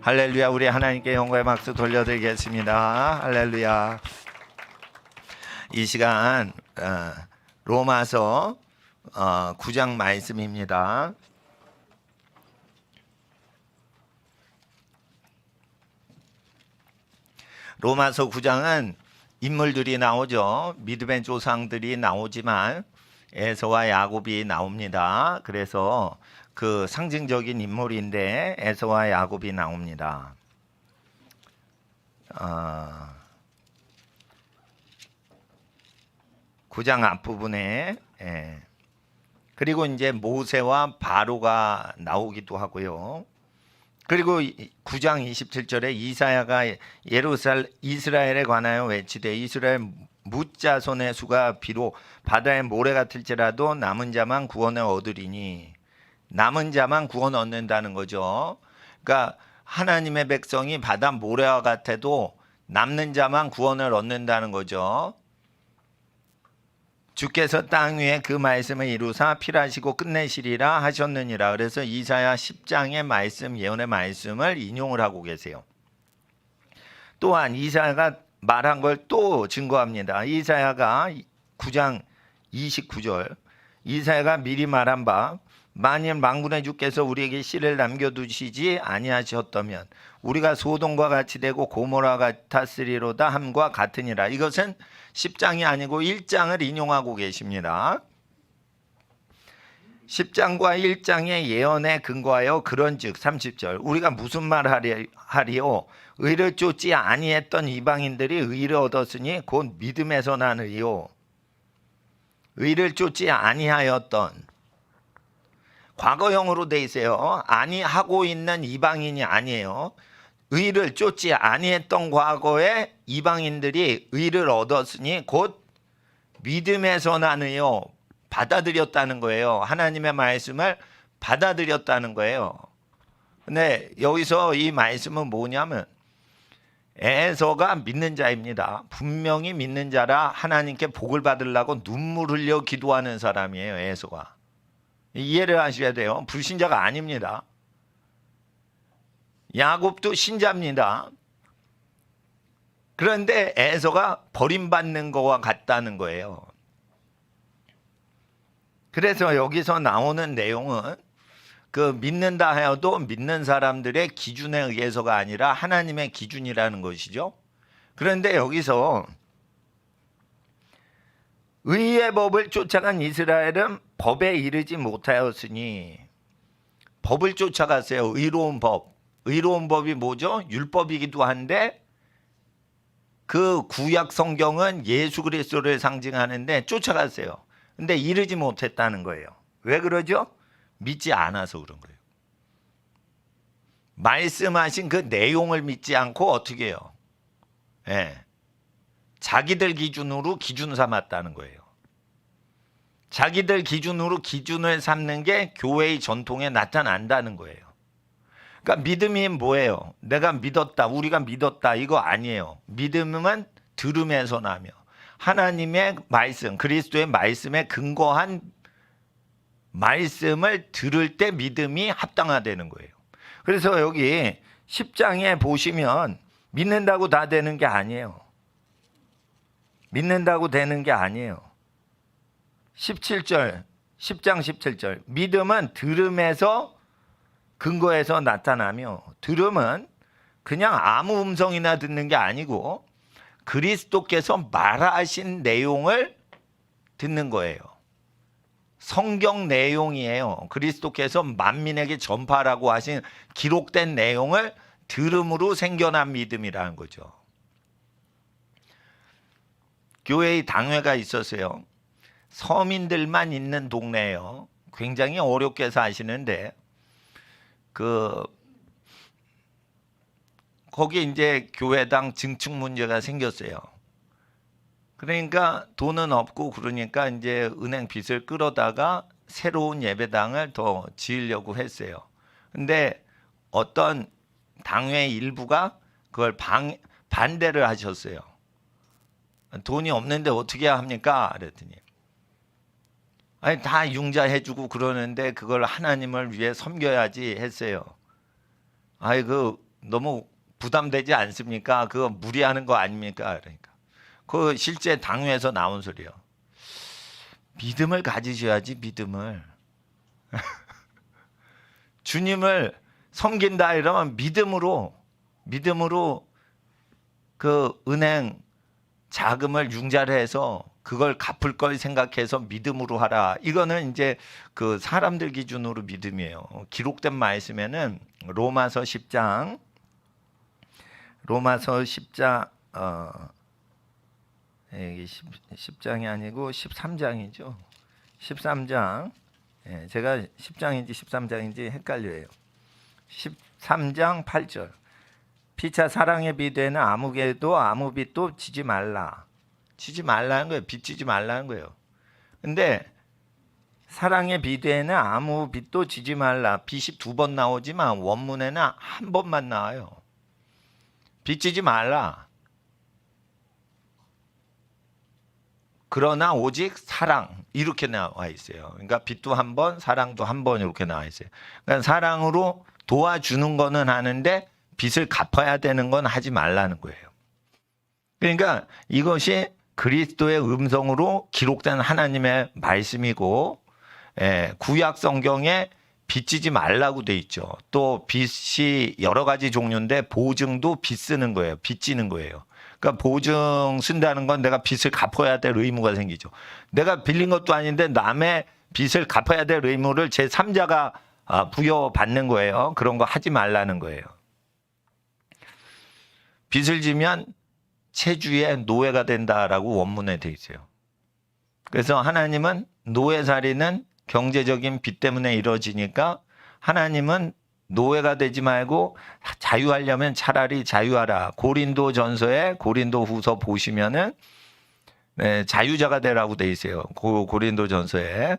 할렐루야. 우리 하나님께 영광의 박수 돌려드리겠습니다. 할렐루야. 이 시간 로마서 9장 말씀입니다. 로마서 9장은 인물들이 나오죠. 믿음의 조상들이 나오지만 에서와 야곱이 나옵니다. 그래서 그 상징적인 인물인데 에서와 야곱이 나옵니다. 9장 앞부분에 그리고 이제 모세와 바로가 나오기도 하고요. 그리고 9장 27절에 이사야가 이스라엘에 관하여 외치되 이스라엘 뭇자손의 수가 비록 바다의 모래 같을지라도 남은 자만 구원을 얻으리니, 남은 자만 구원 얻는다는 거죠. 그러니까 하나님의 백성이 바다 모래와 같아도 남는 자만 구원을 얻는다는 거죠. 주께서 땅 위에 그 말씀을 이루사 필하시고 끝내시리라 하셨느니라. 그래서 이사야 10장의 말씀, 예언의 말씀을 인용을 하고 계세요. 또한 이사야가 말한 걸 또 증거합니다. 이사야가 9장 29절, 이사야가 미리 말한 바 만일 만군의 주께서 우리에게 씨를 남겨두시지 아니하셨다면 우리가 소돔과 같이 되고 고모라 같았으리로다 함과 같으니라. 이것은 10장이 아니고 1장을 인용하고 계십니다. 10장과 1장의 예언에 근거하여 그런즉 30절 우리가 무슨 말 하리요 의를 쫓지 아니했던 이방인들이 의를 얻었으니 곧 믿음에서 난 의요. 의를 쫓지 아니하였던, 과거형으로 돼 있어요. 아니하고 있는 이방인이 아니에요. 의를 쫓지 아니했던 과거에 이방인들이 의를 얻었으니 곧 믿음에서 나는요, 받아들였다는 거예요. 하나님의 말씀을 받아들였다는 거예요. 근데 여기서 이 말씀은 뭐냐면 에서가 믿는 자입니다. 분명히 믿는 자라 하나님께 복을 받으려고 눈물 흘려 기도하는 사람이에요. 에서가. 이해를 하셔야 돼요. 불신자가 아닙니다. 야곱도 신자입니다. 그런데 에서가 버림받는 거와 같다는 거예요. 그래서 여기서 나오는 내용은 그 믿는다 하여도 믿는 사람들의 기준에 의해서가 아니라 하나님의 기준이라는 것이죠. 그런데 여기서 의의 법을 쫓아간 이스라엘은 법에 이르지 못하였으니, 법을 쫓아갔어요. 의로운 법. 의로운 법이 뭐죠? 율법이기도 한데 그 구약 성경은 예수 그리스도를 상징하는데 쫓아갔어요. 근데 이르지 못했다는 거예요. 왜 그러죠? 믿지 않아서 그런 거예요. 말씀하신 그 내용을 믿지 않고 어떻게 해요? 자기들 기준으로 기준 삼았다는 거예요. 자기들 기준으로 기준을 삼는 게 교회의 전통에 나타난다는 거예요. 그러니까 믿음이 뭐예요? 내가 믿었다, 우리가 믿었다, 이거 아니에요. 믿음은 들음에서 나며 하나님의 말씀, 그리스도의 말씀에 근거한 말씀을 들을 때 믿음이 합당화되는 거예요. 그래서 여기 10장에 보시면 믿는다고 다 되는 게 아니에요. 믿는다고 되는 게 아니에요. 17절, 10장 17절. 믿음은 들음에서 근거해서 나타나며, 들음은 그냥 아무 음성이나 듣는 게 아니고 그리스도께서 말하신 내용을 듣는 거예요. 성경 내용이에요. 그리스도께서 만민에게 전파라고 하신 기록된 내용을 들음으로 생겨난 믿음이라는 거죠. 교회의 당회가 있었어요. 서민들만 있는 동네예요. 굉장히 어렵게 사시는데 거기 이제 교회당 증축 문제가 생겼어요. 그러니까 돈은 없고 그러니까 이제 은행 빚을 끌어다가 새로운 예배당을 더 지으려고 했어요. 근데 어떤 당회 일부가 그걸 반대를 하셨어요. 돈이 없는데 어떻게 합니까? 그랬더니 아니 다 융자해주고 그러는데 그걸 하나님을 위해 섬겨야지 했어요. 아이 그 너무 부담되지 않습니까? 그거 무리하는 거 아닙니까? 그러니까 그 실제 당회에서 나온 소리요. 믿음을 가지셔야지 믿음을. 주님을 섬긴다 이러면 믿음으로 그 은행 자금을 융자를 해서 그걸 갚을 걸 생각해서 믿음으로 하라. 이거는 이제 그 사람들 기준으로 믿음이에요. 기록된 말씀에는 로마서 10장 이게 10장이 아니고 13장이죠. 13장. 예, 제가 10장인지 13장인지 헷갈려요. 13장 8절. 피차 사랑의 비되는 아무개도 아무 빚도 지지 말라. 지지 말라는 거예요. 빚 지지 말라는 거예요. 근데 사랑의 비되는 아무 빚도 지지 말라. 빚이 2번 나오지만 원문에는 한 번만 나와요. 빚 지지 말라. 그러나 오직 사랑 이렇게 나와 있어요. 그러니까 빚도 한 번, 사랑도 한 번 이렇게 나와 있어요. 그러니까 사랑으로 도와주는 거는 하는데 빚을 갚아야 되는 건 하지 말라는 거예요. 그러니까 이것이 그리스도의 음성으로 기록된 하나님의 말씀이고, 구약 성경에 빚지지 말라고 돼 있죠. 또 빚이 여러 가지 종류인데 보증도 빚 쓰는 거예요. 빚지는 거예요. 그러니까 보증 쓴다는 건 내가 빚을 갚아야 될 의무가 생기죠. 내가 빌린 것도 아닌데 남의 빚을 갚아야 될 의무를 제3자가 부여받는 거예요. 그런 거 하지 말라는 거예요. 빚을 지면 체주의 노예가 된다라고 원문에 돼 있어요. 그래서 하나님은 노예살이는 경제적인 빚 때문에 이루어지니까 하나님은 노예가 되지 말고 자유하려면 차라리 자유하라. 고린도전서에 고린도후서 보시면은 자유자가 되라고 돼 있어요. 고린도전서에.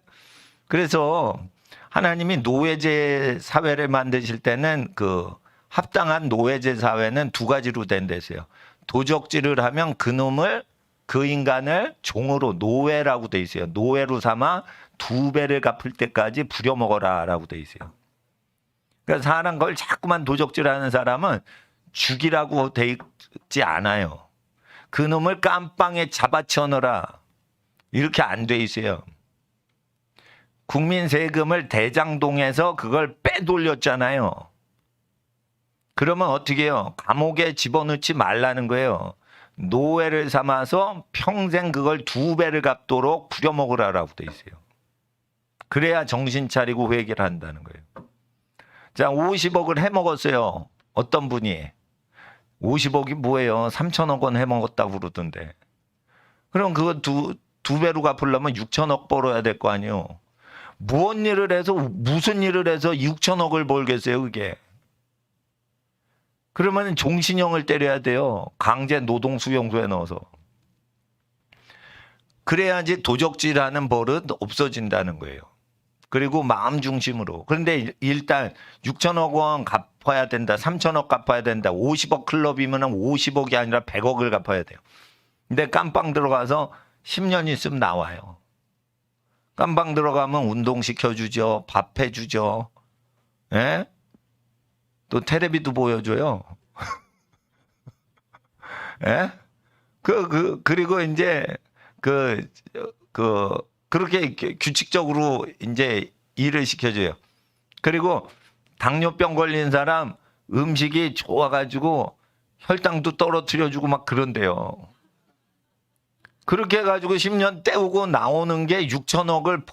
그래서 하나님이 노예제 사회를 만드실 때는 그 합당한 노예제 사회는 2가지로 된대서요. 도적질을 하면 그 인간을 종으로 노예라고 돼 있어요. 노예로 삼아 2배를 갚을 때까지 부려먹어라라고 돼 있어요. 그러니까 사람 걸 자꾸만 도적질하는 사람은 죽이라고 돼 있지 않아요. 그 놈을 깜빵에 잡아쳐넣어라. 이렇게 안 돼 있어요. 국민 세금을 대장동에서 그걸 빼돌렸잖아요. 그러면 어떻게 해요? 감옥에 집어넣지 말라는 거예요. 노예를 삼아서 평생 그걸 2배를 갚도록 부려먹으라라고 돼 있어요. 그래야 정신 차리고 회개를 한다는 거예요. 자, 50억을 해먹었어요. 어떤 분이. 50억이 뭐예요? 3천억 원 해먹었다고 그러던데. 그럼 그거 두 배로 갚으려면 6천억 벌어야 될 거 아니에요. 무슨 일을 해서 6천억을 벌겠어요, 그게. 그러면 종신형을 때려야 돼요. 강제 노동 수용소에 넣어서. 그래야지 도적질하는 버릇 없어진다는 거예요. 그리고 마음 중심으로. 그런데 일단 6천억 원 갚아야 된다. 3천억 갚아야 된다. 50억 클럽이면 50억이 아니라 100억을 갚아야 돼요. 근데 깜빵 들어가서 10년 있으면 나와요. 깜빵 들어가면 운동시켜주죠. 밥 해주죠. 예? 또 텔레비도 보여줘요. 예? 그리고 이제 그렇게 규칙적으로 이제 일을 시켜줘요. 그리고 당뇨병 걸린 사람 음식이 좋아가지고 혈당도 떨어뜨려주고 막 그런데요. 그렇게 해가지고 10년 때우고 나오는 게 6천억을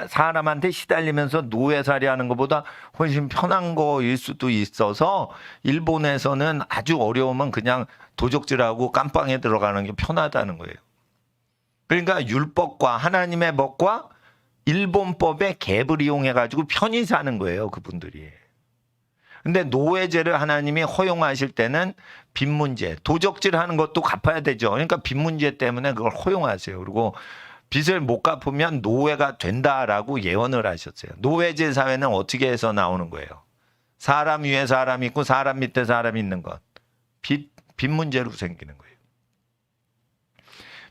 사람한테 시달리면서 노예살이 하는 것보다 훨씬 편한 거일 수도 있어서 일본에서는 아주 어려우면 그냥 도적질하고 깜빵에 들어가는 게 편하다는 거예요. 그러니까 율법과 하나님의 법과 일본법의 갭을 이용해가지고 편히 사는 거예요, 그분들이. 근데 노예제를 하나님이 허용하실 때는 빚 문제, 도적질 하는 것도 갚아야 되죠. 그러니까 빚 문제 때문에 그걸 허용하세요. 그리고 빚을 못 갚으면 노예가 된다라고 예언을 하셨어요. 노예제 사회는 어떻게 해서 나오는 거예요? 사람 위에 사람이 있고 사람 밑에 사람이 있는 것. 빚 문제로 생기는 거예요.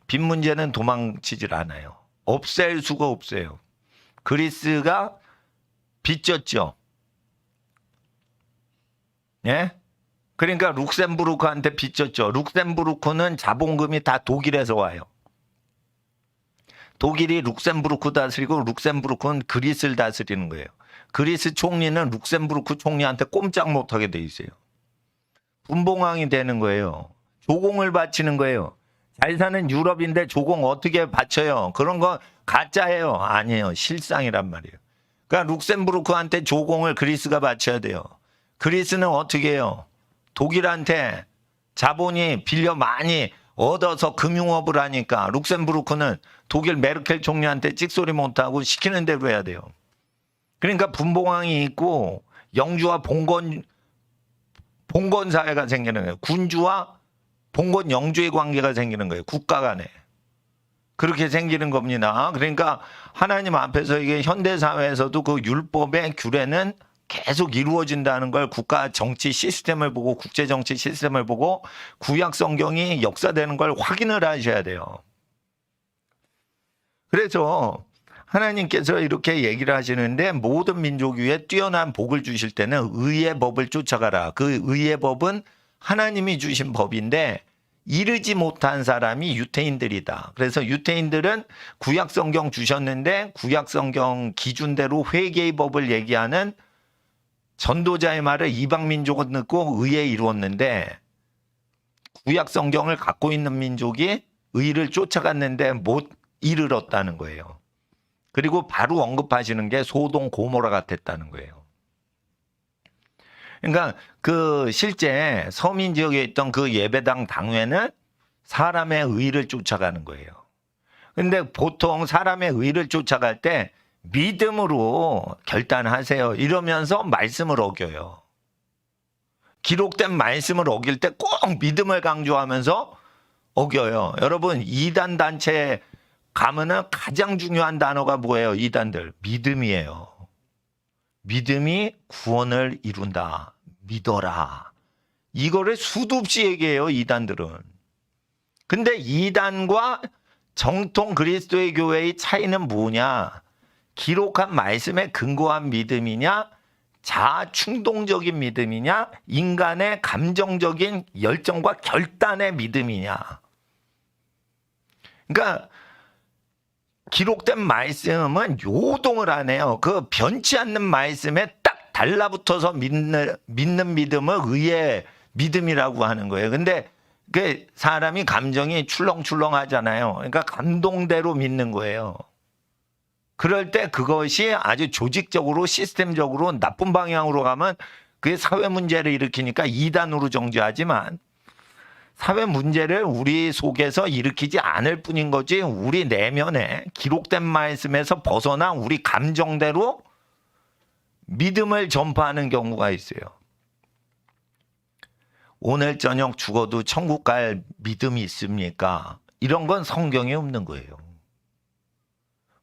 빚 문제는 도망치질 않아요. 없앨 수가 없어요. 그리스가 빚졌죠. 예? 그러니까 룩셈부르크한테 빚졌죠. 룩셈부르크는 자본금이 다 독일에서 와요. 독일이 룩셈부르크 다스리고 룩셈부르크는 그리스를 다스리는 거예요. 그리스 총리는 룩셈부르크 총리한테 꼼짝 못하게 돼 있어요. 분봉왕이 되는 거예요. 조공을 바치는 거예요. 잘 사는 유럽인데 조공 어떻게 바쳐요? 그런 거 가짜예요. 아니에요. 실상이란 말이에요. 그러니까 룩셈부르크한테 조공을 그리스가 바쳐야 돼요. 그리스는 어떻게 해요? 독일한테 자본이 빌려 많이 얻어서 금융업을 하니까 룩셈부르크는 독일 메르켈 총리한테 찍소리 못하고 시키는 대로 해야 돼요. 그러니까 분봉왕이 있고 영주와 봉건 사회가 생기는 거예요. 군주와 봉건 영주의 관계가 생기는 거예요. 국가 간에. 그렇게 생기는 겁니다. 그러니까 하나님 앞에서 이게 현대사회에서도 그 율법의 규례는 계속 이루어진다는 걸 국가 정치 시스템을 보고 국제 정치 시스템을 보고 구약 성경이 역사되는 걸 확인을 하셔야 돼요. 그래서 하나님께서 이렇게 얘기를 하시는데 모든 민족 위에 뛰어난 복을 주실 때는 의의 법을 쫓아가라. 그 의의 법은 하나님이 주신 법인데 이르지 못한 사람이 유태인들이다. 그래서 유태인들은 구약 성경 주셨는데 구약 성경 기준대로 회개의 법을 얘기하는 전도자의 말을 이방 민족은 듣고 의에 이루었는데 구약 성경을 갖고 있는 민족이 의를 쫓아갔는데 못 이르렀다는 거예요. 그리고 바로 언급하시는 게 소돔 고모라 같았다는 거예요. 그러니까 그 실제 서민 지역에 있던 그 예배당 당회는 사람의 의를 쫓아가는 거예요. 근데 보통 사람의 의를 쫓아갈 때 믿음으로 결단하세요. 이러면서 말씀을 어겨요. 기록된 말씀을 어길 때 꼭 믿음을 강조하면서 어겨요. 여러분 이단 단체 가면은 가장 중요한 단어가 뭐예요? 이단들 믿음이에요. 믿음이 구원을 이룬다. 믿어라. 이거를 수도 없이 얘기해요. 이단들은. 근데 이단과 정통 그리스도의 교회의 차이는 뭐냐? 기록한 말씀에 근거한 믿음이냐? 자아 충동적인 믿음이냐? 인간의 감정적인 열정과 결단의 믿음이냐? 그러니까 기록된 말씀은 요동을 안 해요. 그 변치 않는 말씀에 딱 달라붙어서 믿는 믿음을 의의 믿음이라고 하는 거예요. 근데 그 사람이 감정이 출렁출렁 하잖아요. 그러니까 감동대로 믿는 거예요. 그럴 때 그것이 아주 조직적으로 시스템적으로 나쁜 방향으로 가면 그게 사회 문제를 일으키니까 이단으로 정죄하지만 사회 문제를 우리 속에서 일으키지 않을 뿐인 거지 우리 내면에 기록된 말씀에서 벗어나 우리 감정대로 믿음을 전파하는 경우가 있어요. 오늘 저녁 죽어도 천국 갈 믿음이 있습니까? 이런 건 성경에 없는 거예요.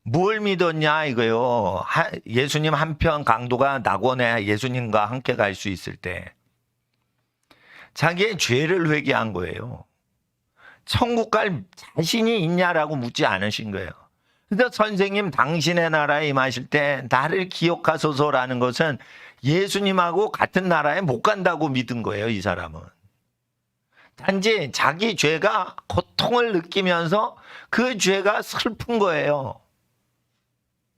뭘 믿었냐 이거요. 예수님 한편 강도가 낙원에 예수님과 함께 갈 수 있을 때 자기의 죄를 회개한 거예요. 천국 갈 자신이 있냐라고 묻지 않으신 거예요. 그래서 선생님 당신의 나라에 임하실 때 나를 기억하소서라는 것은 예수님하고 같은 나라에 못 간다고 믿은 거예요. 이 사람은. 단지 자기 죄가 고통을 느끼면서 그 죄가 슬픈 거예요.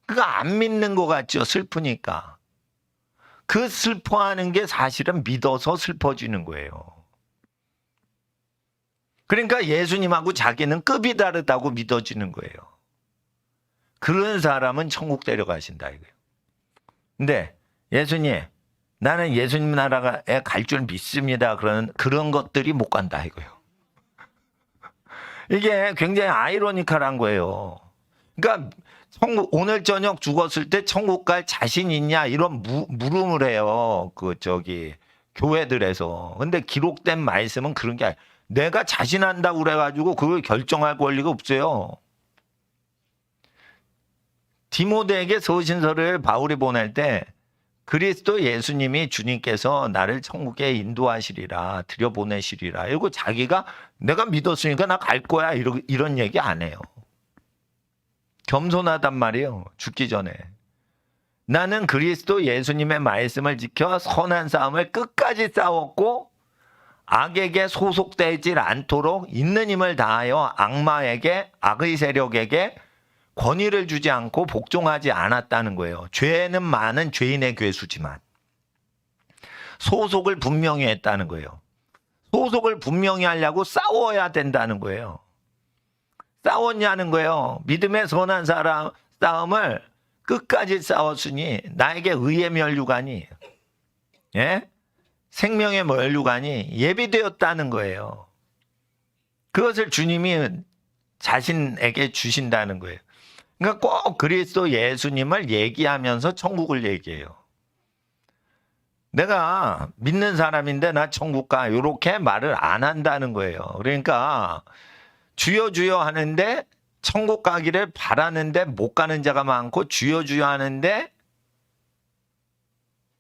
그거 안 믿는 것 같죠. 슬프니까. 그 슬퍼하는 게 사실은 믿어서 슬퍼지는 거예요. 그러니까 예수님하고 자기는 급이 다르다고 믿어지는 거예요. 그런 사람은 천국 데려가신다 이거예요. 근데 예수님, 나는 예수님 나라에 갈 줄 믿습니다. 그런 것들이 못 간다 이거예요. 이게 굉장히 아이러니컬한 거예요. 그러니까 오늘 저녁 죽었을 때 천국 갈 자신 있냐 이런 물음을 해요. 교회들에서. 근데 기록된 말씀은 그런 게 아니에요. 내가 자신한다고 그래가지고 그걸 결정할 권리가 없어요. 디모데에게 서신서를 바울이 보낼 때 그리스도 예수님이 주님께서 나를 천국에 인도하시리라 들여보내시리라 이러고 자기가 내가 믿었으니까 나 갈 거야 이런 얘기 안 해요. 겸손하단 말이에요. 죽기 전에. 나는 그리스도 예수님의 말씀을 지켜 선한 싸움을 끝까지 싸웠고 악에게 소속되지 않도록 있는 힘을 다하여 악마에게, 악의 세력에게 권위를 주지 않고 복종하지 않았다는 거예요. 죄는 많은 죄인의 괴수지만 소속을 분명히 했다는 거예요. 소속을 분명히 하려고 싸워야 된다는 거예요. 싸웠냐는 거예요. 믿음의 선한 싸움을 끝까지 싸웠으니 나에게 의의 면류관이, 예? 생명의 면류관이 예비되었다는 거예요. 그것을 주님이 자신에게 주신다는 거예요. 그러니까 꼭 그리스도 예수님을 얘기하면서 천국을 얘기해요. 내가 믿는 사람인데 나 천국 가, 이렇게 말을 안 한다는 거예요. 그러니까 주여 주여 하는데 천국 가기를 바라는데 못 가는 자가 많고, 주여 주여 하는데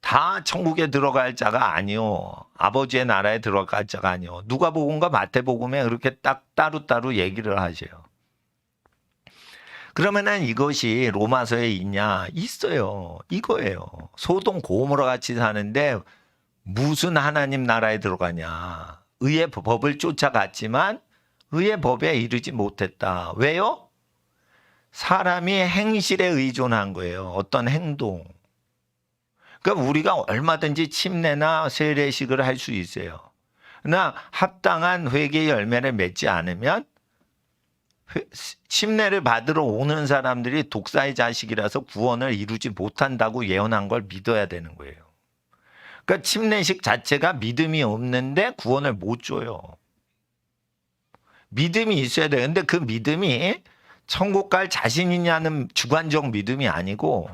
다 천국에 들어갈 자가 아니요, 아버지의 나라에 들어갈 자가 아니요. 누가복음과 마태복음에 그렇게 딱 따로따로 얘기를 하세요. 그러면은 이것이 로마서에 있냐? 있어요. 이거예요. 소돔 고모라 같이 사는데 무슨 하나님 나라에 들어가냐? 의의 법을 쫓아갔지만 의의 법에 이르지 못했다. 왜요? 사람이 행실에 의존한 거예요. 어떤 행동. 그러니까 우리가 얼마든지 침례나 세례식을 할 수 있어요. 그러나 합당한 회개의 열매를 맺지 않으면 침례를 받으러 오는 사람들이 독사의 자식이라서 구원을 이루지 못한다고 예언한 걸 믿어야 되는 거예요. 그러니까 침례식 자체가 믿음이 없는데 구원을 못 줘요. 믿음이 있어야 돼요. 근데 그 믿음이 천국 갈 자신 있냐는 주관적 믿음이 아니고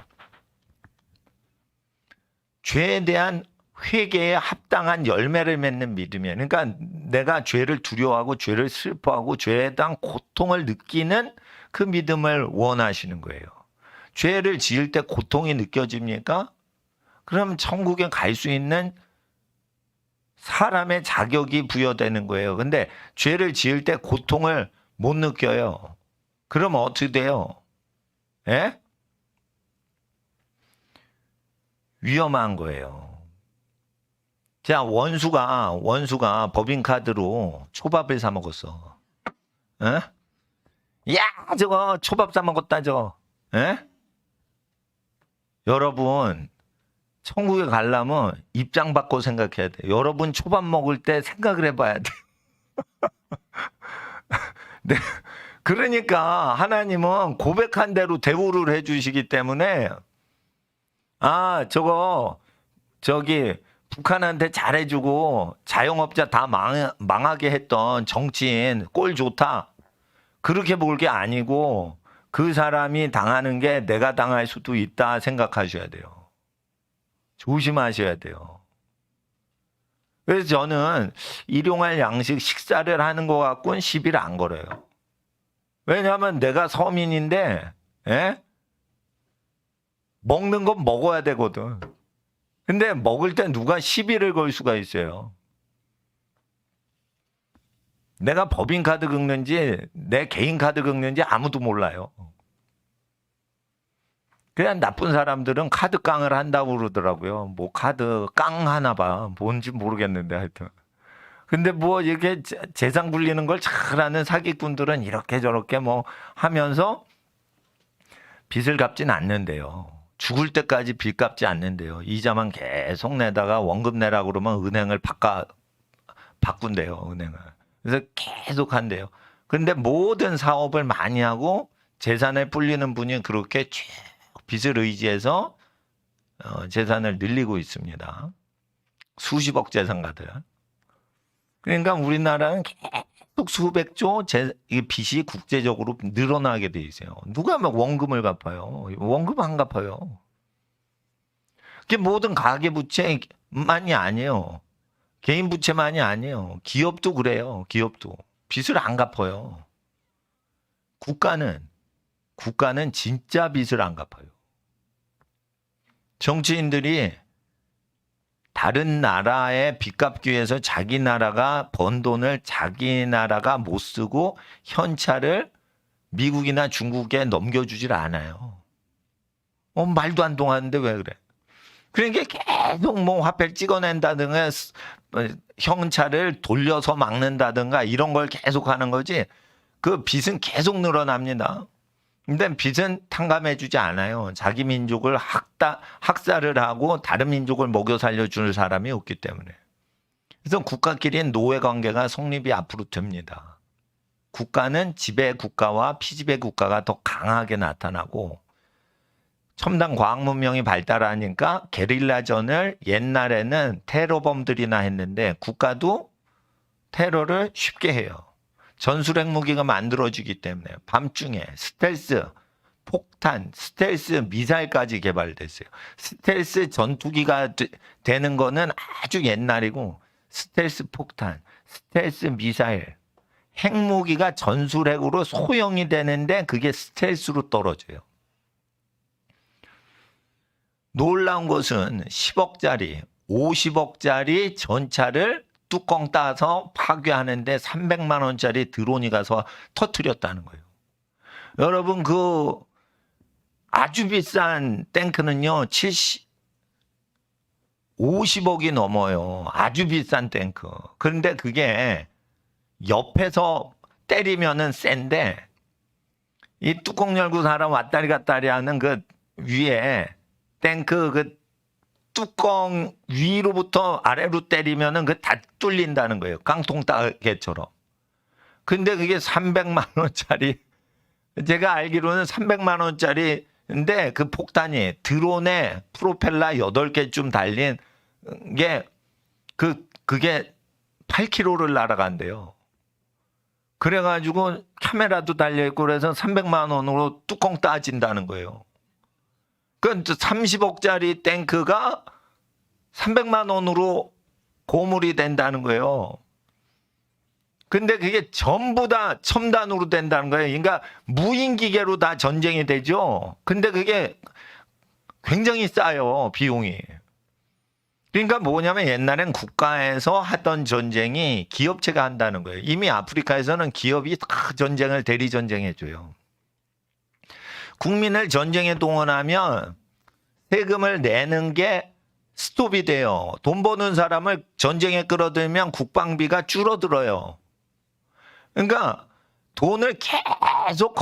죄에 대한 회개에 합당한 열매를 맺는 믿음이에요. 그러니까 내가 죄를 두려워하고 죄를 슬퍼하고 죄에 대한 고통을 느끼는 그 믿음을 원하시는 거예요. 죄를 지을 때 고통이 느껴집니까? 그럼 천국에 갈 수 있는 사람의 자격이 부여되는 거예요. 근데 죄를 지을 때 고통을 못 느껴요. 그럼 어떻게 돼요? 예? 위험한 거예요. 자, 원수가 법인카드로 초밥을 사 먹었어. 에? 야, 저거 초밥 사 먹었다, 저거. 에? 여러분, 천국에 가려면 입장 바꿔 생각해야 돼. 여러분 초밥 먹을 때 생각을 해봐야 돼. 네. 그러니까 하나님은 고백한 대로 대우를 해주시기 때문에, 아, 저기 북한한테 잘해주고 자영업자 다 망하게 했던 정치인 꼴 좋다, 그렇게 볼 게 아니고 그 사람이 당하는 게 내가 당할 수도 있다 생각하셔야 돼요. 조심하셔야 돼요. 그래서 저는 일용할 양식 식사를 하는 것 갖고는 시비를 안 걸어요. 왜냐하면 내가 서민인데, 예? 먹는 건 먹어야 되거든. 근데 먹을 때 누가 시비를 걸 수가 있어요. 내가 법인카드 긁는지 내 개인카드 긁는지 아무도 몰라요. 그냥 나쁜 사람들은 카드 깡을 한다고 그러더라고요. 뭐 카드 깡 하나 봐. 뭔지 모르겠는데 하여튼. 근데 뭐 이렇게 재산 굴리는 걸 잘하는 사기꾼들은 이렇게 저렇게 뭐 하면서 빚을 갚진 않는데요. 죽을 때까지 빚 갚지 않는데요. 이자만 계속 내다가 원금 내라고 그러면 은행을 바꾼대요, 은행을. 그래서 계속 한대요. 근데 모든 사업을 많이 하고 재산을 불리는 분이 그렇게 쭉 빚을 의지해서 재산을 늘리고 있습니다. 수십억 재산가들. 그러니까 우리나라는 계속 수백조 빚이 국제적으로 늘어나게 돼 있어요. 누가 막 원금을 갚아요? 원금 안 갚아요. 그게 모든 가계부채만이 아니에요. 개인 부채만이 아니에요. 기업도 그래요. 기업도 빚을 안 갚아요. 국가는 진짜 빚을 안 갚아요. 정치인들이 다른 나라에 빚 갚기 위해서 자기 나라가 번 돈을 자기 나라가 못 쓰고 현찰을 미국이나 중국에 넘겨주질 않아요. 말도 안 통하는데 왜 그래? 그러니까 계속 뭐 화폐를 찍어낸다든가 형차를 돌려서 막는다든가 이런 걸 계속 하는 거지. 그 빚은 계속 늘어납니다. 근데 빚은 탕감해주지 않아요. 자기 민족을 학살을 하고 다른 민족을 먹여 살려줄 사람이 없기 때문에. 그래서 국가끼리 노예 관계가 성립이 앞으로 됩니다. 국가는 지배 국가와 피지배 국가가 더 강하게 나타나고 첨단 과학 문명이 발달하니까 게릴라전을 옛날에는 테러범들이나 했는데 국가도 테러를 쉽게 해요. 전술핵 무기가 만들어지기 때문에 밤중에 스텔스 폭탄, 스텔스 미사일까지 개발됐어요. 스텔스 전투기가 되는 거는 아주 옛날이고 스텔스 폭탄, 스텔스 미사일, 핵무기가 전술핵으로 소형이 되는데 그게 스텔스로 떨어져요. 놀라운 것은 10억짜리, 50억짜리 전차를 뚜껑 따서 파괴하는데 300만 원짜리 드론이 가서 터뜨렸다는 거예요. 여러분 그 아주 비싼 탱크는요 50억이 넘어요. 아주 비싼 탱크. 그런데 그게 옆에서 때리면은 센데 이 뚜껑 열고 사람 왔다리 갔다리 하는 그 위에 탱크 그 뚜껑 위로부터 아래로 때리면은 그 다 뚫린다는 거예요. 깡통 따개처럼. 근데 그게 300만 원짜리 제가 알기로는 300만 원짜리인데 그 폭탄이 드론에 프로펠러 8개쯤 달린 게 그게 8km를 날아간대요. 그래가지고 카메라도 달려있고 그래서 300만 원으로 뚜껑 따진다는 거예요. 그 30억짜리 탱크가 300만 원으로 고물이 된다는 거예요. 근데 그게 전부 다 첨단으로 된다는 거예요. 그러니까 무인기계로 다 전쟁이 되죠. 근데 그게 굉장히 싸요, 비용이. 그러니까 뭐냐면 옛날엔 국가에서 하던 전쟁이 기업체가 한다는 거예요. 이미 아프리카에서는 기업이 다 전쟁을 대리 전쟁해줘요. 국민을 전쟁에 동원하면 세금을 내는 게 스톱이 돼요. 돈 버는 사람을 전쟁에 끌어들면 국방비가 줄어들어요. 그러니까 돈을 계속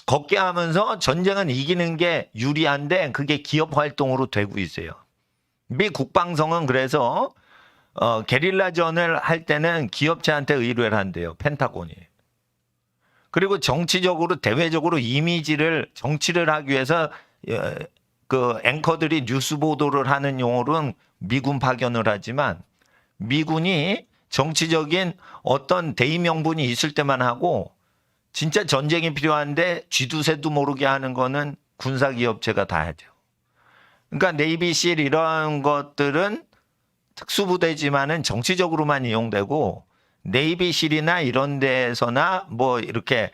걷게 하면서 전쟁은 이기는 게 유리한데 그게 기업 활동으로 되고 있어요. 미 국방성은 그래서 게릴라전을 할 때는 기업체한테 의뢰를 한대요. 펜타곤이. 그리고 정치적으로 대외적으로 정치를 하기 위해서 그 앵커들이 뉴스 보도를 하는 용어로는 미군 파견을 하지만 미군이 정치적인 어떤 대의 명분이 있을 때만 하고 진짜 전쟁이 필요한데 쥐두새도 모르게 하는 거는 군사기업체가 다 하죠. 그러니까 네이비실 이런 것들은 특수부대지만은 정치적으로만 이용되고 네이비실이나 이런 데서나 뭐 이렇게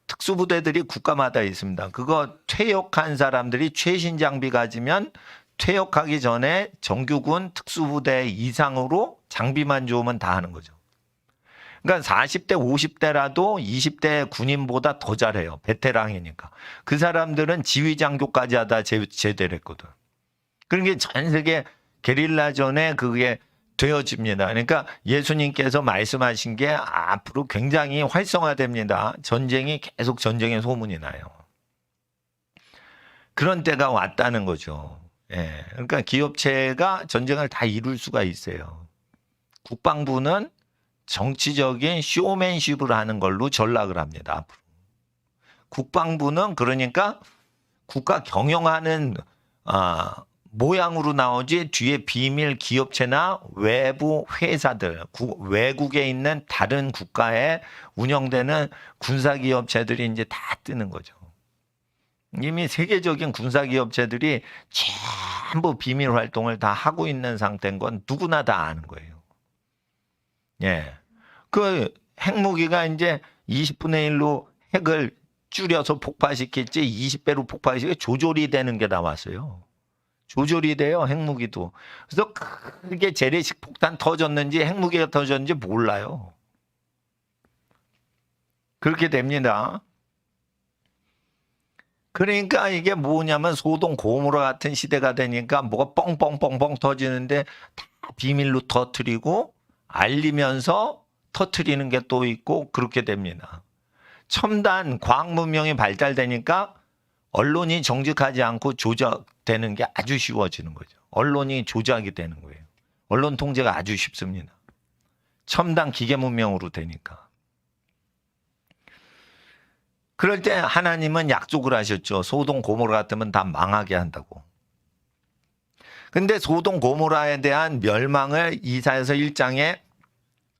특수부대들이 국가마다 있습니다. 그거 퇴역한 사람들이 최신 장비 가지면 퇴역하기 전에 정규군 특수부대 이상으로 장비만 좋으면 다 하는 거죠. 그러니까 40대 50대라도 20대 군인보다 더 잘해요. 베테랑이니까. 그 사람들은 지휘장교까지 하다 제대를 했거든. 그러니까 전 세계 게릴라전에 그게 되어집니다. 그러니까 예수님께서 말씀하신 게 앞으로 굉장히 활성화됩니다. 전쟁이 계속 전쟁의 소문이 나요. 그런 때가 왔다는 거죠. 예. 그러니까 기업체가 전쟁을 다 이룰 수가 있어요. 국방부는 정치적인 쇼맨십을 하는 걸로 전락을 합니다. 앞으로. 국방부는 그러니까 국가 경영하는 모양으로 나오지 뒤에 비밀 기업체나 외부 회사들, 외국에 있는 다른 국가에 운영되는 군사기업체들이 이제 다 뜨는 거죠. 이미 세계적인 군사기업체들이 전부 비밀 활동을 다 하고 있는 상태인 건 누구나 다 아는 거예요. 예. 그 핵무기가 이제 20분의 1로 핵을 줄여서 폭파시킬지 20배로 폭파시킬지 조절이 되는 게 나왔어요. 조절이 돼요, 핵무기도. 그래서 크게 재래식 폭탄 터졌는지 핵무기가 터졌는지 몰라요. 그렇게 됩니다. 그러니까 이게 뭐냐면 소돔 고모라 같은 시대가 되니까 뭐가 뻥뻥뻥뻥 터지는데 다 비밀로 터트리고 알리면서 터트리는 게 또 있고 그렇게 됩니다. 첨단 과학 문명이 발달되니까 언론이 정직하지 않고 조작되는 게 아주 쉬워지는 거죠. 언론이 조작이 되는 거예요. 언론 통제가 아주 쉽습니다. 첨단 기계 문명으로 되니까. 그럴 때 하나님은 약속을 하셨죠. 소돔 고모라 같으면 다 망하게 한다고. 근데 소돔 고모라에 대한 멸망을 이사야서 1장에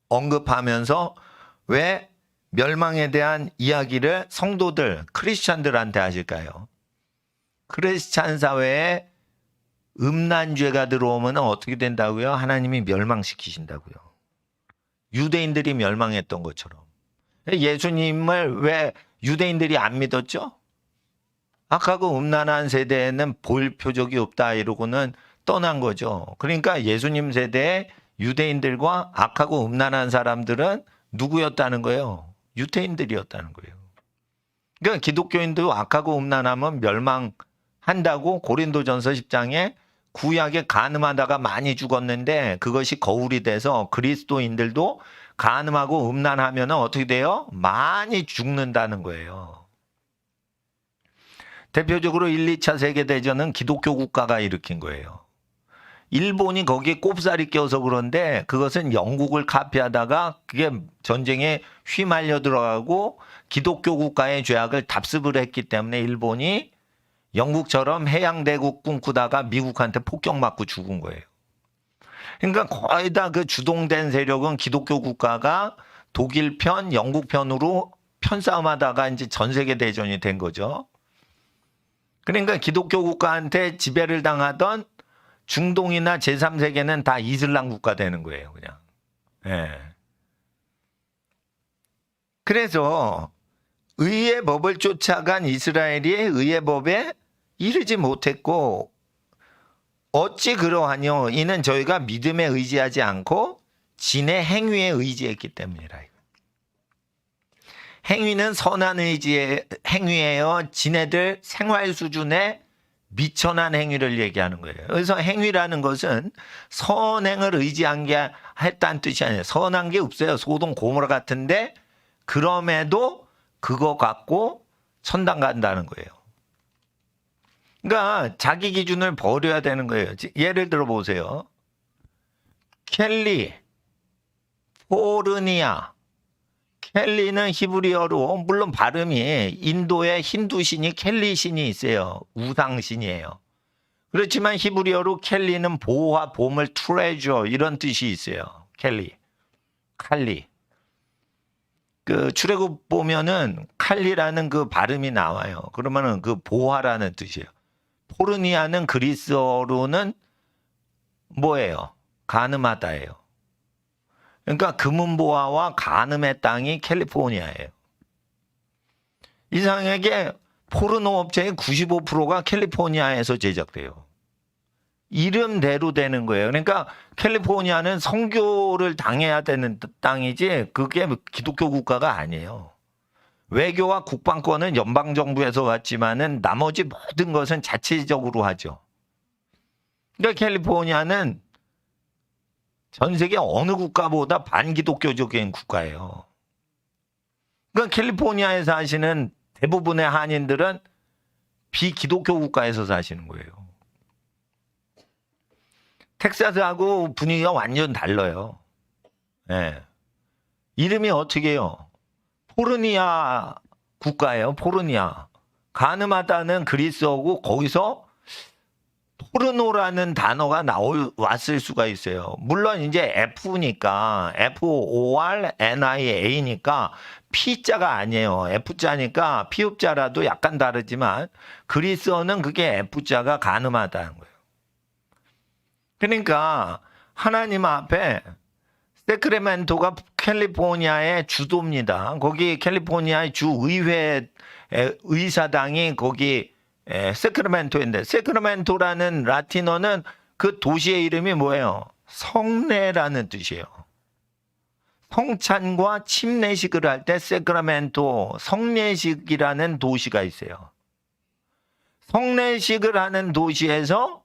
언급하면서 왜 멸망에 대한 이야기를 성도들, 크리스찬들한테 하실까요? 크리스찬 사회에 음란죄가 들어오면 어떻게 된다고요? 하나님이 멸망시키신다고요. 유대인들이 멸망했던 것처럼. 예수님을 왜 유대인들이 안 믿었죠? 악하고 음란한 세대에는 볼 표적이 없다 이러고는 떠난 거죠. 그러니까 예수님 세대에 유대인들과 악하고 음란한 사람들은 누구였다는 거예요? 유대인들이었다는 거예요. 그러니까 기독교인도 악하고 음란하면 멸망한다고 고린도전서 10장에 구약에 간음하다가 많이 죽었는데 그것이 거울이 돼서 그리스도인들도 간음하고 음란하면 어떻게 돼요? 많이 죽는다는 거예요. 대표적으로 1, 2차 세계대전은 기독교 국가가 일으킨 거예요. 일본이 거기에 꼽살이 껴서 그런데 그것은 영국을 카피하다가 그게 전쟁에 휘말려 들어가고 기독교 국가의 죄악을 답습을 했기 때문에 일본이 영국처럼 해양대국 꿈꾸다가 미국한테 폭격맞고 죽은 거예요. 그러니까 거의 다 그 주동된 세력은 기독교 국가가 독일 편, 영국 편으로 편싸움하다가 이제 전 세계 대전이 된 거죠. 그러니까 기독교 국가한테 지배를 당하던 중동이나 제3세계는 다 이슬람 국가 되는 거예요, 그냥. 예. 그래서 의의 법을 쫓아간 이스라엘이 의의 법에 이르지 못했고 어찌 그러하뇨? 이는 저희가 믿음에 의지하지 않고 진의 행위에 의지했기 때문이라. 행위는 선한 의지의 행위예요. 지네들 생활 수준에 미천한 행위를 얘기하는 거예요. 그래서 행위라는 것은 선행을 의지한 게 했다는 뜻이 아니에요. 선한 게 없어요. 소돔 고모라 같은데 그럼에도 그거 갖고 천당 간다는 거예요. 그러니까 자기 기준을 버려야 되는 거예요. 예를 들어 보세요. 켈리, 포르니아. 켈리는 히브리어로 물론 발음이 인도의 힌두 신이 켈리 신이 있어요. 우상 신이에요. 그렇지만 히브리어로 켈리는 보화, 보물, 트레저 이런 뜻이 있어요. 켈리, 칼리. 그 출애굽 보면은 칼리라는 그 발음이 나와요. 그러면은 그 보화라는 뜻이에요. 포르니아는 그리스어로는 뭐예요? 가늠하다예요. 그러니까 금은보화와 가늠의 땅이 캘리포니아예요. 이상하게 포르노 업체의 95%가 캘리포니아에서 제작돼요. 이름대로 되는 거예요. 그러니까 캘리포니아는 선교를 당해야 되는 땅이지 그게 기독교 국가가 아니에요. 외교와 국방권은 연방정부에서 왔지만은 나머지 모든 것은 자체적으로 하죠. 그러니까 캘리포니아는 전 세계 어느 국가보다 반기독교적인 국가예요. 그러니까 캘리포니아에 사시는 대부분의 한인들은 비기독교 국가에서 사시는 거예요. 텍사스하고 분위기가 완전 달라요. 네. 이름이 어떻게 해요? 포르니아 국가예요. 포르니아. 가늠하다는 그리스어고 거기서 포르노라는 단어가 왔을 수가 있어요. 물론 이제 F니까 FORNIA니까 P자가 아니에요. F자니까 피읍자라도 약간 다르지만 그리스어는 그게 F자가 가늠하다는 거예요. 그러니까 하나님 앞에 세크레멘토가 캘리포니아의 주도입니다. 거기 캘리포니아의 주의회 의사당이 거기 세크라멘토인데 세크라멘토라는 라틴어는 그 도시의 이름이 뭐예요? 성례라는 뜻이에요. 성찬과 침례식을 할 때 세크라멘토 성례식이라는 도시가 있어요. 성례식을 하는 도시에서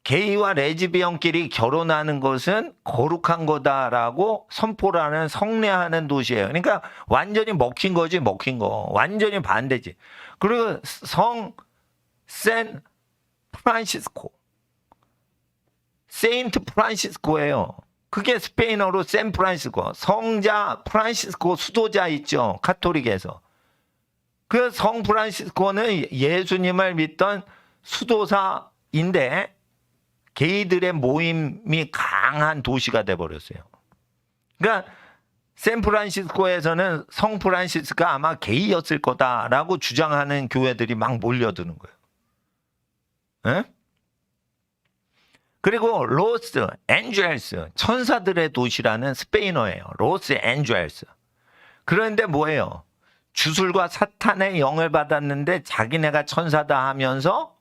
게이와 레즈비언끼리 결혼하는 것은 거룩한 거다라고 선포를 하는 성례하는 도시예요. 그러니까 완전히 먹힌 거지, 먹힌 거. 완전히 반대지. 그리고 성 샌 프란시스코, 세인트 프란시스코예요. 그게 스페인어로 샌 프란시스코. 성자 프란시스코 수도자 있죠, 카톨릭에서. 그 성 프란시스코는 예수님을 믿던 수도사인데 게이들의 모임이 강한 도시가 돼버렸어요. 그러니까 샌프란시스코에서는 성 프란시스가 아마 게이였을 거다라고 주장하는 교회들이 막 몰려드는 거예요. 에? 그리고 로스 앤젤스, 천사들의 도시라는 스페인어예요. 로스 앤젤스. 그런데 뭐예요? 주술과 사탄의 영을 받았는데 자기네가 천사다 하면서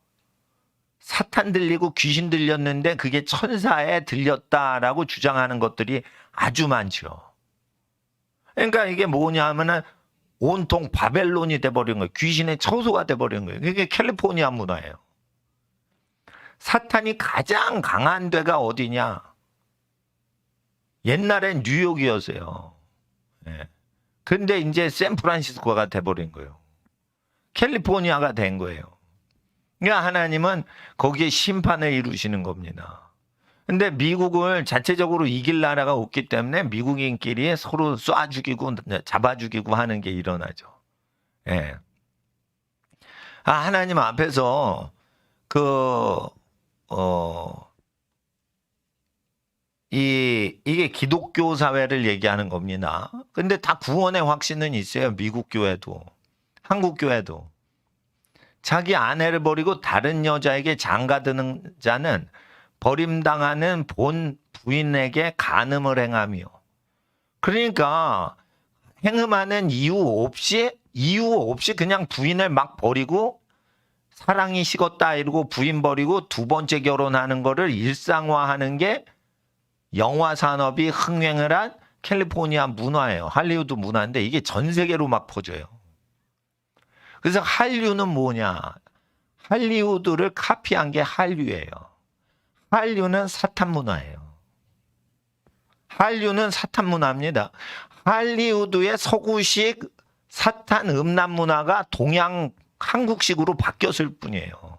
사탄 들리고 귀신 들렸는데 그게 천사에 들렸다라고 주장하는 것들이 아주 많죠. 그러니까 이게 뭐냐 하면은 온통 바벨론이 돼버린 거예요. 귀신의 처소가 돼버린 거예요. 그게 캘리포니아 문화예요. 사탄이 가장 강한 데가 어디냐? 옛날엔 뉴욕이었어요. 예. 근데 이제 샌프란시스코가 돼버린 거예요. 캘리포니아가 된 거예요. 그러니까 하나님은 거기에 심판을 이루시는 겁니다. 근데 미국을 자체적으로 이길 나라가 없기 때문에 미국인끼리 서로 쏴 죽이고 잡아 죽이고 하는 게 일어나죠. 예. 하나님 앞에서 이게 기독교 사회를 얘기하는 겁니다. 근데 다 구원의 확신은 있어요. 미국 교회도, 한국 교회도. 자기 아내를 버리고 다른 여자에게 장가드는 자는 버림당하는 본 부인에게 간음을 행하며. 그러니까 행음하는 이유 없이 그냥 부인을 막 버리고 사랑이 식었다 이러고 부인 버리고 두 번째 결혼하는 거를 일상화하는 게 영화 산업이 흥행을 한 캘리포니아 문화예요. 할리우드 문화인데 이게 전 세계로 막 퍼져요. 그래서 한류는 뭐냐? 할리우드를 카피한 게 한류예요. 한류는 사탄 문화예요. 한류는 사탄 문화입니다. 할리우드의 서구식 사탄 음란 문화가 동양 한국식으로 바뀌었을 뿐이에요.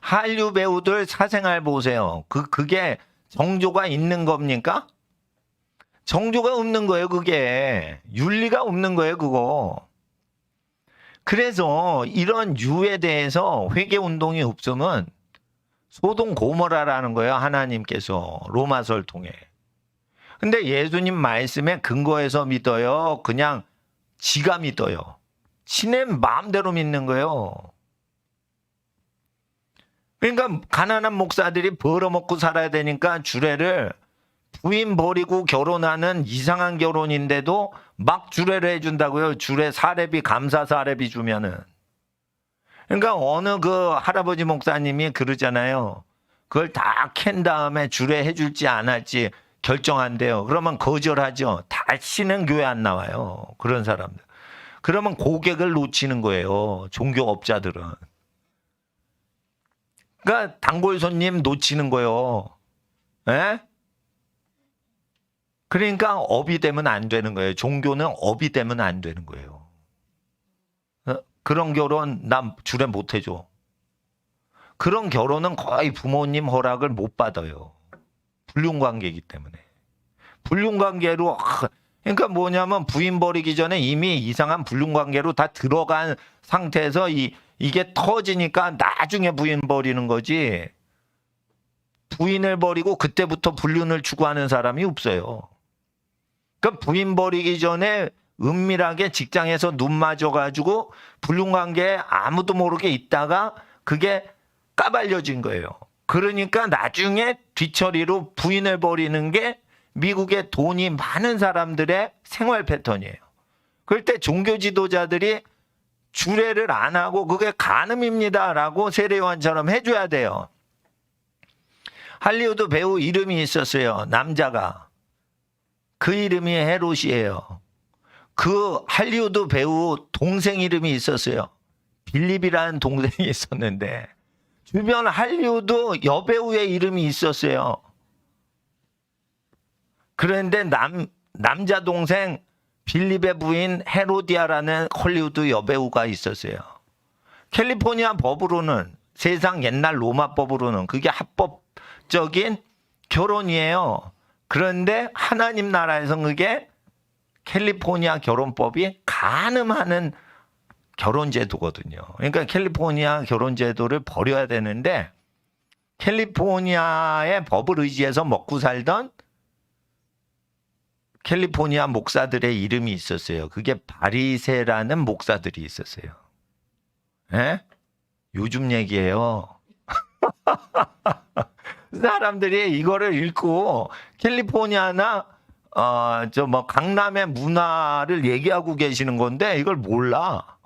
한류 배우들 사생활 보세요. 그게 정조가 있는 겁니까? 정조가 없는 거예요, 그게. 윤리가 없는 거예요, 그거. 그래서 이런 유에 대해서 회개 운동이 없으면 소돔 고모라라는 거예요, 하나님께서 로마서를 통해. 근데 예수님 말씀에 근거해서 믿어요? 그냥 지가 믿어요? 지네 마음대로 믿는 거예요. 그러니까 가난한 목사들이 벌어먹고 살아야 되니까 주례를 부인 버리고 결혼하는 이상한 결혼인데도 막 주례를 해준다고요. 주례 사례비, 감사 사례비 주면은. 그러니까 어느 그 할아버지 목사님이 그러잖아요. 그걸 다 캔 다음에 주례 해줄지 안 할지 결정한대요. 그러면 거절하죠. 다시는 교회 안 나와요. 그런 사람들. 그러면 고객을 놓치는 거예요. 종교업자들은. 그러니까 단골 손님 놓치는 거예요. 에? 그러니까 업이 되면 안 되는 거예요. 종교는 업이 되면 안 되는 거예요. 그런 결혼 난 주례 못 해줘. 그런 결혼은 거의 부모님 허락을 못 받아요. 불륜관계이기 때문에. 불륜관계로 그러니까 뭐냐면 부인 버리기 전에 이미 이상한 불륜관계로 다 들어간 상태에서 이게 터지니까 나중에 부인 버리는 거지. 부인을 버리고 그때부터 불륜을 추구하는 사람이 없어요. 그러니까 부인 버리기 전에 은밀하게 직장에서 눈 맞아가지고 불륜관계에 아무도 모르게 있다가 그게 까발려진 거예요. 그러니까 나중에 뒤처리로 부인을 버리는 게 미국의 돈이 많은 사람들의 생활 패턴이에요. 그럴 때 종교 지도자들이 주례를 안 하고 그게 간음입니다라고 세례요한처럼 해줘야 돼요. 할리우드 배우 이름이 있었어요. 남자가. 그 이름이 헤롯이에요. 그 할리우드 배우 동생 이름이 있었어요. 빌립이라는 동생이 있었는데 주변 할리우드 여배우의 이름이 있었어요. 그런데 남자 동생 빌립의 부인 헤로디아라는 헐리우드 여배우가 있었어요. 캘리포니아 법으로는, 세상 옛날 로마 법으로는 그게 합법적인 결혼이에요. 그런데 하나님 나라에서는 그게 캘리포니아 결혼법이 가늠하는 결혼제도거든요. 그러니까 캘리포니아 결혼제도를 버려야 되는데 캘리포니아의 법을 의지해서 먹고 살던 캘리포니아 목사들의 이름이 있었어요. 그게 바리새라는 목사들이 있었어요. 예? 요즘 얘기예요. 사람들이 이거를 읽고 캘리포니아나 강남의 문화를 얘기하고 계시는 건데 이걸 몰라.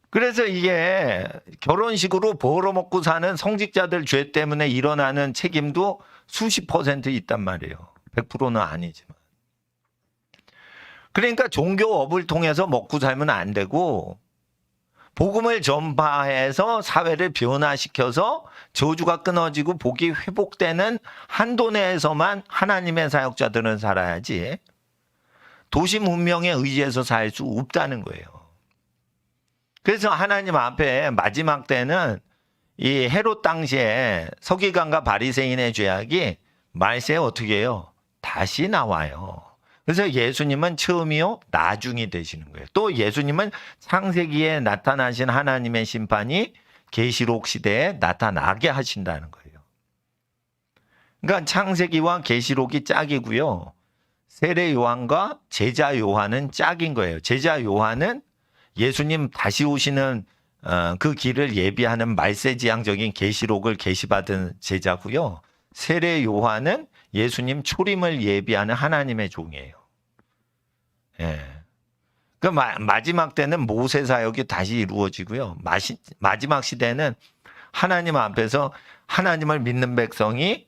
그래서 이게 결혼식으로 벌어먹고 사는 성직자들 죄 때문에 일어나는 책임도 수십 % 있단 말이에요. 100%는 아니지만. 그러니까 종교업을 통해서 먹고 살면 안 되고 복음을 전파해서 사회를 변화시켜서 저주가 끊어지고 복이 회복되는 한도 내에서만 하나님의 사역자들은 살아야지 도시 문명에 의지해서 살 수 없다는 거예요. 그래서 하나님 앞에 마지막 때는 이 헤롯 당시에 서기관과 바리새인의 죄악이 말세에 어떻게 해요? 다시 나와요. 그래서 예수님은 처음이요 나중이 되시는 거예요. 또 예수님은 창세기에 나타나신 하나님의 심판이 계시록 시대에 나타나게 하신다는 거예요. 그러니까 창세기와 계시록이 짝이고요. 세례 요한과 제자 요한은 짝인 거예요. 제자 요한은 예수님 다시 오시는 그 길을 예비하는 말세지향적인 계시록을 계시받은 제자고요. 세례 요한은 예수님 초림을 예비하는 하나님의 종이에요. 예. 그 마지막 때는 모세 사역이 다시 이루어지고요. 마지막 시대는 하나님 앞에서 하나님을 믿는 백성이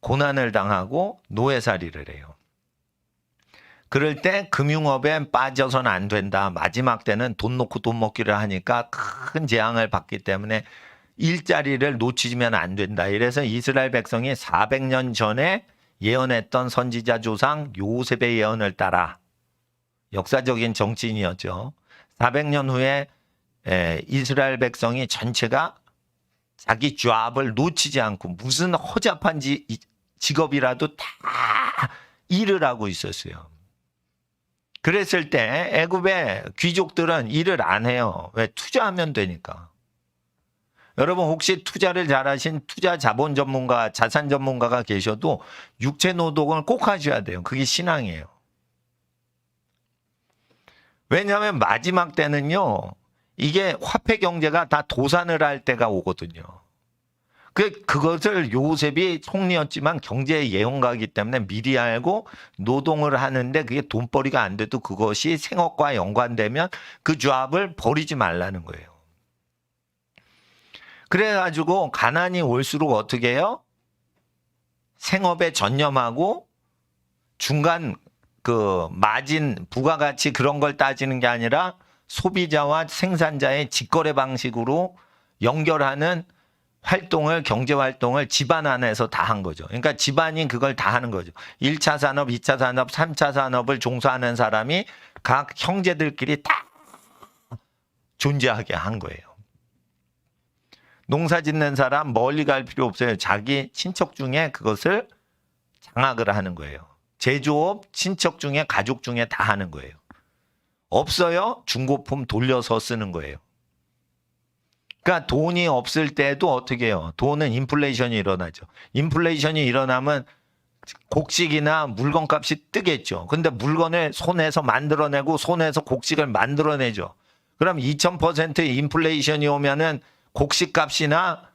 고난을 당하고 노예살이를 해요. 그럴 때 금융업에 빠져서는 안 된다. 마지막 때는 돈 놓고 돈 먹기를 하니까 큰 재앙을 받기 때문에 일자리를 놓치면 안 된다. 이래서 이스라엘 백성이 400년 전에 예언했던 선지자 조상 요셉의 예언을 따라 역사적인 정치인이었죠. 400년 후에 이스라엘 백성이 전체가 자기 잡을 놓치지 않고 무슨 허잡한 직업이라도 다 일을 하고 있었어요. 그랬을 때 애굽의 귀족들은 일을 안 해요. 왜? 투자하면 되니까. 여러분 혹시 투자를 잘하신 투자 자본 전문가, 자산 전문가가 계셔도 육체 노동을 꼭 하셔야 돼요. 그게 신앙이에요. 왜냐하면 마지막 때는요. 이게 화폐 경제가 다 도산을 할 때가 오거든요. 그것을 요셉이 총리였지만 경제의 예언가이기 때문에 미리 알고 노동을 하는데 그게 돈벌이가 안 돼도 그것이 생업과 연관되면 그 잡을 버리지 말라는 거예요. 그래가지고 가난이 올수록 어떻게 해요? 생업에 전념하고 중간 그 마진, 부가가치 그런 걸 따지는 게 아니라 소비자와 생산자의 직거래 방식으로 연결하는 활동을, 경제활동을 집안 안에서 다 한 거죠. 그러니까 집안이 그걸 다 하는 거죠. 1차 산업, 2차 산업, 3차 산업을 종사하는 사람이 각 형제들끼리 다 존재하게 한 거예요. 농사 짓는 사람 멀리 갈 필요 없어요. 자기 친척 중에 그것을 장악을 하는 거예요. 제조업 친척 중에 가족 중에 다 하는 거예요. 없어요? 중고품 돌려서 쓰는 거예요. 그러니까 돈이 없을 때도 어떻게 해요? 돈은 인플레이션이 일어나죠. 인플레이션이 일어나면 곡식이나 물건값이 뜨겠죠. 근데 물건을 손에서 만들어내고 손에서 곡식을 만들어내죠. 그럼 2000% 인플레이션이 오면은 곡식값이나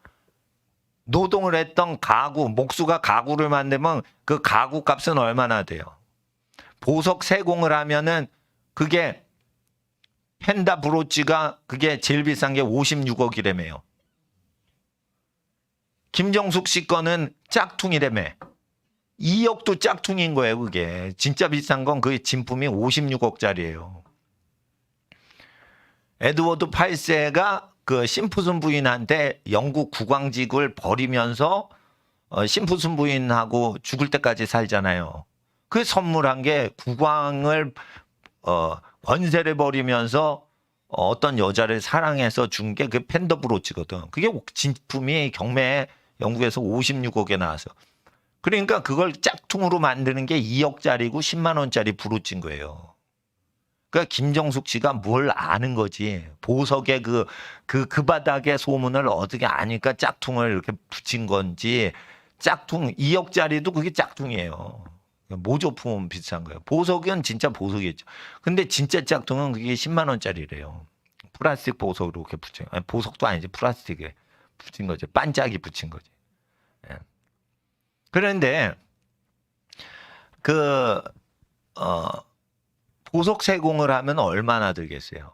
노동을 했던 가구, 목수가 가구를 만들면 그 가구 값은 얼마나 돼요? 보석 세공을 하면은 그게 펜다 브로치가 그게 제일 비싼 게 56억이라며요. 김정숙 씨 거는 짝퉁이라며. 2억도 짝퉁인 거예요. 그게 진짜 비싼 건 그 진품이 56억짜리예요. 에드워드 8세가 그 심프슨 부인한테 영국 국왕직을 버리면서 심프슨 부인하고 죽을 때까지 살잖아요. 그 선물한 게 국왕을 권세를 버리면서 어떤 여자를 사랑해서 준 게 그 펜더 브로치거든. 그게 진품이 경매에 영국에서 56억에 나와서. 그러니까 그걸 짝퉁으로 만드는 게 2억짜리고 10만 원짜리 브로치인 거예요. 그러니까 김정숙 씨가 뭘 아는 거지. 보석의 그 바닥의 소문을 어떻게 아니까 짝퉁을 이렇게 붙인 건지. 짝퉁 2억짜리도 그게 짝퉁이에요. 모조품은 비싼 거예요. 보석은 진짜 보석이죠. 근데 진짜 짝퉁은 그게 10만 원짜리래요. 플라스틱 보석으로 이렇게 붙인. 아니, 보석도 아니지. 플라스틱에 붙인 거죠. 반짝이 붙인 거지. 예. 그런데 보석 세공을 하면 얼마나 들겠어요?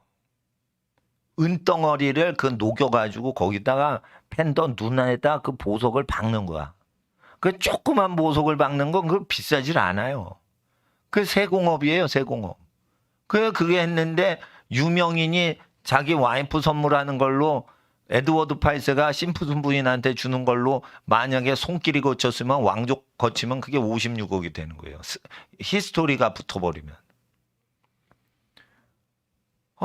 은덩어리를 그 녹여가지고 거기다가 펜더 눈에다 그 보석을 박는 거야. 그 조그만 보석을 박는 건 그 비싸질 않아요. 그 세공업이에요, 세공업. 그게 했는데 유명인이 자기 와이프 선물하는 걸로 에드워드 8세가 심프슨 부인한테 주는 걸로 만약에 손길이 거쳤으면 왕족 거치면 그게 56억이 되는 거예요. 히스토리가 붙어버리면.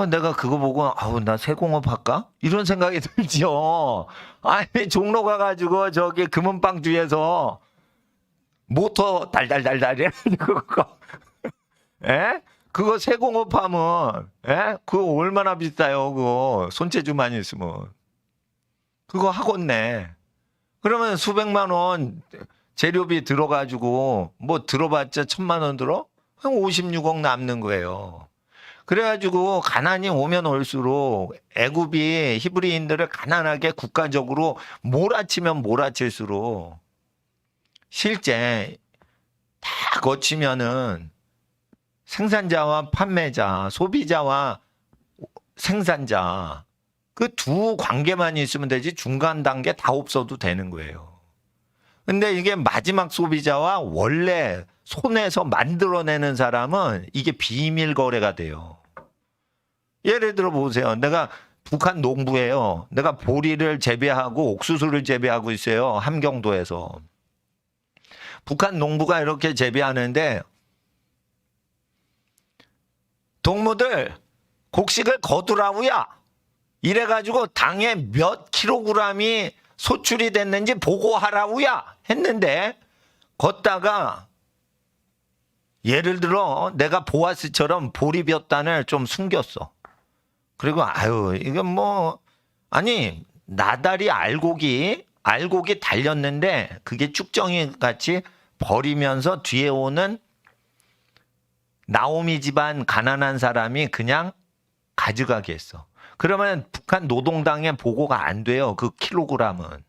내가 그거 보고 나 세공업 할까? 이런 생각이 들죠. 아니 종로 가가지고 저기 금은방주에서 모터 달달달달해 그거 에? 그거 세공업 하면 그거 얼마나 비싸요? 그거 손재주만 있으면 그거 하겠네. 그러면 수백만 원 재료비 들어가지고 뭐 들어봤자 1,000만 원 들어? 한 56억 남는 거예요. 그래가지고 가난이 오면 올수록 애굽이 히브리인들을 가난하게 국가적으로 몰아치면 몰아칠수록 실제 다 거치면은 생산자와 판매자, 소비자와 생산자 그 두 관계만 있으면 되지 중간 단계 다 없어도 되는 거예요. 근데 이게 마지막 소비자와 원래 손에서 만들어내는 사람은 이게 비밀 거래가 돼요. 예를 들어 보세요. 내가 북한 농부예요. 내가 보리를 재배하고 옥수수를 재배하고 있어요. 함경도에서. 북한 농부가 이렇게 재배하는데 동무들 곡식을 거두라우야. 이래가지고 당에 몇 킬로그램이 소출이 됐는지 보고하라우야 했는데 걷다가 예를 들어 내가 보아스처럼 보리볕단을 좀 숨겼어. 그리고 이건 뭐 아니 나달이 알곡이 달렸는데 그게 쭉정이 같이 버리면서 뒤에 오는 나오미 집안 가난한 사람이 그냥 가져가게 했어. 그러면 북한 노동당에 보고가 안 돼요. 그 킬로그램은.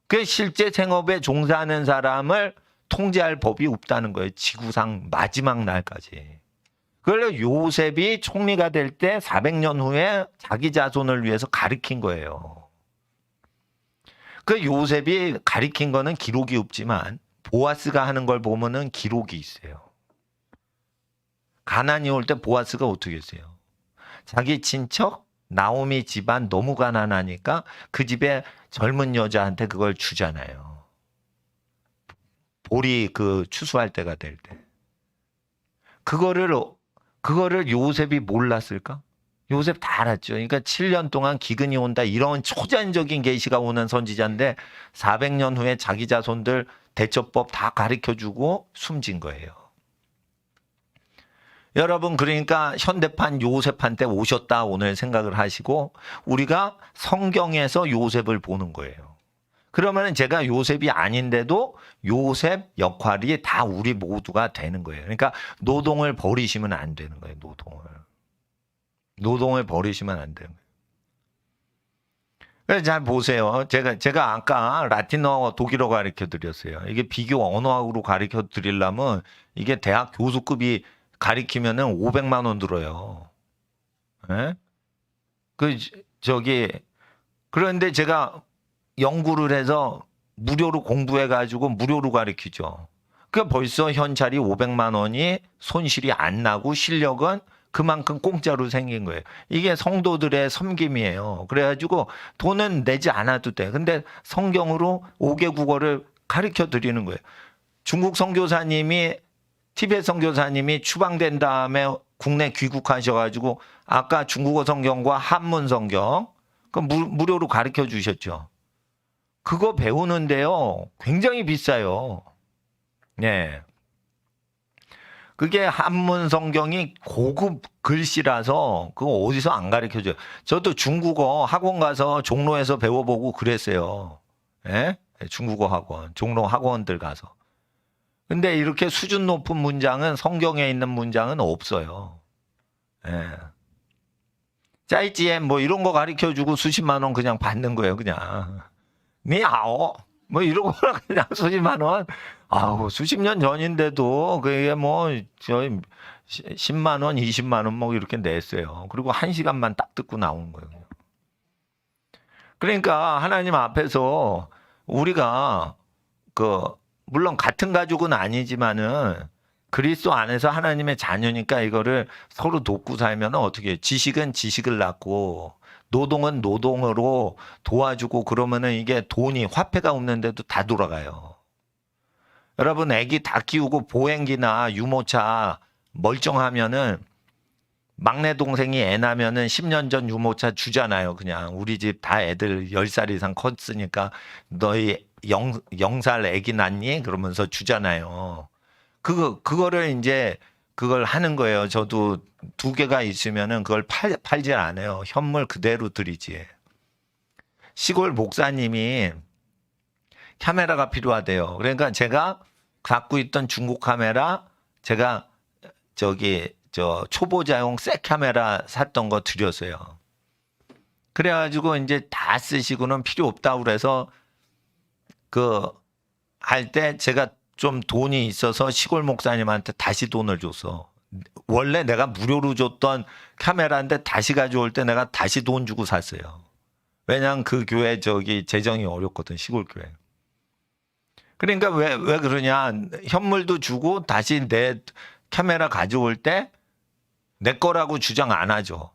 그 실제 생업에 종사하는 사람을 통제할 법이 없다는 거예요. 지구상 마지막 날까지. 그걸 요셉이 총리가 될 때 400년 후에 자기 자손을 위해서 가르친 거예요. 그 요셉이 가르친 거는 기록이 없지만 보아스가 하는 걸 보면은 기록이 있어요. 가난이 올 때 보아스가 어떻게 했어요? 자기 친척 나오미 집안 너무 가난하니까 그 집에 젊은 여자한테 그걸 주잖아요. 보리 그 추수할 때가 될 때. 그거를 요셉이 몰랐을까? 요셉 다 알았죠. 그러니까 7년 동안 기근이 온다 이런 초전적인 계시가 오는 선지자인데 400년 후에 자기 자손들 대처법 다 가르쳐주고 숨진 거예요. 여러분 그러니까 현대판 요셉한테 오셨다 오늘 생각을 하시고 우리가 성경에서 요셉을 보는 거예요. 그러면 제가 요셉이 아닌데도 요셉 역할이 다 우리 모두가 되는 거예요. 그러니까 노동을 버리시면 안 되는 거예요. 노동을 버리시면 안 되는 거예요. 그래서 잘 보세요. 제가 아까 라틴어 독일어 가르쳐 드렸어요. 이게 비교 언어학으로 가르쳐 드리려면 이게 대학 교수급이 가리키면은 500만 원 들어요. 예? 그런데 제가 연구를 해서 무료로 공부해가지고 무료로 가르치죠. 그 벌써 현찰이 500만 원이 손실이 안 나고 실력은 그만큼 공짜로 생긴 거예요. 이게 성도들의 섬김이에요. 그래가지고 돈은 내지 않아도 돼. 근데 성경으로 5개 국어를 가르쳐 드리는 거예요. 중국 선교사님이 티베트 선교사님이 추방된 다음에 국내 귀국하셔가지고 아까 중국어 성경과 한문 성경 그 무료로 가르쳐 주셨죠. 그거 배우는데요, 굉장히 비싸요. 네. 그게 한문 성경이 고급 글씨라서 그거 어디서 안 가르쳐줘요. 저도 중국어 학원 가서 종로에서 배워보고 그랬어요. 예? 중국어 학원, 종로 학원들 가서. 근데 이렇게 수준 높은 문장은 성경에 있는 문장은 없어요. 예. 짜이지에 뭐 이런 거 가르쳐주고 수십만 원 그냥 받는 거예요, 그냥. 니아오 뭐 이런 거나 그냥 수십만 원. 아우 수십 년 전인데도 그게 뭐 저 10만 원, 20만 원 뭐 이렇게 냈어요. 그리고 1시간만 딱 듣고 나온 거예요. 그러니까 하나님 앞에서 우리가 그 물론 같은 가족은 아니지만은 그리스도 안에서 하나님의 자녀니까 이거를 서로 돕고 살면 어떻게 해요? 지식은 지식을 낳고 노동은 노동으로 도와주고 그러면은 이게 돈이 화폐가 없는데도 다 돌아가요. 여러분 애기 다 키우고 보행기나 유모차 멀쩡하면은 막내 동생이 애 낳으면은 10년 전 유모차 주잖아요. 그냥 우리 집 다 애들 10살 이상 컸으니까 너희 0살 애기 낳니? 그러면서 주잖아요. 그거를 이제 그걸 하는 거예요. 저도 2개가 있으면은 그걸 팔질 않아요. 현물 그대로 드리지. 시골 목사님이 카메라가 필요하대요. 그러니까 제가 갖고 있던 중국 카메라 제가 저기 저 초보자용 새 카메라 샀던 거 드렸어요. 그래가지고 이제 다 쓰시고는 필요 없다고 그래서 그 할 때 제가 좀 돈이 있어서 시골 목사님한테 다시 돈을 줬어. 원래 내가 무료로 줬던 카메라인데 다시 가져올 때 내가 다시 돈 주고 샀어요. 왜냐면 그 교회 저기 재정이 어렵거든, 시골 교회. 그러니까 왜 그러냐. 현물도 주고 다시 내 카메라 가져올 때 내 거라고 주장 안 하죠.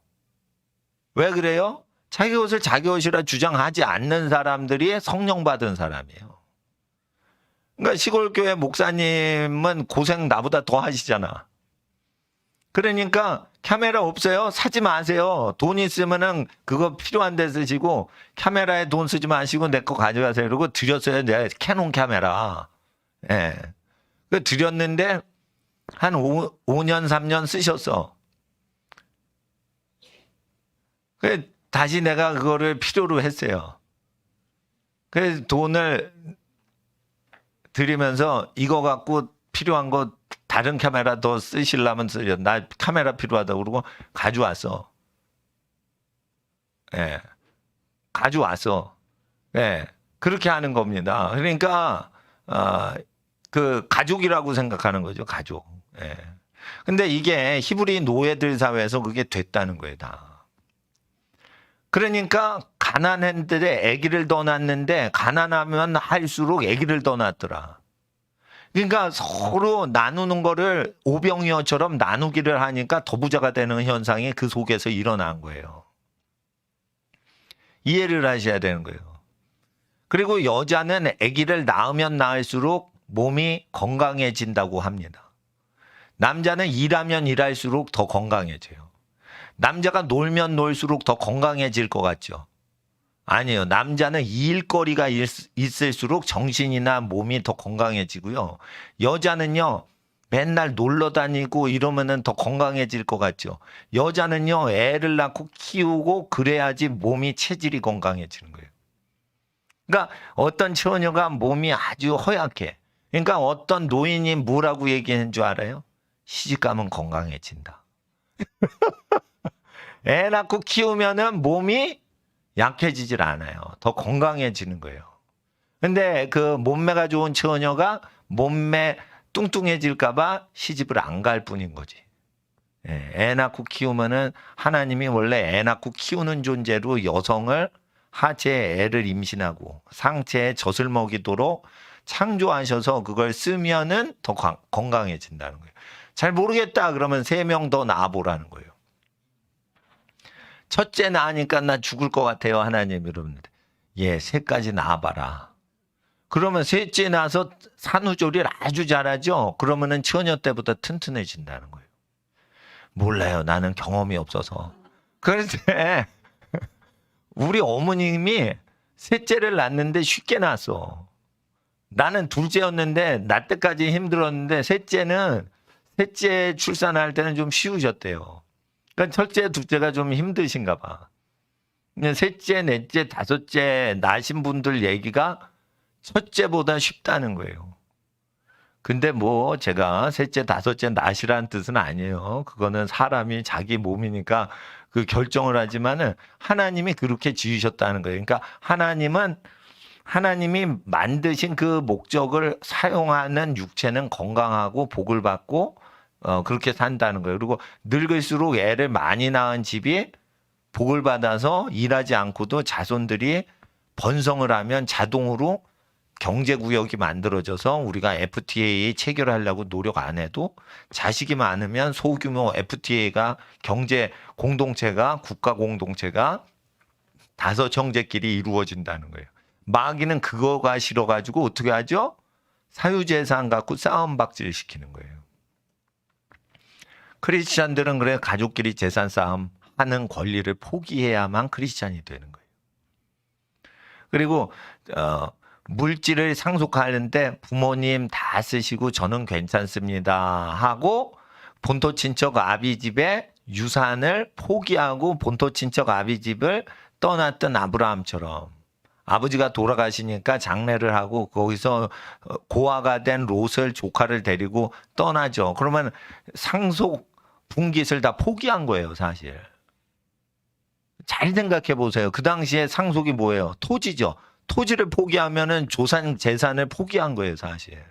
왜 그래요? 자기 옷을 자기 옷이라 주장하지 않는 사람들이 성령 받은 사람이에요. 그러니까 시골교회 목사님은 고생 나보다 더 하시잖아. 그러니까 카메라 없어요? 사지 마세요. 돈 있으면은 그거 필요한 데 쓰시고 카메라에 돈 쓰지 마시고 내 거 가져가세요. 그러고 드렸어요. 내가 캐논 카메라. 예. 그 드렸는데 한 5년, 3년 쓰셨어. 그 다시 내가 그거를 필요로 했어요. 그래서 돈을 드리면서 이거 갖고 필요한 거 다른 카메라 더 쓰시려면 쓰려. 나 카메라 필요하다고 그러고 가져왔어. 예. 가져왔어. 예. 그렇게 하는 겁니다. 그러니까 그 가족이라고 생각하는 거죠. 가족. 예. 근데 이게 히브리 노예들 사회에서 그게 됐다는 거예요, 다. 그러니까 가난한들의 아기를 더 낳는데 가난하면 할수록 아기를 더 낳더라. 그러니까 서로 나누는 거를 오병이어처럼 나누기를 하니까 더 부자가 되는 현상이 그 속에서 일어난 거예요. 이해를 하셔야 되는 거예요. 그리고 여자는 아기를 낳으면 낳을수록 몸이 건강해진다고 합니다. 남자는 일하면 일할수록 더 건강해져요. 남자가 놀면 놀수록 더 건강해질 것 같죠? 아니에요. 남자는 일거리가 있을수록 정신이나 몸이 더 건강해지고요. 여자는요, 맨날 놀러 다니고 이러면은 더 건강해질 것 같죠? 여자는요, 애를 낳고 키우고 그래야지 몸이 체질이 건강해지는 거예요. 그러니까 어떤 처녀가 몸이 아주 허약해. 그러니까 어떤 노인이 뭐라고 얘기하는 줄 알아요? 시집가면 건강해진다. 애 낳고 키우면은 몸이 약해지질 않아요. 더 건강해지는 거예요. 근데 그 몸매가 좋은 처녀가 몸매 뚱뚱해질까봐 시집을 안 갈 뿐인 거지. 애 낳고 키우면은 하나님이 원래 애 낳고 키우는 존재로 여성을 하체에 애를 임신하고 상체에 젖을 먹이도록 창조하셔서 그걸 쓰면은 더 건강해진다는 거예요. 잘 모르겠다 그러면 3명 더 낳아보라는 거예요. 첫째 낳으니까 나 죽을 것 같아요 하나님 이러는데 예, 3까지 낳아봐라. 그러면 셋째 낳아서 산후조리를 아주 잘하죠. 그러면은 처녀 때보다 튼튼해진다는 거예요. 몰라요. 나는 경험이 없어서. 그런데 우리 어머님이 셋째를 낳는데 쉽게 낳았어. 나는 둘째였는데 낳을 때까지 힘들었는데 셋째 출산할 때는 좀 쉬우셨대요. 그러니까 첫째, 둘째가 좀 힘드신가 봐. 근데 셋째, 넷째, 다섯째 낳으신 분들 얘기가 첫째보다 쉽다는 거예요. 근데 뭐 제가 셋째, 다섯째 낳으시라는 뜻은 아니에요. 그거는 사람이 자기 몸이니까 그 결정을 하지만은 하나님이 그렇게 지으셨다는 거예요. 그러니까 하나님이 만드신 그 목적을 사용하는 육체는 건강하고 복을 받고 그렇게 산다는 거예요. 그리고 늙을수록 애를 많이 낳은 집이 복을 받아서 일하지 않고도 자손들이 번성을 하면 자동으로 경제구역이 만들어져서 우리가 FTA 체결하려고 노력 안 해도 자식이 많으면 소규모 FTA가 경제 공동체가 국가 공동체가 5 형제끼리 이루어진다는 거예요. 마귀는 그거가 싫어가지고 어떻게 하죠? 사유재산 갖고 싸움박질 시키는 거예요. 크리스찬들은 그래 가족끼리 재산 싸움 하는 권리를 포기해야만 크리스찬이 되는 거예요. 그리고 물질을 상속하는데 부모님 다 쓰시고 저는 괜찮습니다 하고 본토 친척 아비 집에 유산을 포기하고 본토 친척 아비 집을 떠났던 아브라함처럼 아버지가 돌아가시니까 장례를 하고 거기서 고아가 된 롯을 조카를 데리고 떠나죠. 그러면 상속 분깃을 다 포기한 거예요, 사실. 잘 생각해 보세요. 그 당시에 상속이 뭐예요? 토지죠. 토지를 포기하면은 조상 재산을 포기한 거예요, 사실.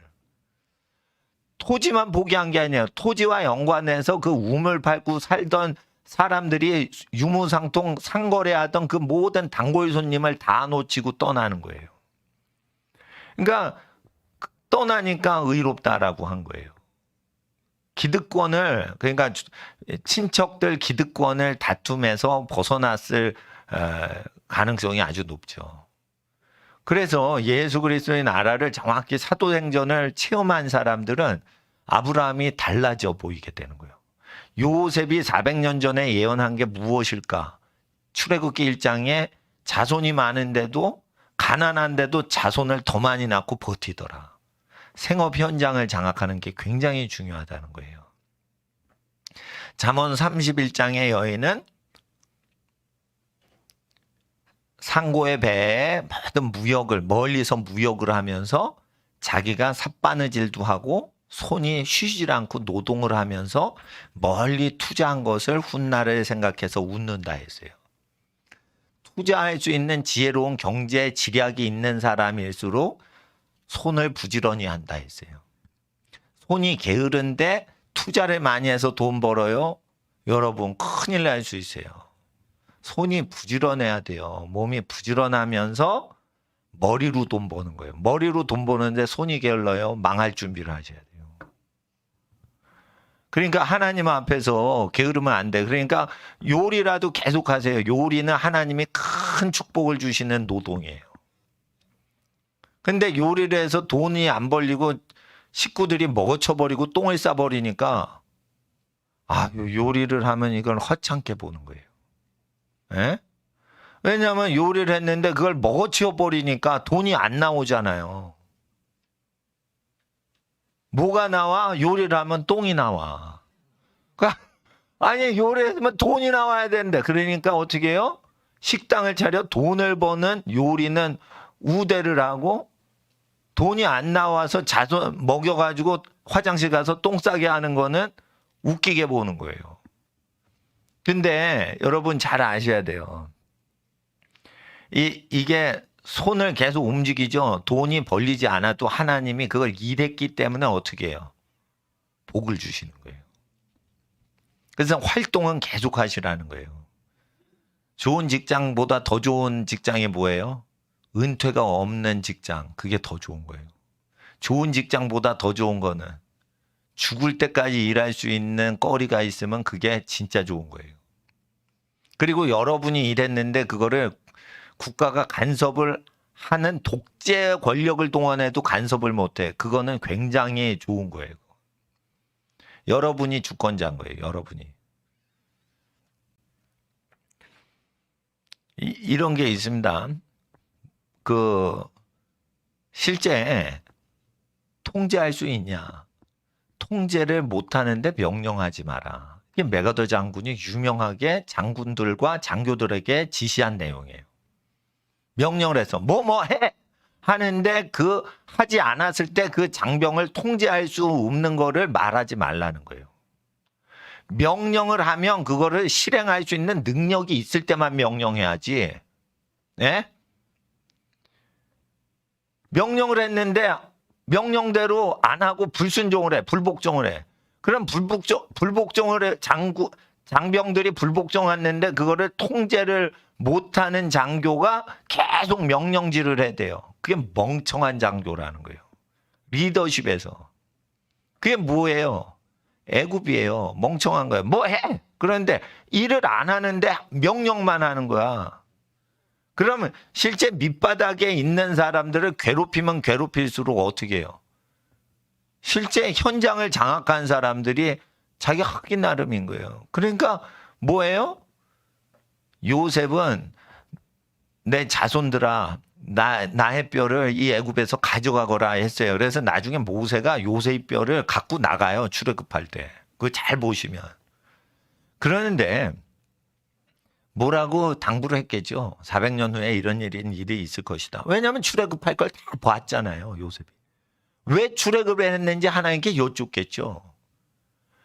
토지만 포기한 게 아니에요. 토지와 연관해서 그 우물 밟고 살던 사람들이 유무상통 상거래하던 그 모든 단골 손님을 다 놓치고 떠나는 거예요. 그러니까 떠나니까 의롭다라고 한 거예요. 기득권을 그러니까 친척들 기득권을 다툼에서 벗어났을 가능성이 아주 높죠. 그래서 예수 그리스도의 나라를 정확히 사도행전을 체험한 사람들은 아브라함이 달라져 보이게 되는 거예요. 요셉이 400년 전에 예언한 게 무엇일까? 출애굽기 1장에 자손이 많은데도 가난한데도 자손을 더 많이 낳고 버티더라. 생업 현장을 장악하는 게 굉장히 중요하다는 거예요. 잠언 31장의 여인은 상고의 배에 모든 무역을 멀리서 무역을 하면서 자기가 삿바느질도 하고 손이 쉬질 않고 노동을 하면서 멀리 투자한 것을 훗날을 생각해서 웃는다 했어요. 투자할 수 있는 지혜로운 경제 지략이 있는 사람일수록 손을 부지런히 한다 했어요. 손이 게으른데 투자를 많이 해서 돈 벌어요. 여러분 큰일 날 수 있어요. 손이 부지런해야 돼요. 몸이 부지런하면서 머리로 돈 버는 거예요. 머리로 돈 버는데 손이 게을러요. 망할 준비를 하셔야 돼요. 그러니까 하나님 앞에서 게으르면 안 돼. 그러니까 요리라도 계속 하세요. 요리는 하나님이 큰 축복을 주시는 노동이에요. 근데 요리를 해서 돈이 안 벌리고 식구들이 먹어쳐버리고 똥을 싸버리니까 요리를 하면 이걸 허창게 보는 거예요. 예? 왜냐하면 요리를 했는데 그걸 먹어치워 버리니까 돈이 안 나오잖아요. 뭐가 나와? 요리를 하면 똥이 나와. 그러니까 아니 요리했으면 돈이 나와야 되는데 그러니까 어떻게 해요? 식당을 차려 돈을 버는 요리는 우대를 하고 돈이 안 나와서 자손 먹여가지고 화장실 가서 똥 싸게 하는 거는 웃기게 보는 거예요. 근데 여러분 잘 아셔야 돼요. 이게 손을 계속 움직이죠. 돈이 벌리지 않아도 하나님이 그걸 일했기 때문에 어떻게 해요? 복을 주시는 거예요. 그래서 활동은 계속 하시라는 거예요. 좋은 직장보다 더 좋은 직장이 뭐예요? 은퇴가 없는 직장. 그게 더 좋은 거예요. 좋은 직장보다 더 좋은 거는 죽을 때까지 일할 수 있는 거리가 있으면 그게 진짜 좋은 거예요. 그리고 여러분이 일했는데 그거를 국가가 간섭을 하는 독재 권력을 동원해도 간섭을 못해. 그거는 굉장히 좋은 거예요. 여러분이 주권자인 거예요. 여러분이. 이런 게 있습니다. 실제 통제할 수 있냐? 통제를 못하는데 명령하지 마라. 이게 메가더 장군이 유명하게 장군들과 장교들에게 지시한 내용이에요. 명령을 해서 뭐 해! 하는데 하지 않았을 때 그 장병을 통제할 수 없는 거를 말하지 말라는 거예요. 명령을 하면 그거를 실행할 수 있는 능력이 있을 때만 명령해야지. 네? 명령을 했는데 명령대로 안 하고 불순종을 해. 불복종을 해. 그럼 불복종을 해. 장병들이 불복종했는데 그거를 통제를 못하는 장교가 계속 명령질을 해야 돼요. 그게 멍청한 장교라는 거예요. 리더십에서. 그게 뭐예요? 애굽이에요. 멍청한 거예요. 뭐 해? 그런데 일을 안 하는데 명령만 하는 거야. 그러면 실제 밑바닥에 있는 사람들을 괴롭히면 괴롭힐수록 어떻게 해요? 실제 현장을 장악한 사람들이 자기 하기 나름인 거예요. 그러니까 뭐예요? 요셉은 내 자손들아 나의 뼈를 이 애굽에서 가져가거라 했어요. 그래서 나중에 모세가 요셉의 뼈를 갖고 나가요. 출애굽할 때. 그거 잘 보시면. 그러는데 뭐라고 당부를 했겠죠. 400년 후에 이런 일이 있을 것이다. 왜냐하면 출애굽할 걸 다 봤잖아요. 요셉이. 왜 출애굽을 했는지 하나님께 여쭙겠죠.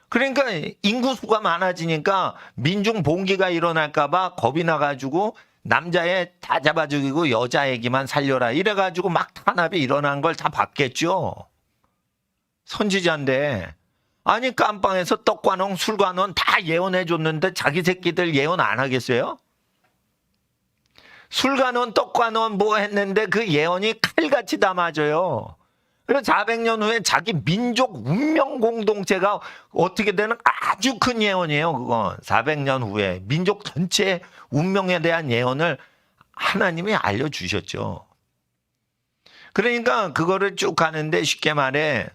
그러니까 인구수가 많아지니까 민중 봉기가 일어날까 봐 겁이 나가지고 남자애 다 잡아 죽이고 여자 애기만 살려라 이래가지고 막 탄압이 일어난 걸 다 봤겠죠. 선지자인데 아니 깜빵에서 떡관원 술관원 다 예언해 줬는데 자기 새끼들 예언 안 하겠어요? 술관원 떡관원 뭐 했는데 그 예언이 칼같이 다 맞아요. 그래서 400년 후에 자기 민족 운명 공동체가 어떻게 되는 아주 큰 예언이에요. 그건 400년 후에 민족 전체의 운명에 대한 예언을 하나님이 알려주셨죠. 그러니까 그거를 쭉 가는데 쉽게 말해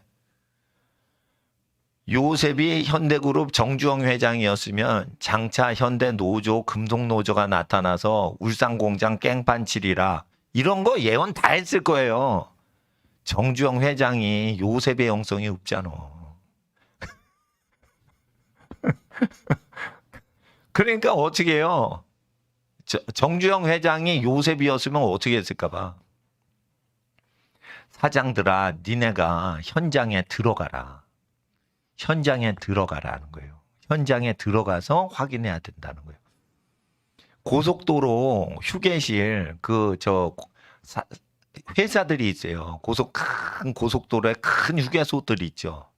요셉이 현대그룹 정주영 회장이었으면 장차 현대노조 금속노조가 나타나서 울산공장 깽판칠이라 이런 거 예언 다 했을 거예요. 정주영 회장이 요셉의 영성이 없잖아. 그러니까 어떻게 해요? 정주영 회장이 요셉이었으면 어떻게 했을까 봐. 사장들아 니네가 현장에 들어가라. 현장에 들어가라는 거예요. 현장에 들어가서 확인해야 된다는 거예요. 고속도로 휴게실 회사들이 있어요. 큰 고속도로에 큰 휴게소들이 있죠.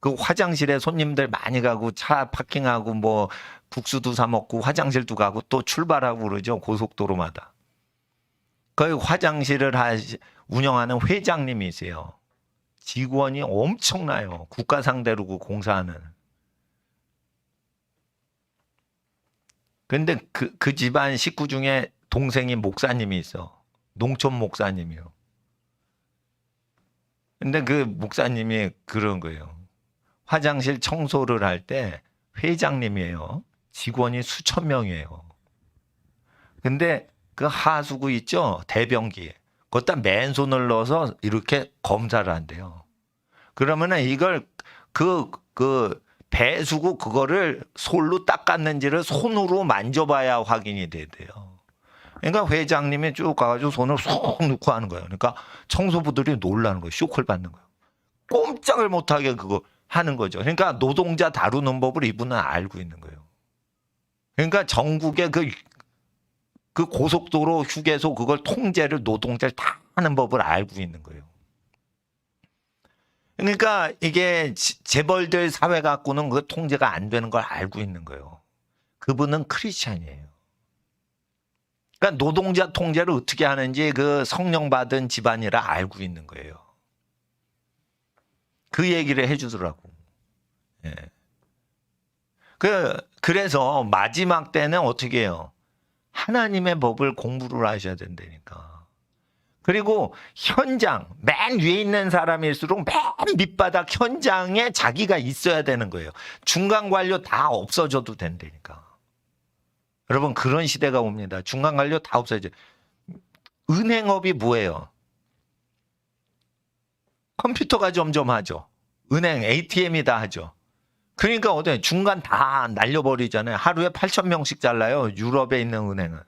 그 화장실에 손님들 많이 가고 차 파킹하고 뭐 국수도 사 먹고 화장실도 가고 또 출발하고 그러죠. 고속도로마다. 거기 화장실을 운영하는 회장님이 있어요. 직원이 엄청나요. 국가 상대로 공사하는. 근데 그 집안 식구 중에 동생이 목사님이 있어. 농촌 목사님이요. 근데 그 목사님이 그런 거예요. 화장실 청소를 할 때 회장님이에요. 직원이 수천 명이에요. 근데 그 하수구 있죠? 대변기. 거기다 맨손을 넣어서 이렇게 검사를 한대요. 그러면은 이걸 배수구 그거를 솔로 닦았는지를 손으로 만져봐야 확인이 되대요. 그러니까 회장님이 쭉 가가지고 손을 쏙 넣고 하는 거예요. 그러니까 청소부들이 놀라는 거예요. 쇼크를 받는 거예요. 꼼짝을 못하게 그거 하는 거죠. 그러니까 노동자 다루는 법을 이분은 알고 있는 거예요. 그러니까 전국의 그 고속도로 휴게소 그걸 통제를 노동자를 다 하는 법을 알고 있는 거예요. 그러니까 이게 재벌들 사회 갖고는 그 통제가 안 되는 걸 알고 있는 거예요. 그분은 크리스찬이에요. 그러니까 노동자 통제를 어떻게 하는지 그 성령 받은 집안이라 알고 있는 거예요. 그 얘기를 해주더라고. 예. 그래서 마지막 때는 어떻게 해요? 하나님의 법을 공부를 하셔야 된다니까. 그리고 현장, 맨 위에 있는 사람일수록 맨 밑바닥 현장에 자기가 있어야 되는 거예요. 중간 관료 다 없어져도 된다니까. 여러분, 그런 시대가 옵니다. 중간 관료 다 없어져. 은행업이 뭐예요? 컴퓨터가 점점 하죠. 은행, ATM이 다 하죠. 그러니까 어때? 중간 다 날려버리잖아요. 하루에 8,000명씩 잘라요. 유럽에 있는 은행은.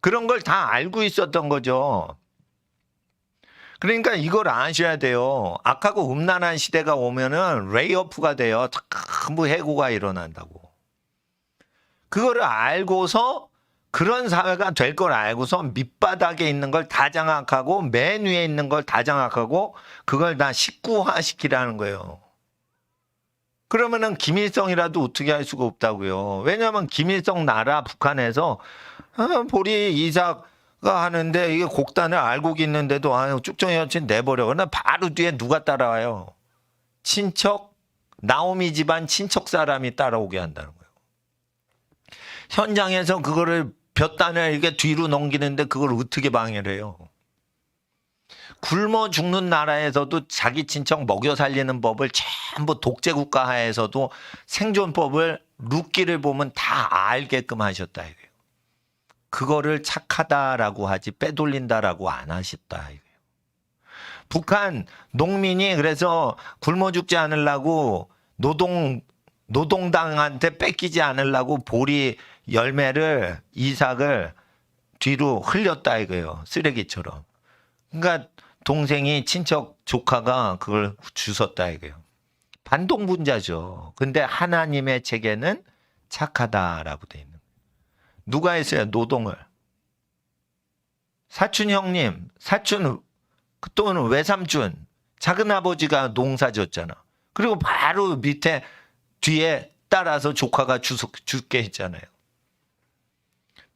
그런 걸 다 알고 있었던 거죠. 그러니까 이걸 아셔야 돼요. 악하고 음란한 시대가 오면은 레이오프가 돼요. 전부 해고가 일어난다고. 그거를 알고서 그런 사회가 될 걸 알고서 밑바닥에 있는 걸 다 장악하고 맨 위에 있는 걸 다 장악하고 그걸 다 식구화시키라는 거예요. 그러면은 김일성이라도 어떻게 할 수가 없다고요. 왜냐하면 김일성 나라 북한에서 보리 이삭가 하는데 이게 곡단을 알고 있는데도 쭉정이 여친 내버려. 그러나 바로 뒤에 누가 따라와요? 친척, 나오미 집안 친척 사람이 따라오게 한다는 거예요. 현장에서 그거를 볕단을 이렇게 뒤로 넘기는데 그걸 어떻게 방해를 해요? 굶어 죽는 나라에서도 자기 친척 먹여 살리는 법을 전부 독재국가 하에서도 생존법을 룻기를 보면 다 알게끔 하셨다 이거예요. 그거를 착하다라고 하지 빼돌린다라고 안 하셨다 이거예요. 북한 농민이 그래서 굶어 죽지 않으려고 노동당한테 뺏기지 않으려고 보리 열매를 이삭을 뒤로 흘렸다 이거예요. 쓰레기처럼. 그러니까 동생이 친척 조카가 그걸 주웠다 이거예요. 반동분자죠. 근데 하나님의 책에는 착하다라고 돼 있는 거예요. 누가 했어요? 노동을. 사촌 형님, 사촌 또는 외삼촌, 작은 아버지가 농사 졌잖아. 그리고 바로 밑에 뒤에 따라서 조카가 죽게 했잖아요.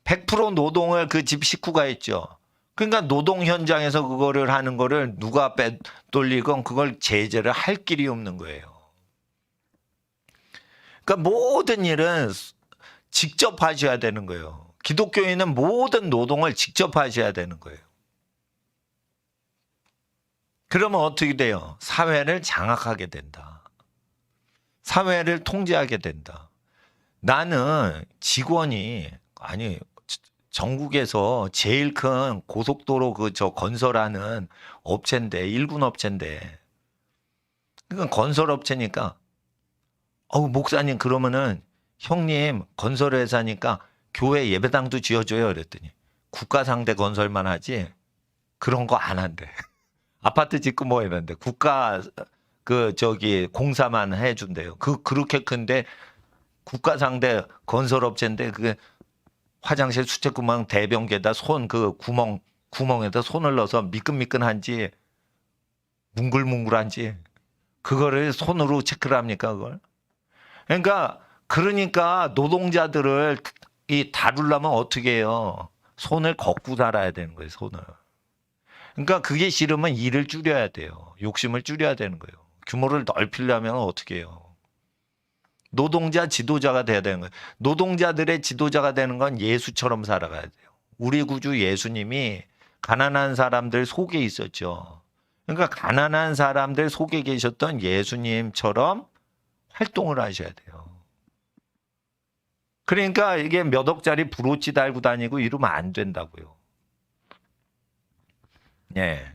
100% 노동을 그 집 식구가 했죠. 그러니까 노동 현장에서 그거를 하는 거를 누가 빼돌리건 그걸 제재를 할 길이 없는 거예요. 그러니까 모든 일은 직접 하셔야 되는 거예요. 기독교인은 모든 노동을 직접 하셔야 되는 거예요. 그러면 어떻게 돼요? 사회를 장악하게 된다. 사회를 통제하게 된다. 나는 직원이 전국에서 제일 큰 고속도로 건설하는 업체인데, 일군 업체인데. 그러니까 건설업체니까, 목사님, 그러면은 형님 건설회사니까 교회 예배당도 지어줘요. 그랬더니 국가 상대 건설만 하지 그런 거 안 한대. 아파트 짓고 뭐 이런데 국가 공사만 해준대요. 그렇게 큰데 국가 상대 건설업체인데 그게 화장실 수채구멍 대변기에다 구멍에다 손을 넣어서 미끈미끈한지 뭉글뭉글한지 그거를 손으로 체크를 합니까 그걸? 그러니까 노동자들을 다루려면 어떻게 해요? 손을 걷고 살아야 되는 거예요. 손을. 그러니까 그게 싫으면 일을 줄여야 돼요. 욕심을 줄여야 되는 거예요. 규모를 넓히려면 어떻게 해요? 노동자 지도자가 돼야 되는 거예요. 노동자들의 지도자가 되는 건 예수처럼 살아가야 돼요. 우리 구주 예수님이 가난한 사람들 속에 있었죠. 그러니까 가난한 사람들 속에 계셨던 예수님처럼 활동을 하셔야 돼요. 그러니까 이게 몇 억짜리 브로치 달고 다니고 이러면 안 된다고요. 예.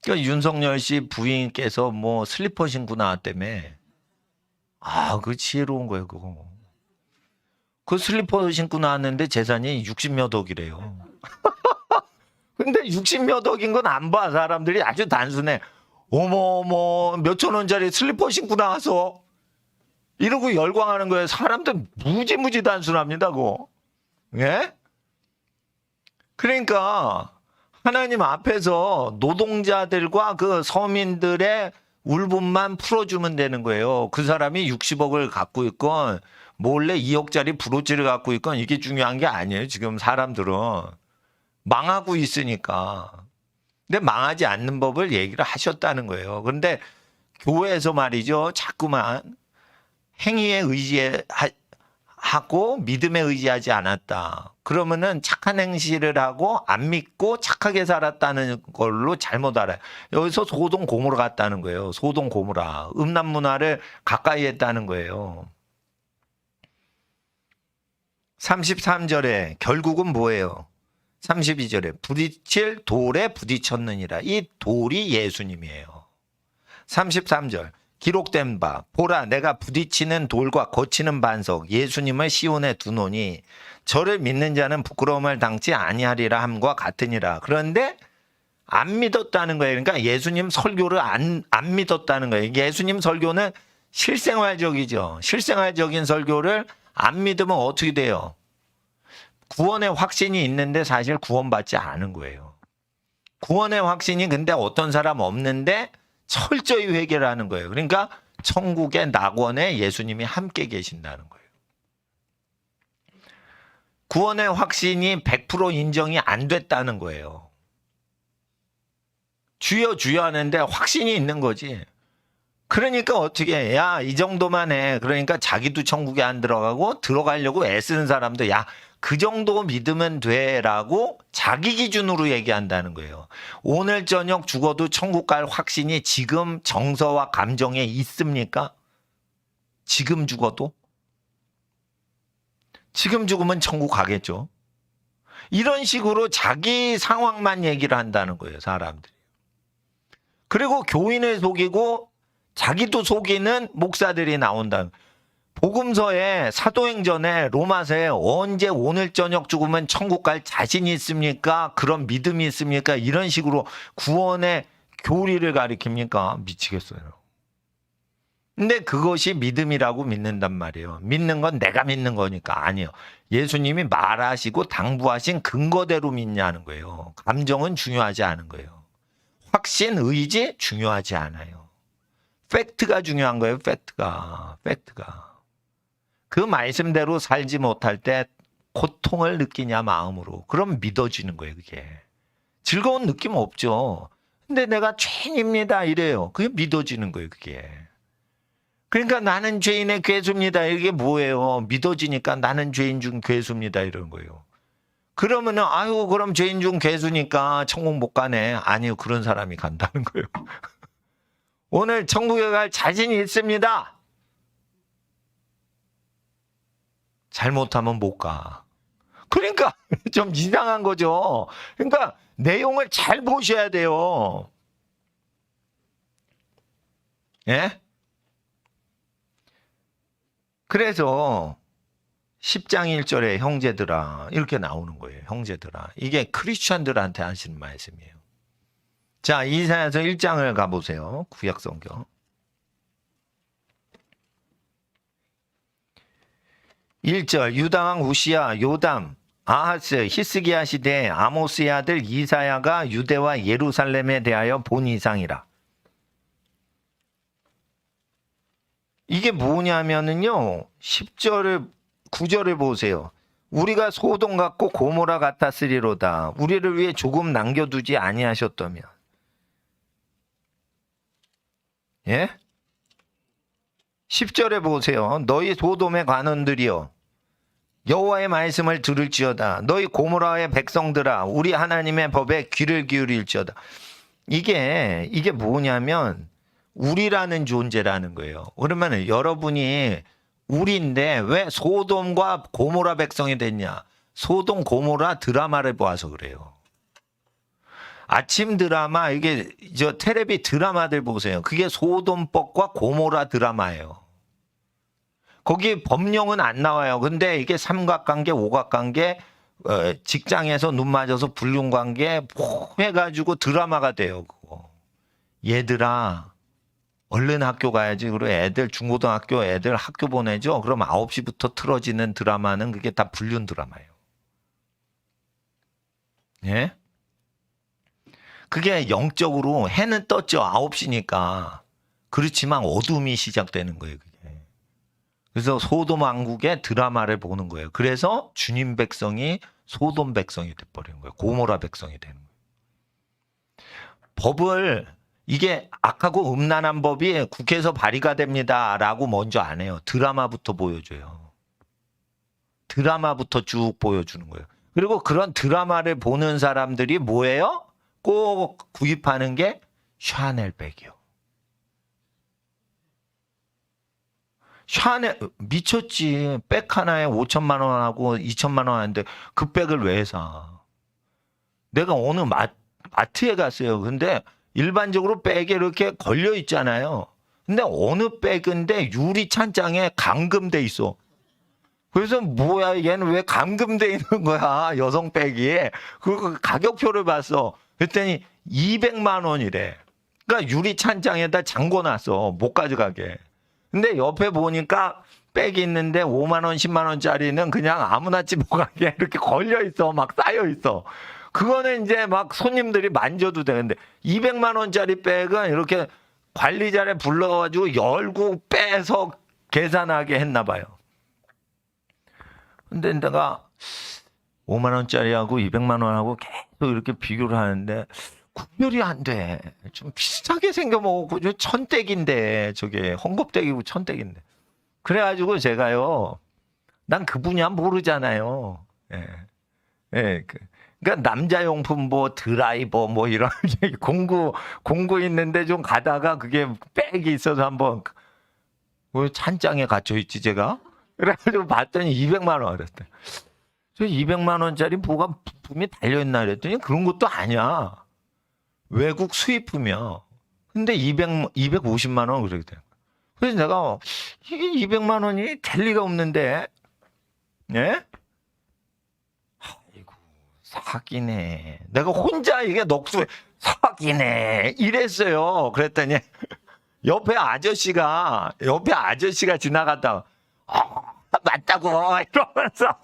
그러니까 윤석열 씨 부인께서 뭐 슬리퍼 신고 나왔다며. 그 지혜로운 거예요, 그거. 그 슬리퍼 신고 나왔는데 재산이 60몇 억이래요. 근데 60몇 억인 건 안 봐. 사람들이 아주 단순해. 어머, 몇천 원짜리 슬리퍼 신고 나와서. 이러고 열광하는 거예요. 사람들 무지무지 단순합니다, 그거. 예? 그러니까 하나님 앞에서 노동자들과 그 서민들의 울분만 풀어주면 되는 거예요. 그 사람이 60억을 갖고 있건 몰래 2억짜리 브로치를 갖고 있건 이게 중요한 게 아니에요. 지금 사람들은 망하고 있으니까. 근데 망하지 않는 법을 얘기를 하셨다는 거예요. 그런데 교회에서 말이죠. 자꾸만 행위에 의지하고 믿음에 의지하지 않았다. 그러면은 착한 행실을 하고 안 믿고 착하게 살았다는 걸로 잘못 알아요. 여기서 소돔 고모라 같다는 거예요. 소돔 고모라. 음란 문화를 가까이 했다는 거예요. 33절에 결국은 뭐예요? 32절에 부딪힐 돌에 부딪혔느니라. 이 돌이 예수님이에요. 33절 기록된 바 보라 내가 부딪히는 돌과 거치는 반석 예수님을 시온에 두노니 저를 믿는 자는 부끄러움을 당치 아니하리라 함과 같으니라. 그런데 안 믿었다는 거예요. 그러니까 예수님 설교를 안 믿었다는 거예요. 예수님 설교는 실생활적이죠. 실생활적인 설교를 안 믿으면 어떻게 돼요? 구원의 확신이 있는데 사실 구원받지 않은 거예요. 구원의 확신이 근데 어떤 사람 없는데 철저히 회개를 하는 거예요. 그러니까 천국의 낙원에 예수님이 함께 계신다는 거예요. 구원의 확신이 100% 인정이 안 됐다는 거예요. 주여 주여 하는데 확신이 있는 거지. 그러니까 어떻게 해? 야, 이 정도만 해. 그러니까 자기도 천국에 안 들어가고 들어가려고 애쓰는 사람도 야, 그 정도 믿으면 돼라고 자기 기준으로 얘기한다는 거예요. 오늘 저녁 죽어도 천국 갈 확신이 지금 정서와 감정에 있습니까? 지금 죽어도? 지금 죽으면 천국 가겠죠. 이런 식으로 자기 상황만 얘기를 한다는 거예요, 사람들이. 그리고 교인을 속이고 자기도 속이는 목사들이 나온다는 거예요. 복음서에 사도행전에 로마서에 언제 오늘 저녁 죽으면 천국 갈 자신이 있습니까? 그런 믿음이 있습니까? 이런 식으로 구원의 교리를 가리킵니까? 미치겠어요. 근데 그것이 믿음이라고 믿는단 말이에요. 믿는 건 내가 믿는 거니까. 아니요. 예수님이 말하시고 당부하신 근거대로 믿냐는 거예요. 감정은 중요하지 않은 거예요. 확신, 의지 중요하지 않아요. 팩트가 중요한 거예요. 팩트가. 그 말씀대로 살지 못할 때 고통을 느끼냐 마음으로. 그럼 믿어지는 거예요. 그게. 즐거운 느낌 없죠. 근데 내가 죄인입니다 이래요. 그게 믿어지는 거예요. 그게. 그러니까 나는 죄인의 괴수입니다. 이게 뭐예요? 믿어지니까 나는 죄인 중 괴수입니다. 이런 거예요. 그러면은 아유 그럼 죄인 중 괴수니까 천국 못 가네. 아니요. 그런 사람이 간다는 거예요. 오늘 천국에 갈 자신이 있습니다. 잘못하면 못 가. 그러니까 좀 이상한 거죠. 그러니까 내용을 잘 보셔야 돼요. 예? 그래서 10장 1절에 형제들아 이렇게 나오는 거예요. 형제들아. 이게 크리스천들한테 하시는 말씀이에요. 자, 이사야서 1장을 가보세요. 구약성경. 1절 유다왕 우시야, 요담, 아하스, 히스기야 시대에 아모스의 아들 이사야가 유대와 예루살렘에 대하여 본 이상이라. 이게 뭐냐면은요. 10절을 9절을 보세요. 우리가 소돔 같고 고모라 같았으리로다. 우리를 위해 조금 남겨두지 아니하셨다면. 예? 10절에 보세요. 너희 소돔의 관원들이여 여호와의 말씀을 들을지어다. 너희 고모라의 백성들아 우리 하나님의 법에 귀를 기울일지어다. 이게 뭐냐면 우리라는 존재라는 거예요. 그러면 여러분이 우리인데 왜 소돔과 고모라 백성이 됐냐? 소돔 고모라 드라마를 보아서 그래요. 아침 드라마 이게 저 텔레비 드라마들 보세요. 그게 소돔법과 고모라 드라마예요. 거기 법령은 안 나와요. 근데 이게 삼각관계, 오각관계, 직장에서 눈 맞아서 불륜관계 해가지고 드라마가 돼요. 그거. 얘들아 얼른 학교 가야지. 그리고 애들 중고등학교 애들 학교 보내죠. 그럼 9시부터 틀어지는 드라마는 그게 다 불륜 드라마예요. 예? 그게 영적으로 해는 떴죠. 9시니까. 그렇지만 어둠이 시작되는 거예요. 그게. 그래서 소돔 왕국의 드라마를 보는 거예요. 그래서 주님 백성이 소돔 백성이 돼버리는 거예요. 고모라 백성이 되는 거예요. 법을 이게 악하고 음란한 법이 국회에서 발의가 됩니다라고 먼저 안 해요. 드라마부터 보여줘요. 드라마부터 쭉 보여주는 거예요. 그리고 그런 드라마를 보는 사람들이 뭐예요? 꼭 구입하는 게 샤넬백이요. 샤넬 미쳤지. 백 하나에 5천만 원하고 2천만 원 하는데 그 백을 왜 사? 내가 어느 마트에 갔어요. 근데 일반적으로 백에 이렇게 걸려 있잖아요. 근데 어느 백인데 유리 찬장에 감금돼 있어. 그래서 뭐야 얘는 왜 감금돼 있는 거야 여성 백이. 그 가격표를 봤어. 그랬더니 200만 원이래. 그러니까 유리 찬장에다 잠궈놨어. 못 가져가게. 근데 옆에 보니까 백이 있는데 5만 원, 10만 원짜리는 그냥 아무나 집어가게 이렇게 걸려 있어. 막 쌓여 있어. 그거는 이제 막 손님들이 만져도 되는데 200만 원짜리 백은 이렇게 관리자를 불러가지고 열고 빼서 계산하게 했나 봐요. 근데 내가 5만 원짜리하고 200만 원하고 계속 이렇게 비교를 하는데 구별이 안 돼. 좀 비슷하게 생겨 먹고 천댁인데 저게 헝겊댁이고 천댁인데. 그래가지고 제가요. 난 그 분야 모르잖아요. 예. 예. 그러니까 남자용품 뭐 드라이버 뭐 이런 공구 있는데 좀 가다가 그게 백이 있어서 한번 뭐 찬장에 갇혀 있지 제가. 그래가지고 봤더니 200만 원 그랬대. 저 200만 원짜리 뭐가 부품이 달려있나 그랬더니 그런 것도 아니야. 외국 수입품이야. 근데 250만 원 그렇게 돼. 그래서 내가 이게 200만 원이 될 리가 없는데, 예? 아이고 사기네. 내가 혼자 이게 넋두에 사기네 이랬어요. 그랬더니 옆에 아저씨가 지나갔다가 맞다고 이러면서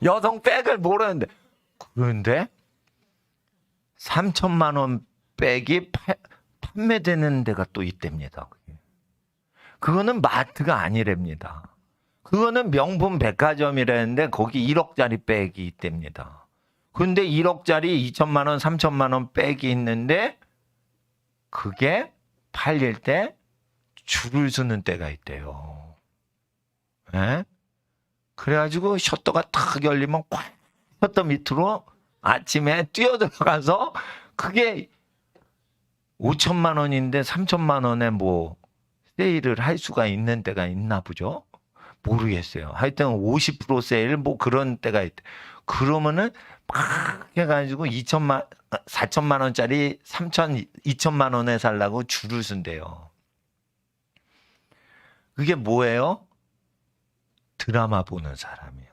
여성 백을 모르는데 그런데 3천만 원 백이 판매되는 데가 또 있답니다. 그거는 마트가 아니랍니다. 그거는 명품 백화점이라는데 거기 1억짜리 백이 있답니다. 그런데 1억짜리 2천만 원, 3천만 원 백이 있는데 그게 팔릴 때 줄을 서는 때가 있대요. 예? 그래가지고 셔터가 탁 열리면 꽉 셔터 밑으로 아침에 뛰어들어가서 그게 5천만 원인데 3천만 원에 뭐 세일을 할 수가 있는 때가 있나 보죠. 모르겠어요. 하여튼 50% 세일 뭐 그런 때가 있대. 그러면은 막 해가지고 4천만 원짜리 2천만 원에 살라고 줄을 쓴대요. 그게 뭐예요? 드라마 보는 사람이에요.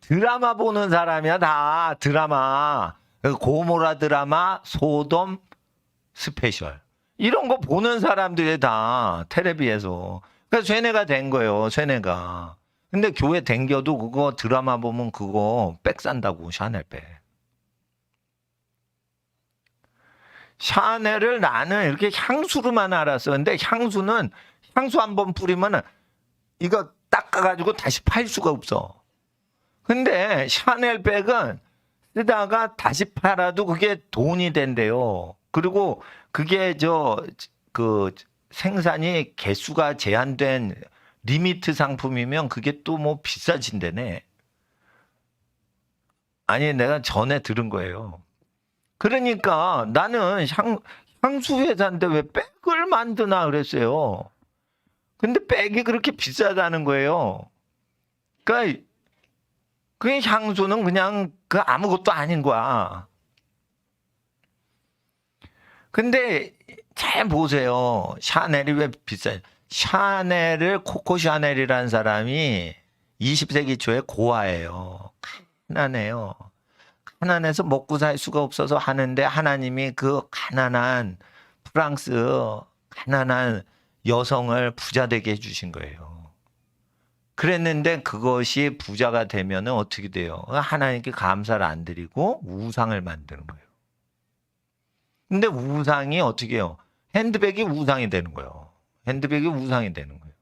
드라마 보는 사람이야 다. 드라마. 고모라 드라마, 소돔 스페셜. 이런 거 보는 사람들이 다 텔레비에서. 그러니까 쇠뇌가 된 거예요. 쇠뇌가. 근데 교회 댕겨도 그거 드라마 보면 그거 백 산다고. 샤넬백. 샤넬을 나는 이렇게 향수로만 알았어. 근데 향수 한번 뿌리면 이거 닦아가지고 다시 팔 수가 없어. 근데 샤넬백은 쓰다가 다시 팔아도 그게 돈이 된대요. 그리고 그게 생산이 개수가 제한된 리미트 상품이면 그게 또 뭐 비싸진대네. 아니 내가 전에 들은 거예요. 그러니까 나는 향수 회사인데 왜 백을 만드나 그랬어요. 근데 백이 그렇게 비싸다는 거예요. 그러니까 그 향수는 그냥 그 아무것도 아닌 거야. 근데 잘 보세요. 샤넬이 왜 비싸요? 샤넬을 코코 샤넬이라는 사람이 20세기 초에 고아예요. 가난해요. 가난해서 먹고 살 수가 없어서 하는데 하나님이 그 가난한 프랑스 가난한 여성을 부자 되게 해주신 거예요. 그랬는데 그것이 부자가 되면 어떻게 돼요? 하나님께 감사를 안 드리고 우상을 만드는 거예요. 근데 우상이 어떻게 해요? 핸드백이 우상이 되는 거예요. 핸드백이 우상이 되는 거예요.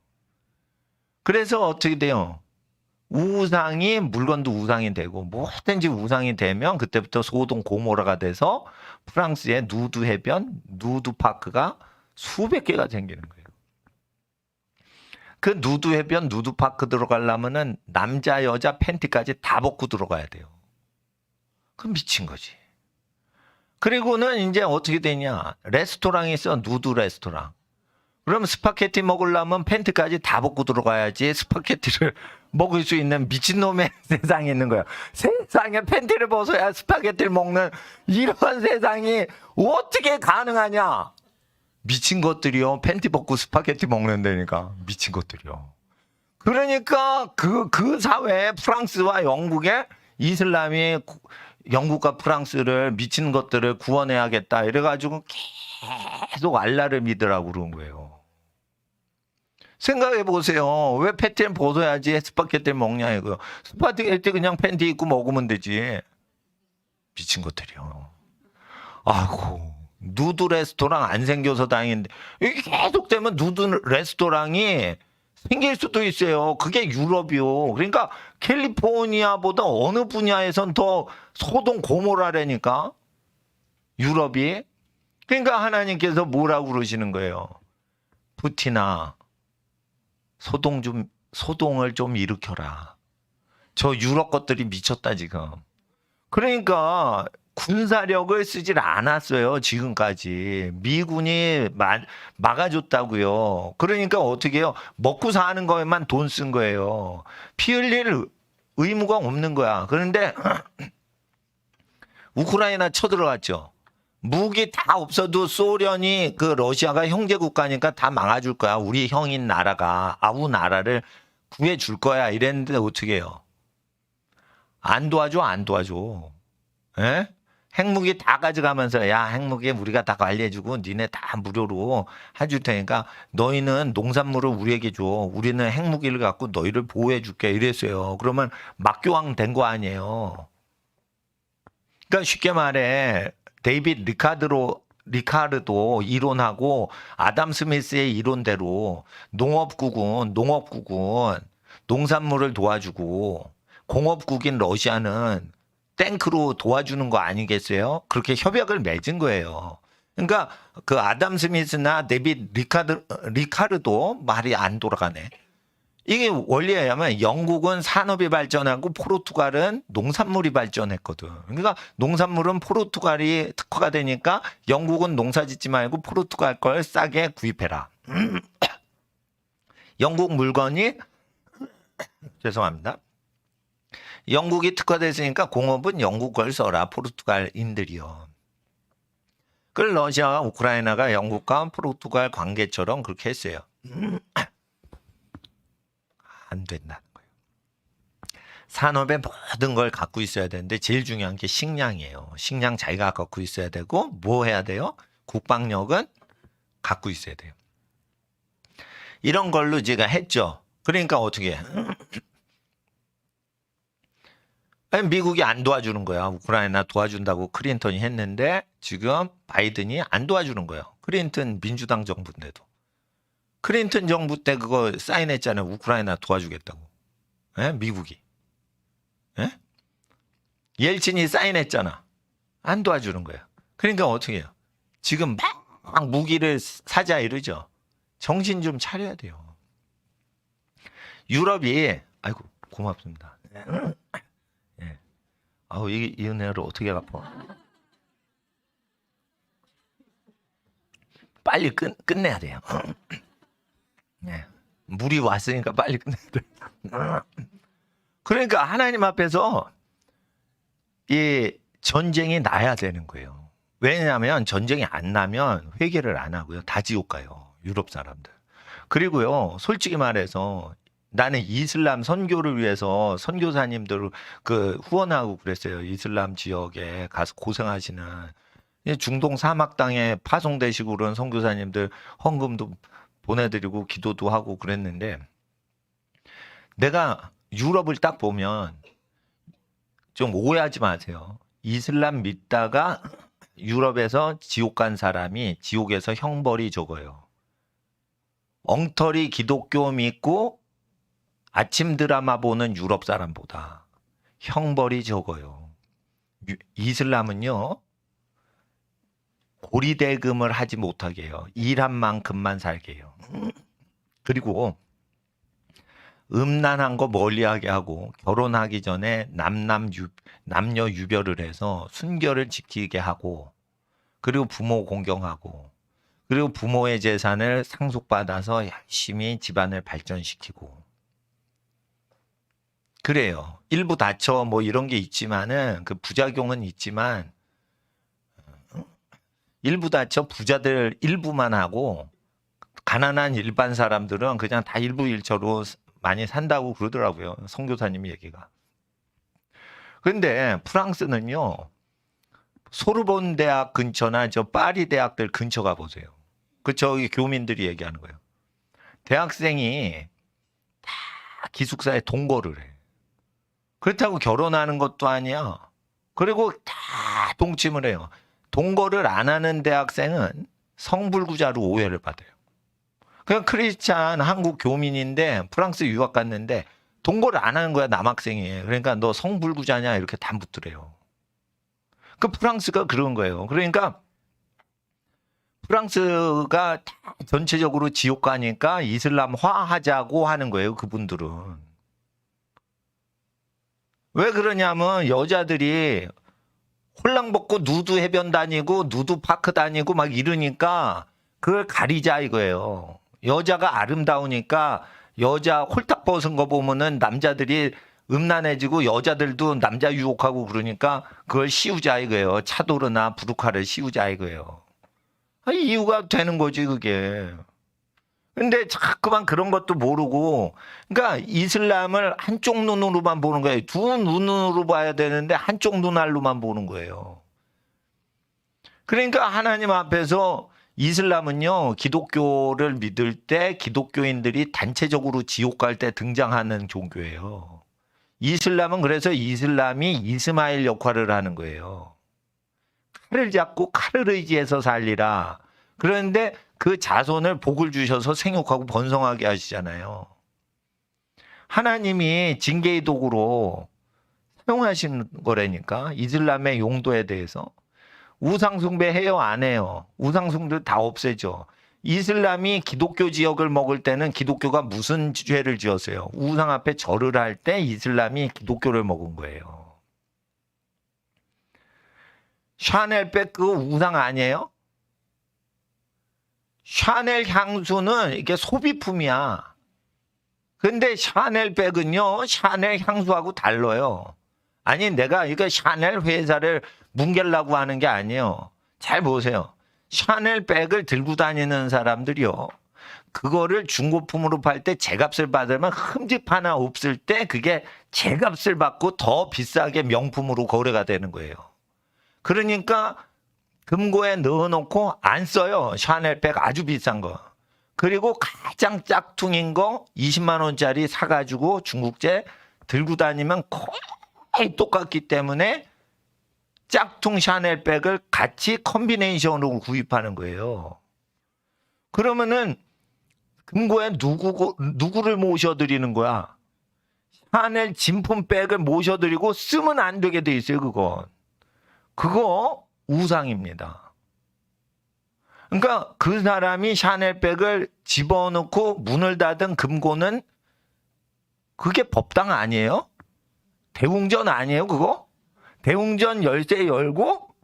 그래서 어떻게 돼요? 우상이 물건도 우상이 되고 뭐든지 우상이 되면 그때부터 소동 고모라가 돼서 프랑스의 누드 해변, 누드 파크가 수백 개가 생기는 거예요. 그 누드 해변, 누드 파크 들어가려면은 남자, 여자 팬티까지 다 벗고 들어가야 돼요. 그럼 미친 거지. 그리고는 이제 어떻게 되냐? 레스토랑이 있어, 누드 레스토랑. 그럼 스파게티 먹으려면 팬티까지 다 벗고 들어가야지 스파게티를 먹을 수 있는 미친놈의 세상이 있는 거야. 세상에 팬티를 벗어야 스파게티를 먹는 이런 세상이 어떻게 가능하냐? 미친 것들이요. 팬티 벗고 스파게티 먹는다니까. 미친 것들이요. 그러니까 그 사회에 프랑스와 영국의 이슬람이 영국과 프랑스를 미친 것들을 구원해야겠다. 이래가지고 계속 알라를 믿으라고 그런 거예요. 생각해 보세요. 왜 팬티는 벗어야지 스파게티를 먹냐 이거요. 스파게티 그냥 팬티 입고 먹으면 되지. 미친 것들이요. 아이고. 누드 레스토랑 안 생겨서 다행인데 이게 계속 되면 누드 레스토랑이 생길 수도 있어요. 그게 유럽이요. 그러니까 캘리포니아보다 어느 분야에선 더 소동 고모라라니까 유럽이. 그러니까 하나님께서 뭐라고 그러시는 거예요? 푸틴아, 소동을 좀 일으켜라. 저 유럽 것들이 미쳤다 지금. 그러니까 군사력을 쓰질 않았어요. 지금까지. 미군이 막아줬다고요. 그러니까 어떻게 해요? 먹고 사는 거에만 돈 쓴 거예요. 피 흘릴 의무가 없는 거야. 그런데 우크라이나 쳐들어갔죠. 무기 다 없어도 소련이 그 러시아가 형제 국가니까 다 막아줄 거야. 우리 형인 나라가 아우 나라를 구해줄 거야. 이랬는데 어떻게 해요? 안 도와줘, 안 도와줘. 에? 핵무기 다 가져가면서 야 핵무기 우리가 다 관리해주고 니네 다 무료로 해줄 테니까 너희는 농산물을 우리에게 줘. 우리는 핵무기를 갖고 너희를 보호해줄게 이랬어요. 그러면 막교황 된 거 아니에요. 그러니까 쉽게 말해 데이빗 리카르도 이론하고 아담 스미스의 이론대로 농업국은 농산물을 도와주고 공업국인 러시아는 탱크로 도와주는 거 아니겠어요? 그렇게 협약을 맺은 거예요. 그러니까 그 아담 스미스나 데이빗 리카르도 말이 안 돌아가네. 이게 원리에 의하면 영국은 산업이 발전하고 포르투갈은 농산물이 발전했거든. 그러니까 농산물은 포르투갈이 특화가 되니까 영국은 농사 짓지 말고 포르투갈 걸 싸게 구입해라. 영국 물건이 죄송합니다. 영국이 특화됐으니까 공업은 영국 걸 써라. 포르투갈인들이요. 그 러시아와 우크라이나가 영국과 포르투갈 관계처럼 그렇게 했어요. 안 된다는 거예요. 산업의 모든 걸 갖고 있어야 되는데 제일 중요한 게 식량이에요. 식량 자기가 갖고 있어야 되고 뭐 해야 돼요? 국방력은 갖고 있어야 돼요. 이런 걸로 제가 했죠. 그러니까 어떻게 해? 미국이 안 도와주는 거야. 우크라이나 도와준다고 클린턴이 했는데 지금 바이든이 안 도와주는 거예요. 클린턴 민주당 정부인데도. 클린턴 정부 때 그거 사인했잖아요. 우크라이나 도와주겠다고. 에? 미국이. 에? 옐친이 사인했잖아. 안 도와주는 거예요. 그러니까 어떻게 해요? 지금 막 무기를 사자 이러죠. 정신 좀 차려야 돼요. 유럽이 아이고 고맙습니다. 예. 아우 이 은혜를 어떻게 갚아? 빨리 끝내야 돼요. 예. 물이 왔으니까 빨리 끝내야 돼. 그러니까 하나님 앞에서 이 전쟁이 나야 되는 거예요. 왜냐하면 전쟁이 안 나면 회개를 안 하고요. 다 지옥 가요. 유럽 사람들. 그리고요. 솔직히 말해서 나는 이슬람 선교를 위해서 선교사님들 그 후원하고 그랬어요. 이슬람 지역에 가서 고생하시는 중동 사막 땅에 파송되시고 그런 선교사님들 헌금도 보내드리고 기도도 하고 그랬는데 내가 유럽을 딱 보면 좀 오해하지 마세요. 이슬람 믿다가 유럽에서 지옥 간 사람이 지옥에서 형벌이 적어요. 엉터리 기독교 믿고 아침 드라마 보는 유럽 사람보다 형벌이 적어요. 이슬람은요, 고리대금을 하지 못하게 해요. 일한 만큼만 살게 해요. 그리고 음란한 거 멀리하게 하고 결혼하기 전에 남녀 유별을 해서 순결을 지키게 하고, 그리고 부모 공경하고, 그리고 부모의 재산을 상속받아서 열심히 집안을 발전시키고. 그래요. 일부 다쳐 뭐 이런 게 있지만은 그 부작용은 있지만, 일부 다쳐 부자들 일부만 하고 가난한 일반 사람들은 그냥 다 일부일처로 많이 산다고 그러더라고요. 선교사님 얘기가. 근데 프랑스는요, 소르본 대학 근처나 저 파리 대학들 근처 가보세요. 그 저기 교민들이 얘기하는 거예요. 대학생이 다 기숙사에 동거를 해. 그렇다고 결혼하는 것도 아니야. 그리고 다 동침을 해요. 동거를 안 하는 대학생은 성불구자로 오해를 받아요. 그냥 크리스찬 한국 교민인데 프랑스 유학 갔는데 동거를 안 하는 거야, 남학생이. 그러니까 너 성불구자냐 이렇게 다 묻더래요. 그 프랑스가 그런 거예요. 그러니까 프랑스가 다 전체적으로 지옥 가니까 이슬람화 하자고 하는 거예요, 그분들은. 왜 그러냐면 여자들이 홀랑 벗고 누드 해변 다니고 누드 파크 다니고 막 이러니까 그걸 가리자 이거예요. 여자가 아름다우니까 여자 홀딱 벗은 거 보면은 남자들이 음란해지고 여자들도 남자 유혹하고 그러니까 그걸 씌우자 이거예요. 차도르나 부르카를 씌우자 이거예요. 이유가 되는 거지 그게. 근데 자꾸만 그런 것도 모르고, 그러니까 이슬람을 한쪽 눈으로만 보는 거예요. 두 눈으로 봐야 되는데 한쪽 눈알로만 보는 거예요. 그러니까 하나님 앞에서 이슬람은요, 기독교를 믿을 때 기독교인들이 단체적으로 지옥 갈 때 등장하는 종교예요. 이슬람은 그래서 이슬람이 이스마엘 역할을 하는 거예요. 칼을 잡고 칼을 의지해서 살리라. 그런데 그 자손을 복을 주셔서 생육하고 번성하게 하시잖아요. 하나님이 징계의 도구로 사용하시는 거라니까. 이슬람의 용도에 대해서. 우상숭배 해요, 안 해요? 우상숭배 다 없애죠. 이슬람이 기독교 지역을 먹을 때는 기독교가 무슨 죄를 지었어요? 우상 앞에 절을 할 때 이슬람이 기독교를 먹은 거예요. 샤넬백 그거 우상 아니에요? 샤넬 향수는 이게 소비품이야. 근데 샤넬백은요, 샤넬 향수하고 달라요. 아니, 내가 이거 샤넬 회사를 뭉개려고 하는 게 아니에요. 잘 보세요. 샤넬백을 들고 다니는 사람들이요, 그거를 중고품으로 팔 때 제값을 받으면 흠집 하나 없을 때 그게 제값을 받고 더 비싸게 명품으로 거래가 되는 거예요. 그러니까 금고에 넣어놓고 안 써요. 샤넬백 아주 비싼 거. 그리고 가장 짝퉁인 거 20만 원짜리 사가지고 중국제 들고 다니면 거의 똑같기 때문에 짝퉁 샤넬백을 같이 컨비네이션으로 구입하는 거예요. 그러면은 금고에 누구를 모셔드리는 거야? 샤넬 진품백을 모셔드리고 쓰면 안 되게 돼 있어요, 그건. 그거 우상입니다. 그러니까 그 사람이 샤넬백을 집어넣고 문을 닫은 금고는 그게 법당 아니에요? 대웅전 아니에요, 그거? 대웅전 열쇠 열고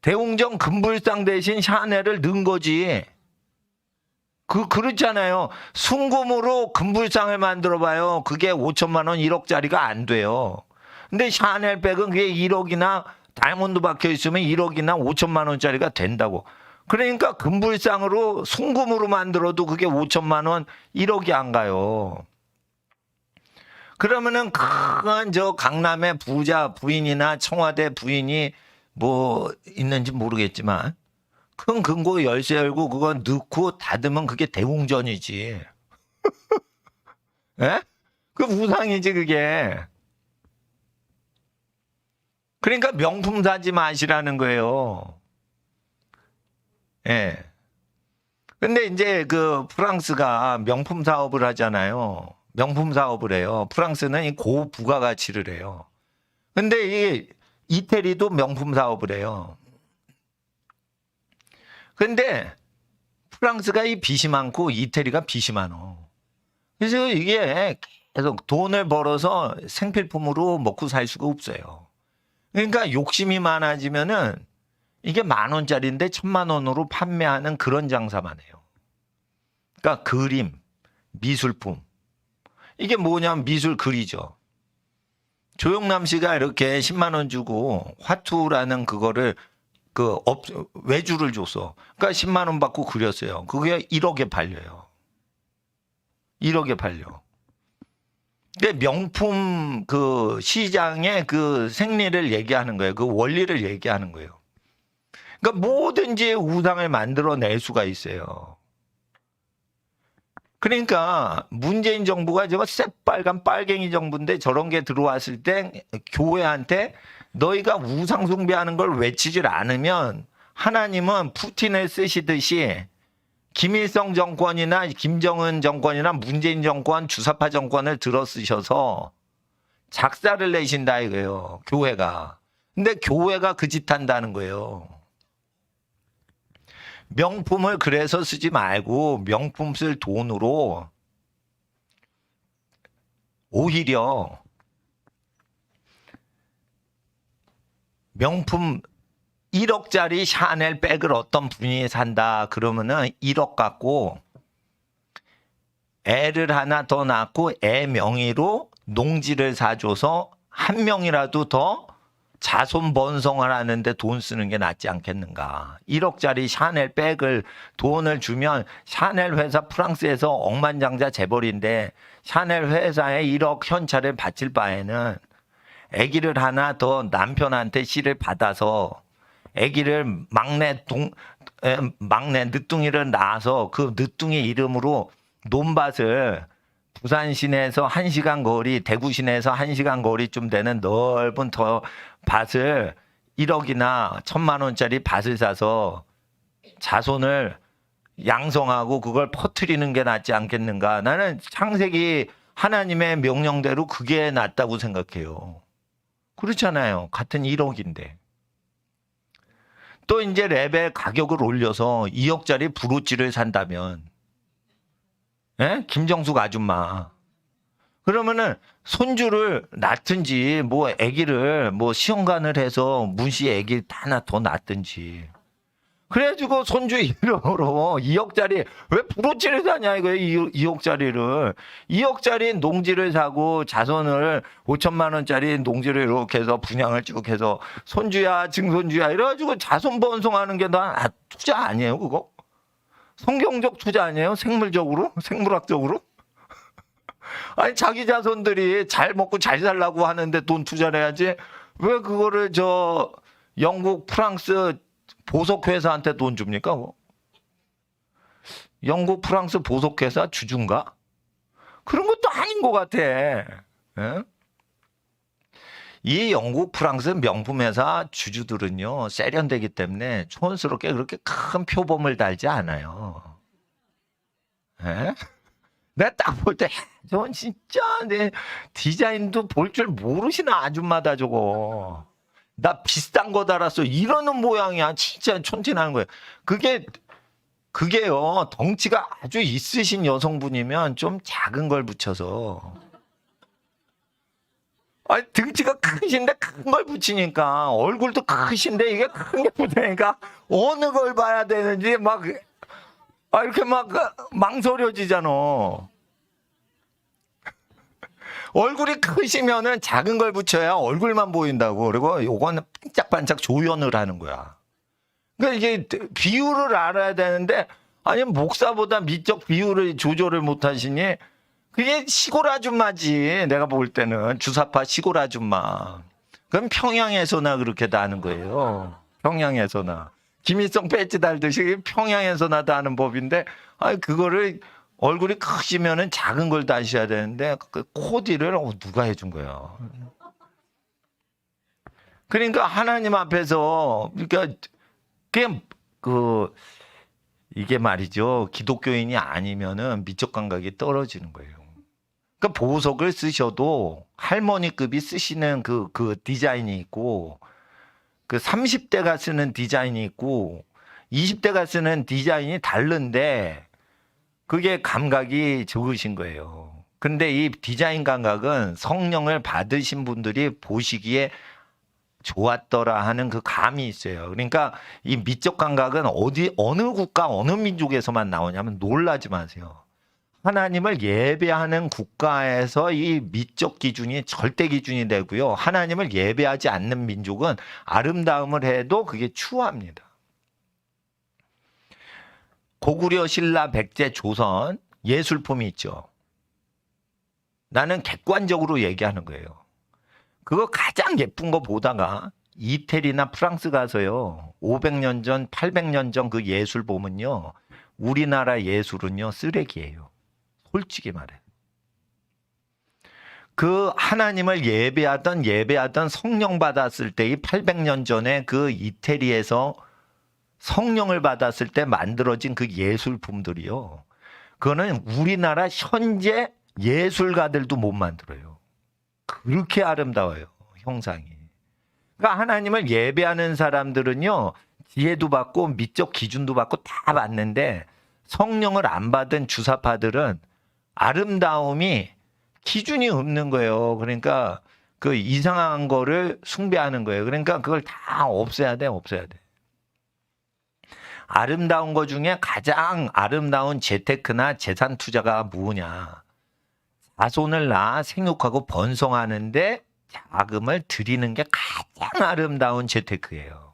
대웅전 금불상 대신 샤넬을 넣은 거지. 그렇잖아요. 순금으로 금불상을 만들어봐요. 그게 5천만 원, 1억짜리가 안 돼요. 근데 샤넬백은 그게 1억이나 다이아몬드 박혀 있으면 1억이나 5천만 원짜리가 된다고. 그러니까 금불상으로 순금으로 만들어도 그게 5천만 원, 1억이 안 가요. 그러면은 큰 저 강남의 부자 부인이나 청와대 부인이 뭐 있는지 모르겠지만 큰 금고 열쇠 열고 그거 넣고 닫으면 그게 대웅전이지. 예? 그 우상이지 그게. 그러니까 명품 사지 마시라는 거예요. 예. 근데 이제 그 프랑스가 명품 사업을 하잖아요. 명품 사업을 해요. 프랑스는 이 고부가가치를 해요. 근데 이 이태리도 명품 사업을 해요. 근데 프랑스가 이 빚이 많고 이태리가 빚이 많어. 그래서 이게 계속 돈을 벌어서 생필품으로 먹고 살 수가 없어요. 그러니까 욕심이 많아지면은 이게 10,000원짜리인데 1,000,000원으로 판매하는 그런 장사만 해요. 그러니까 그림, 미술품. 이게 뭐냐면 미술 글이죠. 조영남 씨가 이렇게 10만 원 주고 화투라는 그거를 외주를 줬어. 그러니까 10만 원 받고 그렸어요. 그게 1억에 팔려요. 1억에 팔려. 근데 명품 그 시장의 그 생리를 얘기하는 거예요. 그 원리를 얘기하는 거예요. 그러니까 뭐든지 우상을 만들어낼 수가 있어요. 그러니까 문재인 정부가 저거 새빨간 빨갱이 정부인데 저런 게 들어왔을 때 교회한테 너희가 우상 숭배하는 걸 외치질 않으면 하나님은 푸틴을 쓰시듯이 김일성 정권이나 김정은 정권이나 문재인 정권, 주사파 정권을 들어 쓰셔서 작사를 내신다 이거예요. 교회가. 근데 교회가 그 짓 한다는 거예요. 명품을 그래서 쓰지 말고 명품 쓸 돈으로 오히려 명품 1억짜리 샤넬 백을 어떤 분이 산다 그러면은 1억 갖고 애를 하나 더 낳고 애 명의로 농지를 사줘서 한 명이라도 더 자손 번성을 하는데 돈 쓰는 게 낫지 않겠는가. 1억짜리 샤넬 백을 돈을 주면 샤넬 회사 프랑스에서 억만장자 재벌인데 샤넬 회사에 1억 현찰을 바칠 바에는 아기를 하나 더 남편한테 씨를 받아서 아기를 막내 늦둥이를 낳아서 그 늦둥이 이름으로 논밭을 부산 시내에서 1시간 거리, 대구 시내에서 1시간 거리쯤 되는 넓은 밭을 1억이나 1,000만 원짜리 밭을 사서 자손을 양성하고 그걸 퍼뜨리는 게 낫지 않겠는가. 나는 창세기 하나님의 명령대로 그게 낫다고 생각해요. 그렇잖아요. 같은 1억인데. 또 이제 랩의 가격을 올려서 2억짜리 브로치를 산다면, 예? 김정숙 아줌마. 그러면은 손주를 낳든지 뭐 아기를 뭐 시험관을 해서 문씨 아기 하나 더 낳든지. 그래가지고 손주 이름으로 2억짜리 왜 브로치를 사냐 이거예요. 2억짜리를 2억짜리 농지를 사고 자손을 5천만 원짜리 농지를 이렇게 해서 분양을 쭉 해서 손주야 증손주야 이래가지고 자손 번성하는 게 나 투자 아니에요 그거? 성경적 투자 아니에요? 생물적으로? 생물학적으로? 아니 자기 자손들이 잘 먹고 잘 살라고 하는데 돈 투자를 해야지 왜 그거를 저 영국 프랑스 보석회사한테 돈 줍니까? 영국 프랑스 보석회사 주주인가? 그런 것도 아닌 것 같아. 예? 이 영국 프랑스 명품회사 주주들은요 세련되기 때문에 촌스럽게 그렇게 큰 표범을 달지 않아요. 예? 내가 딱 볼 때 저건 진짜 내 디자인도 볼 줄 모르시는 아줌마다 저거. 나 비싼 거 달았어. 이러는 모양이야. 진짜 촌티나는 거예요. 그게요. 덩치가 아주 있으신 여성분이면 좀 작은 걸 붙여서. 아니, 등치가 크신데 큰 걸 붙이니까 얼굴도 크신데 이게 큰 게 붙으니까 어느 걸 봐야 되는지 막 이렇게 막 망설여지잖아. 얼굴이 크시면은 작은 걸 붙여야 얼굴만 보인다고. 그리고 요거는 반짝반짝 조연을 하는 거야. 그러니까 이게 비율을 알아야 되는데 아니 목사보다 미적 비율을 조절을 못 하시니 그게 시골 아줌마지. 내가 볼 때는 주사파 시골 아줌마. 그럼 평양에서나 그렇게 다 하는 거예요. 평양에서나. 김일성 배지 달듯이 평양에서나 다 하는 법인데 그거를 얼굴이 크시면은 작은 걸 다셔야 되는데 그 코디를 누가 해준 거야. 그러니까 하나님 앞에서 그러니까 그냥 이게 말이죠. 기독교인이 아니면은 미적 감각이 떨어지는 거예요. 그러니까 보석을 쓰셔도 할머니급이 쓰시는 그 디자인이 있고, 그 30대가 쓰는 디자인이 있고, 20대가 쓰는 디자인이 다른데, 그게 감각이 적으신 거예요. 근데 이 디자인 감각은 성령을 받으신 분들이 보시기에 좋았더라 하는 그 감이 있어요. 그러니까 이 미적 감각은 어느 국가, 어느 민족에서만 나오냐면 놀라지 마세요. 하나님을 예배하는 국가에서 이 미적 기준이 절대 기준이 되고요. 하나님을 예배하지 않는 민족은 아름다움을 해도 그게 추합니다. 고구려, 신라, 백제, 조선 예술품이 있죠. 나는 객관적으로 얘기하는 거예요. 그거 가장 예쁜 거 보다가 이태리나 프랑스 가서요. 500년 전, 800년 전 그 예술 보면요. 우리나라 예술은요. 쓰레기예요. 솔직히 말해. 그 하나님을 예배하던 성령 받았을 때 이 800년 전에 그 이태리에서 성령을 받았을 때 만들어진 그 예술품들이요. 그거는 우리나라 현재 예술가들도 못 만들어요. 그렇게 아름다워요. 형상이. 그러니까 하나님을 예배하는 사람들은요. 지혜도 받고 미적 기준도 받고 다 받는데 성령을 안 받은 주사파들은 아름다움이 기준이 없는 거예요. 그러니까 그 이상한 거를 숭배하는 거예요. 그러니까 그걸 다 없애야 돼. 아름다운 것 중에 가장 아름다운 재테크나 재산 투자가 뭐냐. 자손을 낳아 생육하고 번성하는데 자금을 들이는 게 가장 아름다운 재테크예요.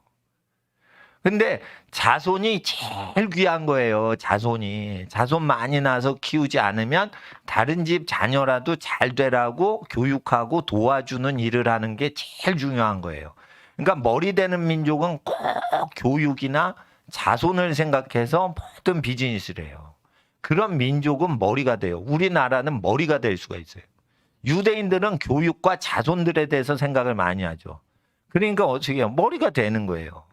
근데 자손이 제일 귀한 거예요. 자손 많이 낳아서 키우지 않으면 다른 집 자녀라도 잘 되라고 교육하고 도와주는 일을 하는 게 제일 중요한 거예요. 그러니까 머리 되는 민족은 꼭 교육이나 자손을 생각해서 모든 비즈니스를 해요. 그런 민족은 머리가 돼요. 우리나라는 머리가 될 수가 있어요. 유대인들은 교육과 자손들에 대해서 생각을 많이 하죠. 그러니까 어떻게 해요? 머리가 되는 거예요.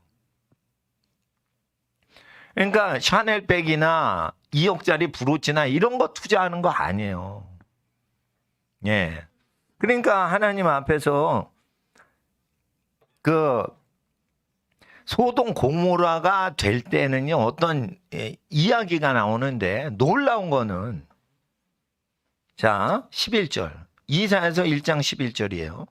그러니까 샤넬백이나 2억짜리 브로치나 이런 거 투자하는 거 아니에요. 예. 그러니까 하나님 앞에서 그 소돔 고모라가 될 때는요, 어떤 이야기가 나오는데 놀라운 거는 자, 11절. 이사야서 1장 11절이에요.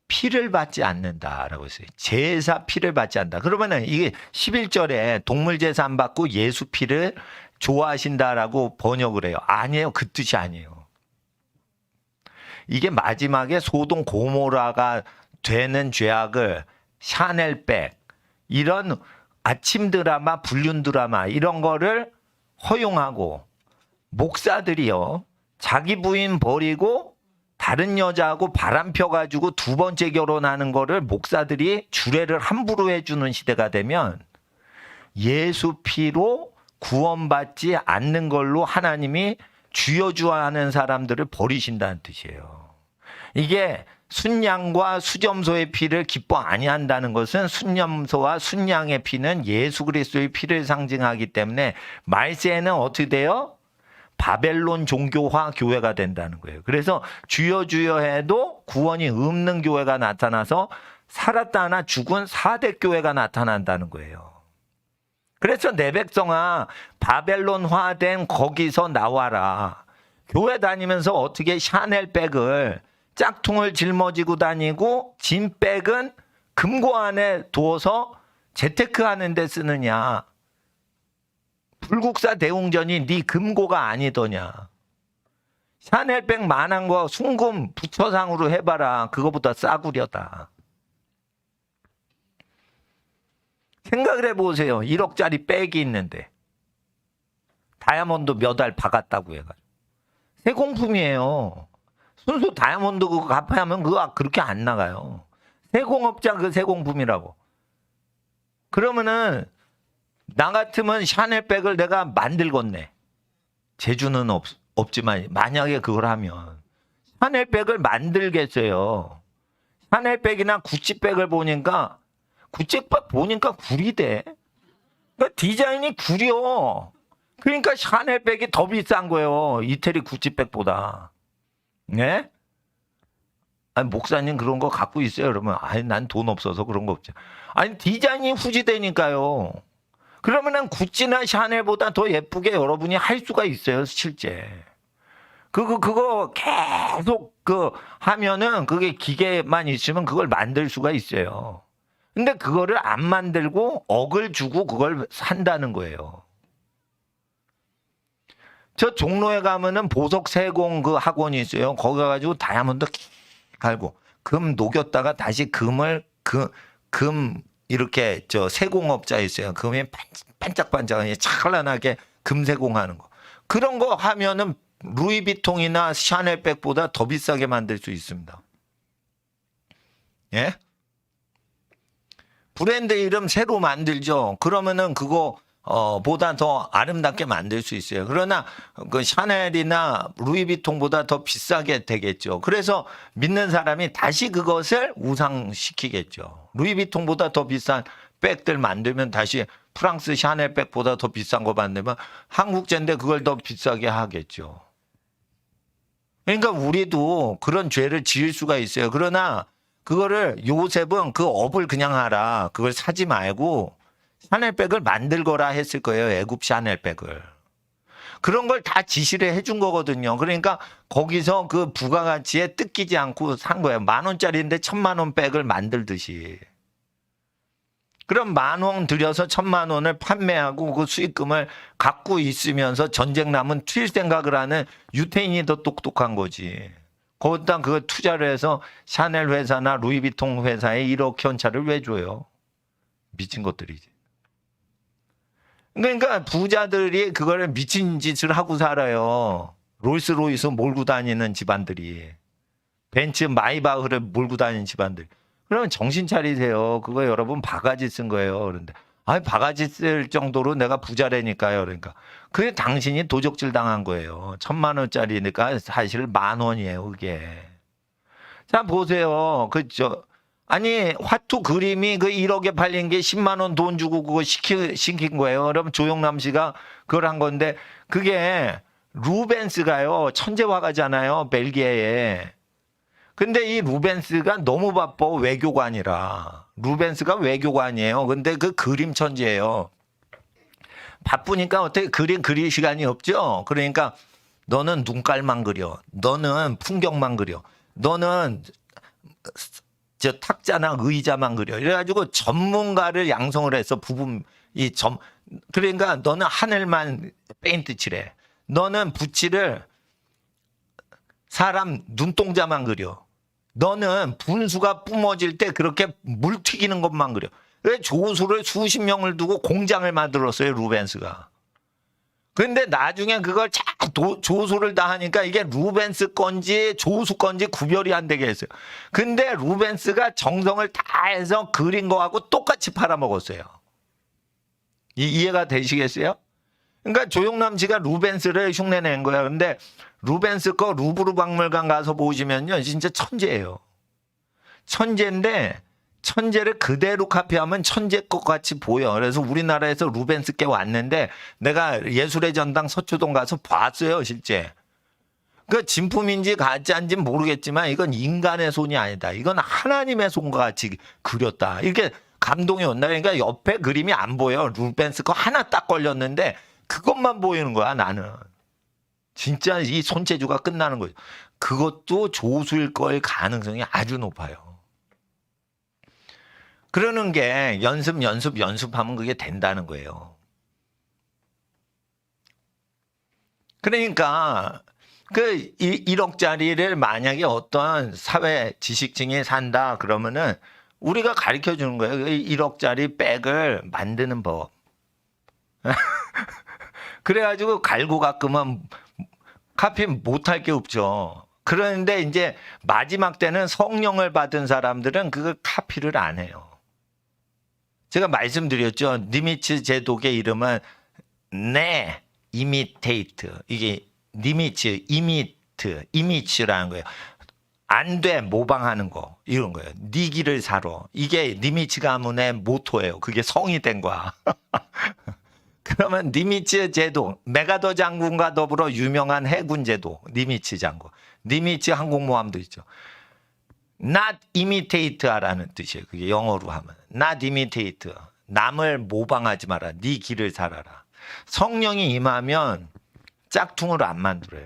피를 받지 않는다라고 했어요. 제사 피를 받지 않는다. 그러면은 이게 11절에 동물 제사 안 받고 예수 피를 좋아하신다라고 번역을 해요. 아니에요. 그 뜻이 아니에요. 이게 마지막에 소돔 고모라가 되는 죄악을 샤넬백 이런 아침 드라마, 불륜 드라마 이런 거를 허용하고 목사들이요. 자기 부인 버리고 다른 여자하고 바람 펴가지고 두 번째 결혼하는 거를 목사들이 주례를 함부로 해주는 시대가 되면 예수 피로 구원받지 않는 걸로 하나님이 주여주하는 사람들을 버리신다는 뜻이에요. 이게 순양과 수점소의 피를 기뻐 아니한다는 것은 순염소와 순양의 피는 예수 그리스도의 피를 상징하기 때문에 말세에는 어떻게 돼요? 바벨론 종교화 교회가 된다는 거예요. 그래서 주여 주여 해도 구원이 없는 교회가 나타나서 살았다 하나 죽은 4대 교회가 나타난다는 거예요. 그래서 내 백성아 바벨론화된 거기서 나와라. 교회 다니면서 어떻게 샤넬백을 짝퉁을 짊어지고 다니고 진백은 금고 안에 두어서 재테크하는 데 쓰느냐. 불국사 대웅전이 네 금고가 아니더냐. 샤넬백 만한 거 순금 부처상으로 해봐라. 그거보다 싸구려다. 생각을 해보세요. 1억짜리 백이 있는데 다이아몬드 몇 알 박았다고 해가지고 새 공품이에요. 순수 다이아몬드 그거 갚아야하면 그거 그렇게 안 나가요. 세공업자 그 세공품이라고. 그러면은 나 같으면 샤넬백을 내가 만들겠네. 재주는 없지만 만약에 그걸 하면 샤넬백을 만들겠어요. 샤넬백이나 구찌백을 보니까 구찌백 보니까 구리대. 그러니까 디자인이 구려. 그러니까 샤넬백이 더 비싼 거예요. 이태리 구찌백보다. 네? 아니, 목사님 그런 거 갖고 있어요? 그러면 아니 난 돈 없어서 그런 거 없죠. 아니 디자인이 후지되니까요. 그러면은 구찌나 샤넬보다 더 예쁘게 여러분이 할 수가 있어요, 실제. 그거 계속 하면은 그게 기계만 있으면 그걸 만들 수가 있어요. 근데 그거를 안 만들고 억을 주고 그걸 산다는 거예요. 저 종로에 가면은 보석 세공 그 학원이 있어요. 거기 가가지고 다이아몬드 갈고 금 녹였다가 다시 금을 금 이렇게 저 세공업자 있어요. 금이 반짝반짝하게 찬란하게 금 세공하는 거. 그런 거 하면은 루이비통이나 샤넬백보다 더 비싸게 만들 수 있습니다. 예? 브랜드 이름 새로 만들죠. 그러면은 그거 보다 더 아름답게 만들 수 있어요. 그러나 그 샤넬이나 루이비통보다 더 비싸게 되겠죠. 그래서 믿는 사람이 다시 그것을 우상시키겠죠. 루이비통보다 더 비싼 백들 만들면 다시 프랑스 샤넬 백보다 더 비싼 거 만들면 한국제인데 그걸 더 비싸게 하겠죠. 그러니까 우리도 그런 죄를 지을 수가 있어요. 그러나 그거를 요셉은 그 업을 그냥 하라. 그걸 사지 말고 샤넬백을 만들거라 했을 거예요. 애굽 샤넬백을. 그런 걸 다 지시를 해준 거거든요. 그러니까 거기서 그 부가가치에 뜯기지 않고 산 거예요. 10,000원짜리인데 1,000,000원 백을 만들듯이. 그럼 10,000원 들여서 1,000,000원을 판매하고 그 수익금을 갖고 있으면서 전쟁 나면 튈 생각을 하는 유태인이 더 똑똑한 거지. 거기다 그거 투자를 해서 샤넬 회사나 루이비통 회사에 1억 현찰을 왜 줘요? 미친 것들이지. 그러니까 부자들이 그거를 미친 짓을 하고 살아요. 롤스로이스 몰고 다니는 집안들이. 벤츠 마이바흐를 몰고 다니는 집안들. 그러면 정신 차리세요. 그거 여러분 바가지 쓴 거예요. 그런데 아니 바가지 쓸 정도로 내가 부자라니까요. 그러니까 그게 당신이 도적질 당한 거예요. 1,000,000원짜리니까 사실 10,000원이에요. 그게. 자 보세요. 그죠? 아니 화투 그림이 그 1억에 팔린 게 100,000원 돈 주고 그거 시킨 거예요. 그럼 조영남 씨가 그걸 한 건데 그게 루벤스가요. 천재 화가잖아요. 벨기에에. 근데 이 루벤스가 너무 바빠. 외교관이라. 루벤스가 외교관이에요. 근데 그 그림 천재예요. 바쁘니까 어떻게 그림 그릴 시간이 없죠. 그러니까 너는 눈깔만 그려. 너는 풍경만 그려. 너는 저 탁자나 의자만 그려. 이래가지고 전문가를 양성을 해서 그러니까 너는 하늘만 페인트 칠해. 너는 붓질을 사람 눈동자만 그려. 너는 분수가 뿜어질 때 그렇게 물 튀기는 것만 그려. 왜 조수를 수십 명을 두고 공장을 만들었어요, 루벤스가. 그런데 나중에 그걸 조수를 다 하니까 이게 루벤스 건지 조수 건지 구별이 안 되게 했어요. 근데 루벤스가 정성을 다 해서 그린 거하고 똑같이 팔아먹었어요. 이해가 되시겠어요? 그러니까 조영남 씨가 루벤스를 흉내낸 거야. 근데 루벤스 거 루브르 박물관 가서 보시면요. 진짜 천재예요. 천재인데 천재를 그대로 카피하면 천재 것 같이 보여. 그래서 우리나라에서 루벤스 께 왔는데 내가 예술의 전당 서초동 가서 봤어요. 실제. 그 진품인지 가짜인지 모르겠지만 이건 인간의 손이 아니다. 이건 하나님의 손과 같이 그렸다. 이렇게 감동이 온다. 그러니까 옆에 그림이 안 보여. 루벤스 거 하나 딱 걸렸는데 그것만 보이는 거야 나는. 진짜 이 손재주가 끝나는 거죠. 그것도 조수일 거일 가능성이 아주 높아요. 그러는 게 연습하면 그게 된다는 거예요. 그러니까 그 1억짜리를 만약에 어떤 사회 지식층이 산다 그러면은 우리가 가르쳐 주는 거예요. 1억짜리 백을 만드는 법. 그래가지고 갈고 깎으면 카피 못할 게 없죠. 그런데 이제 마지막 때는 성령을 받은 사람들은 그걸 카피를 안 해요. 제가 말씀드렸죠. 니미츠 제독의 이름은 이미테이트. 이게 니미츠, 이미트라는 거예요. 안 돼, 모방하는 거 이런 거예요. 네 길을 살아. 이게 니미츠 가문의 모토예요. 그게 성이 된 거야. 그러면 니미츠 제도, 메가더 장군과 더불어 유명한 해군 제도, 니미츠 장군, 니미츠 항공모함도 있죠. Not imitate 하라는 뜻이에요. 그게 영어로 하면 Not imitate. 남을 모방하지 마라. 네 길을 살아라. 성령이 임하면 짝퉁으로 안 만들어요.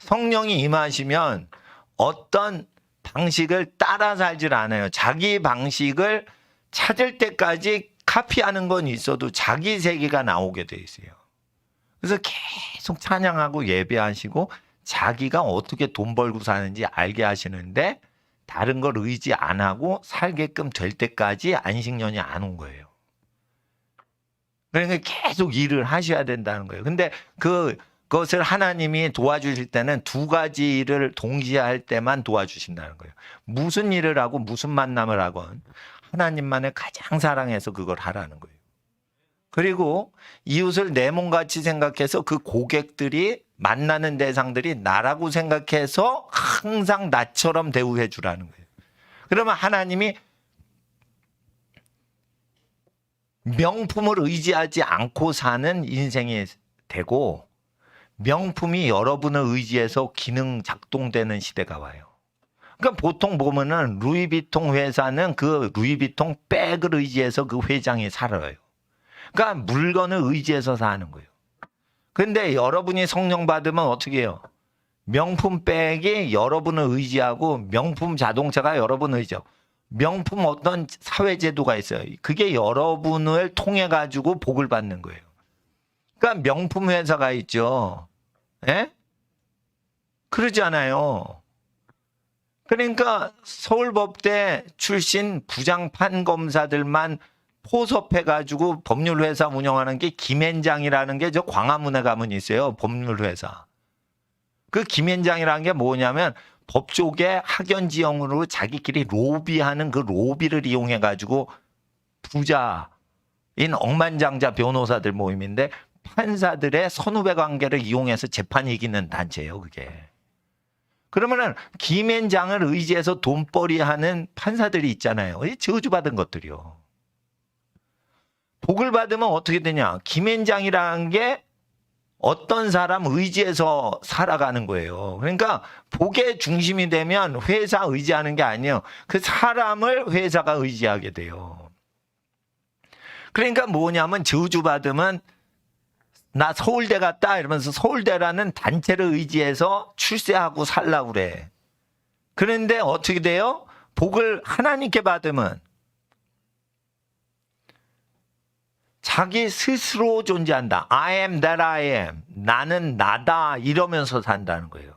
성령이 임하시면 어떤 방식을 따라 살질 않아요. 자기 방식을 찾을 때까지 카피하는 건 있어도 자기 세계가 나오게 돼 있어요. 그래서 계속 찬양하고 예배하시고 자기가 어떻게 돈 벌고 사는지 알게 하시는데 다른 걸 의지 안 하고 살게끔 될 때까지 안식년이 안 온 거예요. 그러니까 계속 일을 하셔야 된다는 거예요. 근데 그것을 하나님이 도와주실 때는 두 가지 일을 동시에 할 때만 도와주신다는 거예요. 무슨 일을 하고 무슨 만남을 하건 하나님만을 가장 사랑해서 그걸 하라는 거예요. 그리고 이웃을 내 몸같이 생각해서 그 고객들이 만나는 대상들이 나라고 생각해서 항상 나처럼 대우해 주라는 거예요. 그러면 하나님이 명품을 의지하지 않고 사는 인생이 되고 명품이 여러분을 의지해서 기능 작동되는 시대가 와요. 그러니까 보통 보면은 루이비통 회사는 그 루이비통 백을 의지해서 그 회장이 살아요. 그러니까 물건을 의지해서 사는 거예요. 근데 여러분이 성령 받으면 어떻게 해요? 명품 백이 여러분을 의지하고 명품 자동차가 여러분을 의지하고 명품 어떤 사회제도가 있어요. 그게 여러분을 통해 가지고 복을 받는 거예요. 그러니까 명품 회사가 있죠. 예? 그러지 않아요. 그러니까 서울법대 출신 부장판 검사들만 포섭해가지고 법률회사 운영하는 게 김앤장이라는 게 저 광화문에 가면 있어요. 법률회사. 그 김앤장이라는 게 뭐냐면 법조계 학연지형으로 자기끼리 로비하는 그 로비를 이용해가지고 부자인 억만장자 변호사들 모임인데 판사들의 선후배 관계를 이용해서 재판 이기는 단체예요. 그게. 그러면은 김앤장을 의지해서 돈벌이 하는 판사들이 있잖아요. 저주받은 것들이요. 복을 받으면 어떻게 되냐? 김앤장이라는 게 어떤 사람 의지해서 살아가는 거예요. 그러니까 복의 중심이 되면 회사 의지하는 게 아니에요. 그 사람을 회사가 의지하게 돼요. 그러니까 뭐냐면 저주받으면 나 서울대 갔다 이러면서 서울대라는 단체를 의지해서 출세하고 살라고 그래. 그런데 어떻게 돼요? 복을 하나님께 받으면 자기 스스로 존재한다. I am that I am. 나는 나다 이러면서 산다는 거예요.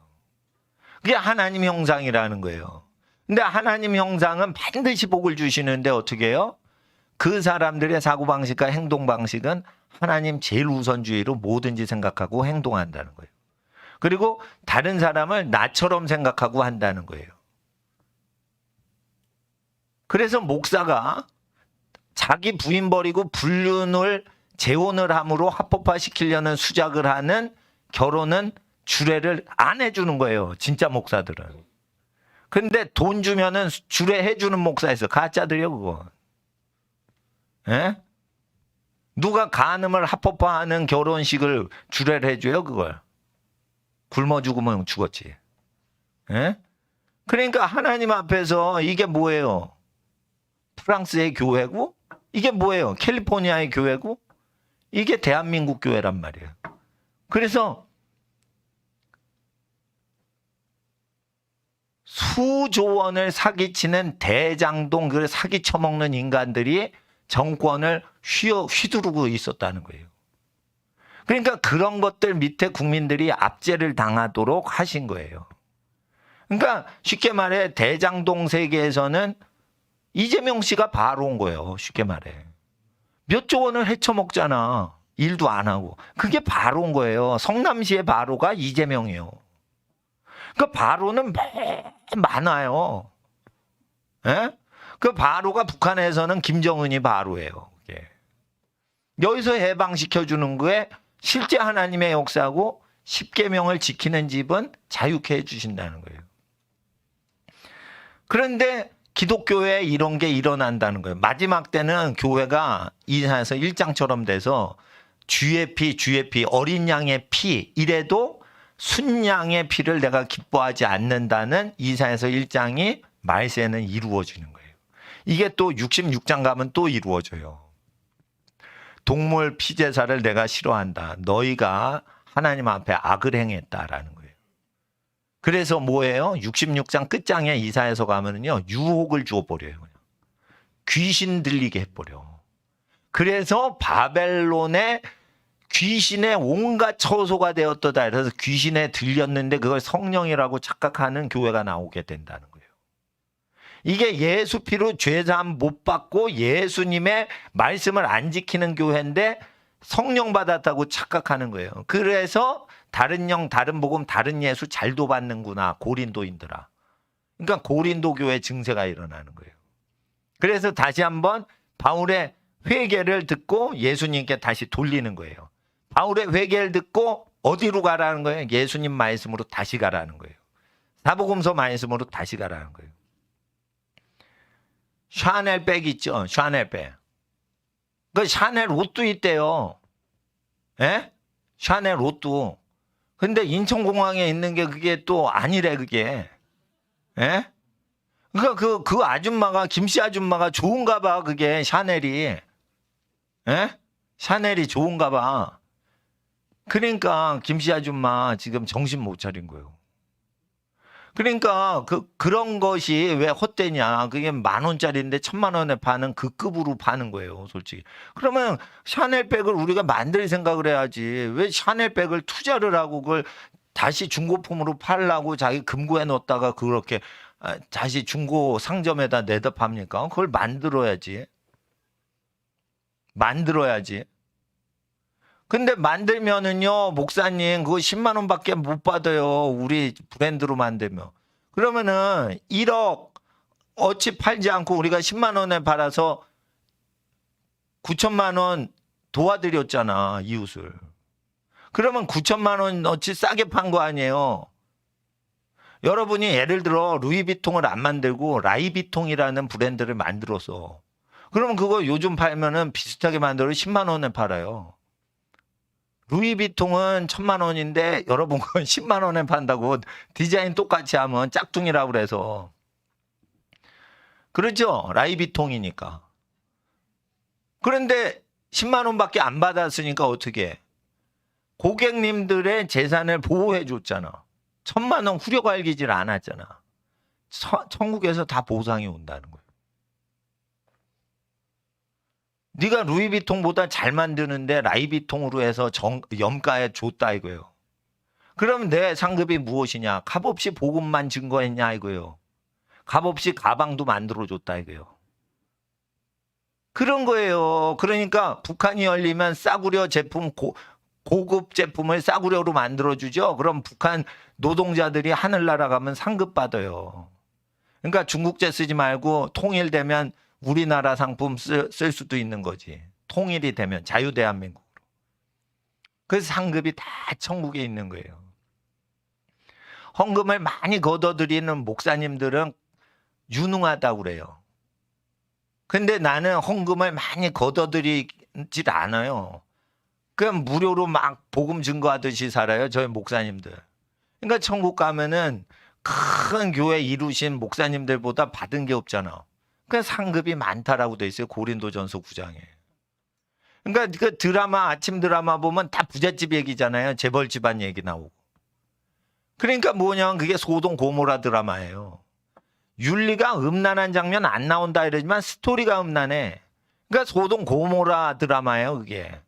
그게 하나님 형상이라는 거예요. 근데 하나님 형상은 반드시 복을 주시는데 어떻게 해요? 그 사람들의 사고방식과 행동방식은 하나님 제일 우선주의로 뭐든지 생각하고 행동한다는 거예요. 그리고 다른 사람을 나처럼 생각하고 한다는 거예요. 그래서 목사가 자기 부인 버리고 불륜을 재혼을 함으로 합법화시키려는 수작을 하는 결혼은 주례를 안 해주는 거예요. 진짜 목사들은. 근데 돈 주면은 주례해주는 목사 있어. 가짜들이요 그거. 예? 누가 간음을 합법화하는 결혼식을 주례를 해줘요 그걸. 굶어 죽으면 죽었지. 예? 그러니까 하나님 앞에서 이게 뭐예요? 프랑스의 교회고 이게 뭐예요? 캘리포니아의 교회고 이게 대한민국 교회란 말이에요. 그래서 수조 원을 사기치는 대장동 그 사기 쳐먹는 인간들이 정권을 휘두르고 있었다는 거예요. 그러니까 그런 것들 밑에 국민들이 압제를 당하도록 하신 거예요. 그러니까 쉽게 말해 대장동 세계에서는 이재명 씨가 바로온 거예요. 쉽게 말해. 몇 조 원을 헤쳐먹잖아. 일도 안 하고. 그게 바로온 거예요. 성남시의 바로가 이재명이에요. 그 바로는 많아요. 예? 그 바로가 북한에서는 김정은이 바로예요. 여기서 해방시켜주는 거에 실제 하나님의 역사고 십계명을 지키는 집은 자유케 해주신다는 거예요. 그런데 기독교에 이런 게 일어난다는 거예요. 마지막 때는 교회가 이사야서 1장처럼 돼서 주의 피, 어린 양의 피 이래도 순양의 피를 내가 기뻐하지 않는다는 이사야서 1장이 말세는 이루어지는 거예요. 이게 또 66장 가면 또 이루어져요. 동물 피제사를 내가 싫어한다. 너희가 하나님 앞에 악을 행했다라는 거예요. 그래서 뭐예요? 66장 끝장에 이사야서 가면은요, 유혹을 주어버려요. 귀신 들리게 해버려. 그래서 바벨론의 귀신의 온갖 처소가 되었도다. 그래서 귀신에 들렸는데 그걸 성령이라고 착각하는 교회가 나오게 된다는 거예요. 이게 예수 피로 죄사함 못 받고 예수님의 말씀을 안 지키는 교회인데 성령 받았다고 착각하는 거예요. 그래서 다른 영, 다른 복음, 다른 예수 잘도 받는구나. 고린도인들아. 그러니까 고린도 교회 증세가 일어나는 거예요. 그래서 다시 한번 바울의 회개를 듣고 예수님께 다시 돌리는 거예요. 바울의 회개를 듣고 어디로 가라는 거예요? 예수님 말씀으로 다시 가라는 거예요. 사복음서 말씀으로 다시 가라는 거예요. 샤넬백 있죠? 샤넬백. 그 샤넬 옷도 있대요. 예? 샤넬 옷도. 근데 인천공항에 있는 게 그게 또 아니래, 그게. 예? 그러니까 그 아줌마가, 김씨 아줌마가 좋은가 봐, 그게 샤넬이. 예? 샤넬이 좋은가 봐. 그러니까 김씨 아줌마 지금 정신 못 차린 거예요. 그러니까 그런 것이 왜 헛되냐. 그게 10,000원짜리인데 1,000,000원에 파는 그 급으로 파는 거예요, 솔직히. 그러면 샤넬백을 우리가 만들 생각을 해야지. 왜 샤넬백을 투자를 하고 그걸 다시 중고품으로 팔라고 자기 금고에 넣었다가 그렇게 다시 중고 상점에다 내다 팝니까? 그걸 만들어야지. 만들어야지. 근데 만들면은요, 목사님, 그거 10만 원밖에 못 받아요. 우리 브랜드로 만들면. 그러면은 1억 어치 팔지 않고 우리가 10만 원에 팔아서 9천만 원 도와드렸잖아, 이웃을. 그러면 9천만 원 어치 싸게 판 거 아니에요. 여러분이 예를 들어 루이비통을 안 만들고 라이비통이라는 브랜드를 만들어서 그러면 그거 요즘 팔면은 비슷하게 만들어 10만 원에 팔아요. 루이비통은 1,000만 원인데 여러분 그건 10만 원에 판다고. 디자인 똑같이 하면 짝퉁이라고 그래서. 그렇죠? 라이비통이니까. 그런데 10만 원밖에 안 받았으니까 어떻게 해? 고객님들의 재산을 보호해 줬잖아. 1,000만 원 후려갈기질 않았잖아. 천국에서 다 보상이 온다는 거예요. 네가 루이비통보다 잘 만드는데 라이비통으로 해서 염가에 줬다 이거예요. 그럼 내 상급이 무엇이냐? 값없이 복음만 증거했냐 이거예요. 값없이 가방도 만들어줬다 이거예요. 그런 거예요. 그러니까 북한이 열리면 싸구려 제품, 고급 제품을 싸구려로 만들어주죠. 그럼 북한 노동자들이 하늘나라 가면 상급 받아요. 그러니까 중국제 쓰지 말고 통일되면 우리나라 상품 쓸 수도 있는 거지. 통일이 되면 자유대한민국으로. 그래서 상급이 다 천국에 있는 거예요. 헌금을 많이 걷어들이는 목사님들은 유능하다고 그래요. 근데 나는 헌금을 많이 걷어들이질 않아요. 그냥 무료로 막 복음 증거하듯이 살아요, 저희 목사님들. 그러니까 천국 가면은 큰 교회 이루신 목사님들보다 받은 게 없잖아. 그러니까 상급이 많다라고 돼 있어요, 고린도전서 9장에. 그러니까 그 드라마, 아침 드라마 보면 다 부잣집 얘기잖아요. 재벌 집안 얘기 나오고. 그러니까 뭐냐면 그게 소돔 고모라 드라마예요. 윤리가 음란한 장면 안 나온다 이러지만 스토리가 음란해. 그러니까 소돔 고모라 드라마예요, 그게.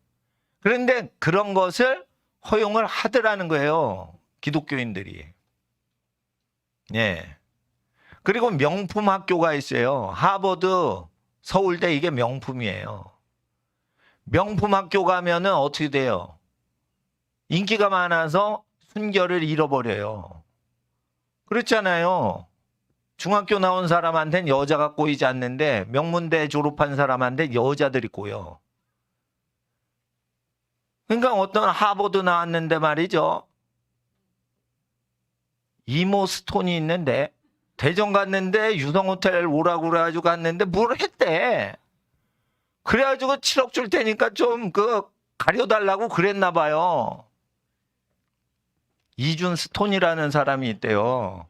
그런데 그런 것을 허용을 하더라는 거예요, 기독교인들이. 예. 그리고 명품 학교가 있어요. 하버드, 서울대 이게 명품이에요. 명품 학교 가면은 어떻게 돼요? 인기가 많아서 순결을 잃어버려요. 그렇잖아요. 중학교 나온 사람한테는 여자가 꼬이지 않는데 명문대 졸업한 사람한테 여자들이 꼬여. 그러니까 어떤 하버드 나왔는데 말이죠. 이모 스톤이 있는데 대전 갔는데 유성호텔 오라고 그래가지고 갔는데 뭘 했대. 그래가지고 7억 줄 테니까 좀 가려달라고 그랬나 봐요. 이준 스톤이라는 사람이 있대요.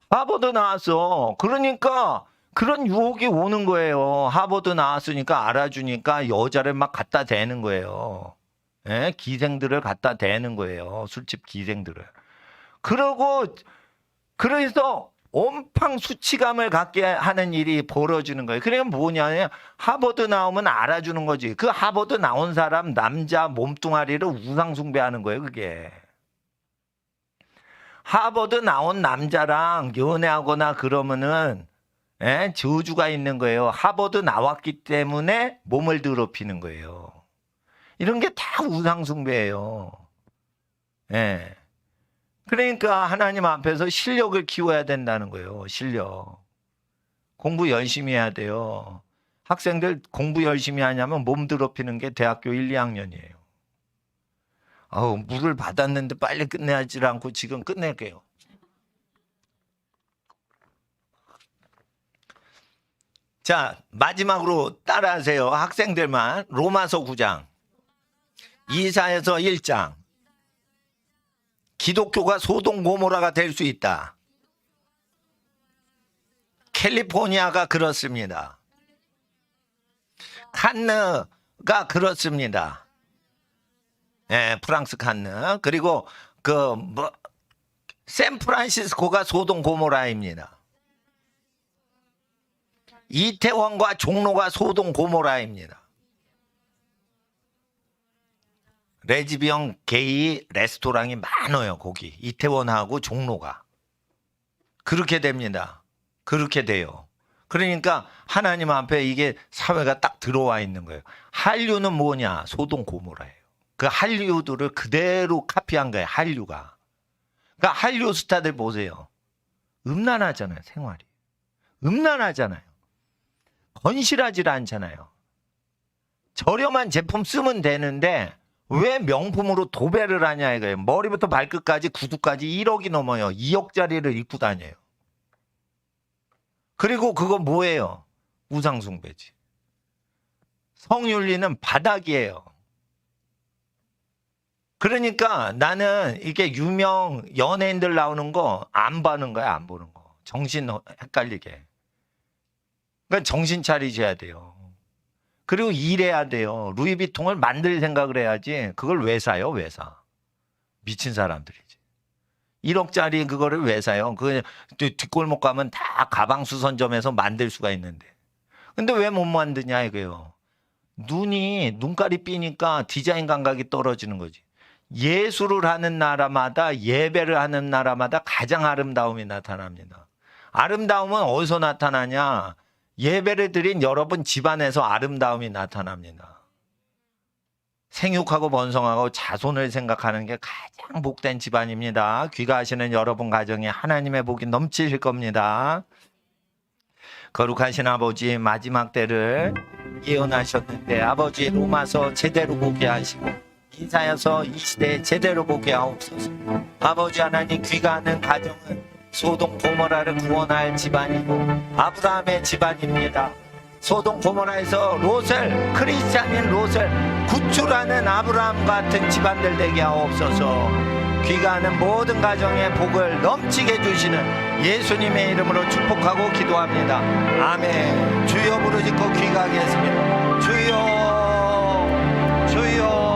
하버드 나왔어. 그러니까 그런 유혹이 오는 거예요. 하버드 나왔으니까 알아주니까 여자를 막 갖다 대는 거예요. 예? 기생들을 갖다 대는 거예요. 술집 기생들을. 그래서 온팡 수치감을 갖게 하는 일이 벌어지는 거예요. 그러니까 뭐냐면 하버드 나오면 알아주는 거지. 그 하버드 나온 사람 남자 몸뚱아리를 우상숭배하는 거예요. 그게. 하버드 나온 남자랑 연애하거나 그러면은 저주가 있는 거예요. 하버드 나왔기 때문에 몸을 더럽히는 거예요. 이런 게 다 우상숭배예요. 예. 그러니까 하나님 앞에서 실력을 키워야 된다는 거예요. 실력. 공부 열심히 해야 돼요. 학생들 공부 열심히 하냐면 몸 더럽히는 게 대학교 1, 2학년이에요. 물을 받았는데 빨리 끝내야지 않고 지금 끝낼게요. 자, 마지막으로 따라하세요. 학생들만. 로마서 9장, 이사야서 1장. 기독교가 소돔 고모라가 될 수 있다. 캘리포니아가 그렇습니다. 칸느가 그렇습니다. 예, 프랑스 칸느. 그리고 샌프란시스코가 소돔 고모라입니다. 이태원과 종로가 소돔 고모라입니다. 레즈비언 게이 레스토랑이 많아요. 거기 이태원하고 종로가. 그렇게 됩니다. 그렇게 돼요. 그러니까 하나님 앞에 이게 사회가 딱 들어와 있는 거예요. 한류는 뭐냐? 소돔 고모라예요. 그 한류들을 그대로 카피한 거예요. 한류가. 그러니까 한류 스타들 보세요. 음란하잖아요. 생활이. 음란하잖아요. 건실하지 않잖아요. 저렴한 제품 쓰면 되는데 왜 명품으로 도배를 하냐 이거예요. 머리부터 발끝까지 구두까지 1억이 넘어요. 2억짜리를 입고 다녀요. 그리고 그거 뭐예요? 우상숭배지. 성윤리는 바닥이에요. 그러니까 나는 이게 유명 연예인들 나오는 거 안 보는 거야. 안 보는 거. 정신 헷갈리게. 그러니까 정신 차리셔야 돼요. 그리고 일해야 돼요. 루이비통을 만들 생각을 해야지. 그걸 왜 사요? 왜 사? 미친 사람들이지. 1억짜리 그거를 왜 사요? 그 뒷골목 가면 다 가방 수선점에서 만들 수가 있는데. 근데 왜 못 만드냐 이거예요. 눈깔이 삐니까 디자인 감각이 떨어지는 거지. 예술을 하는 나라마다 예배를 하는 나라마다 가장 아름다움이 나타납니다. 아름다움은 어디서 나타나냐? 예배를 드린 여러분 집안에서 아름다움이 나타납니다. 생육하고 번성하고 자손을 생각하는 게 가장 복된 집안입니다. 귀가하시는 여러분 가정에 하나님의 복이 넘치실 겁니다. 거룩하신 아버지, 마지막 때를 예언하셨는데 아버지 로마서 제대로 보게 하시고 이사야서 이 시대에 제대로 보게 하옵소서. 아버지 하나님, 귀가하는 가정은 소돔 고모라를 구원할 집안이고 아브라함의 집안입니다. 소돔 고모라에서 크리스찬인 롯을 구출하는 아브라함 같은 집안들 되게 하옵소서. 귀가하는 모든 가정의 복을 넘치게 해주시는 예수님의 이름으로 축복하고 기도합니다. 아멘. 주여 부르짖고 귀가하겠습니다. 주여, 주여.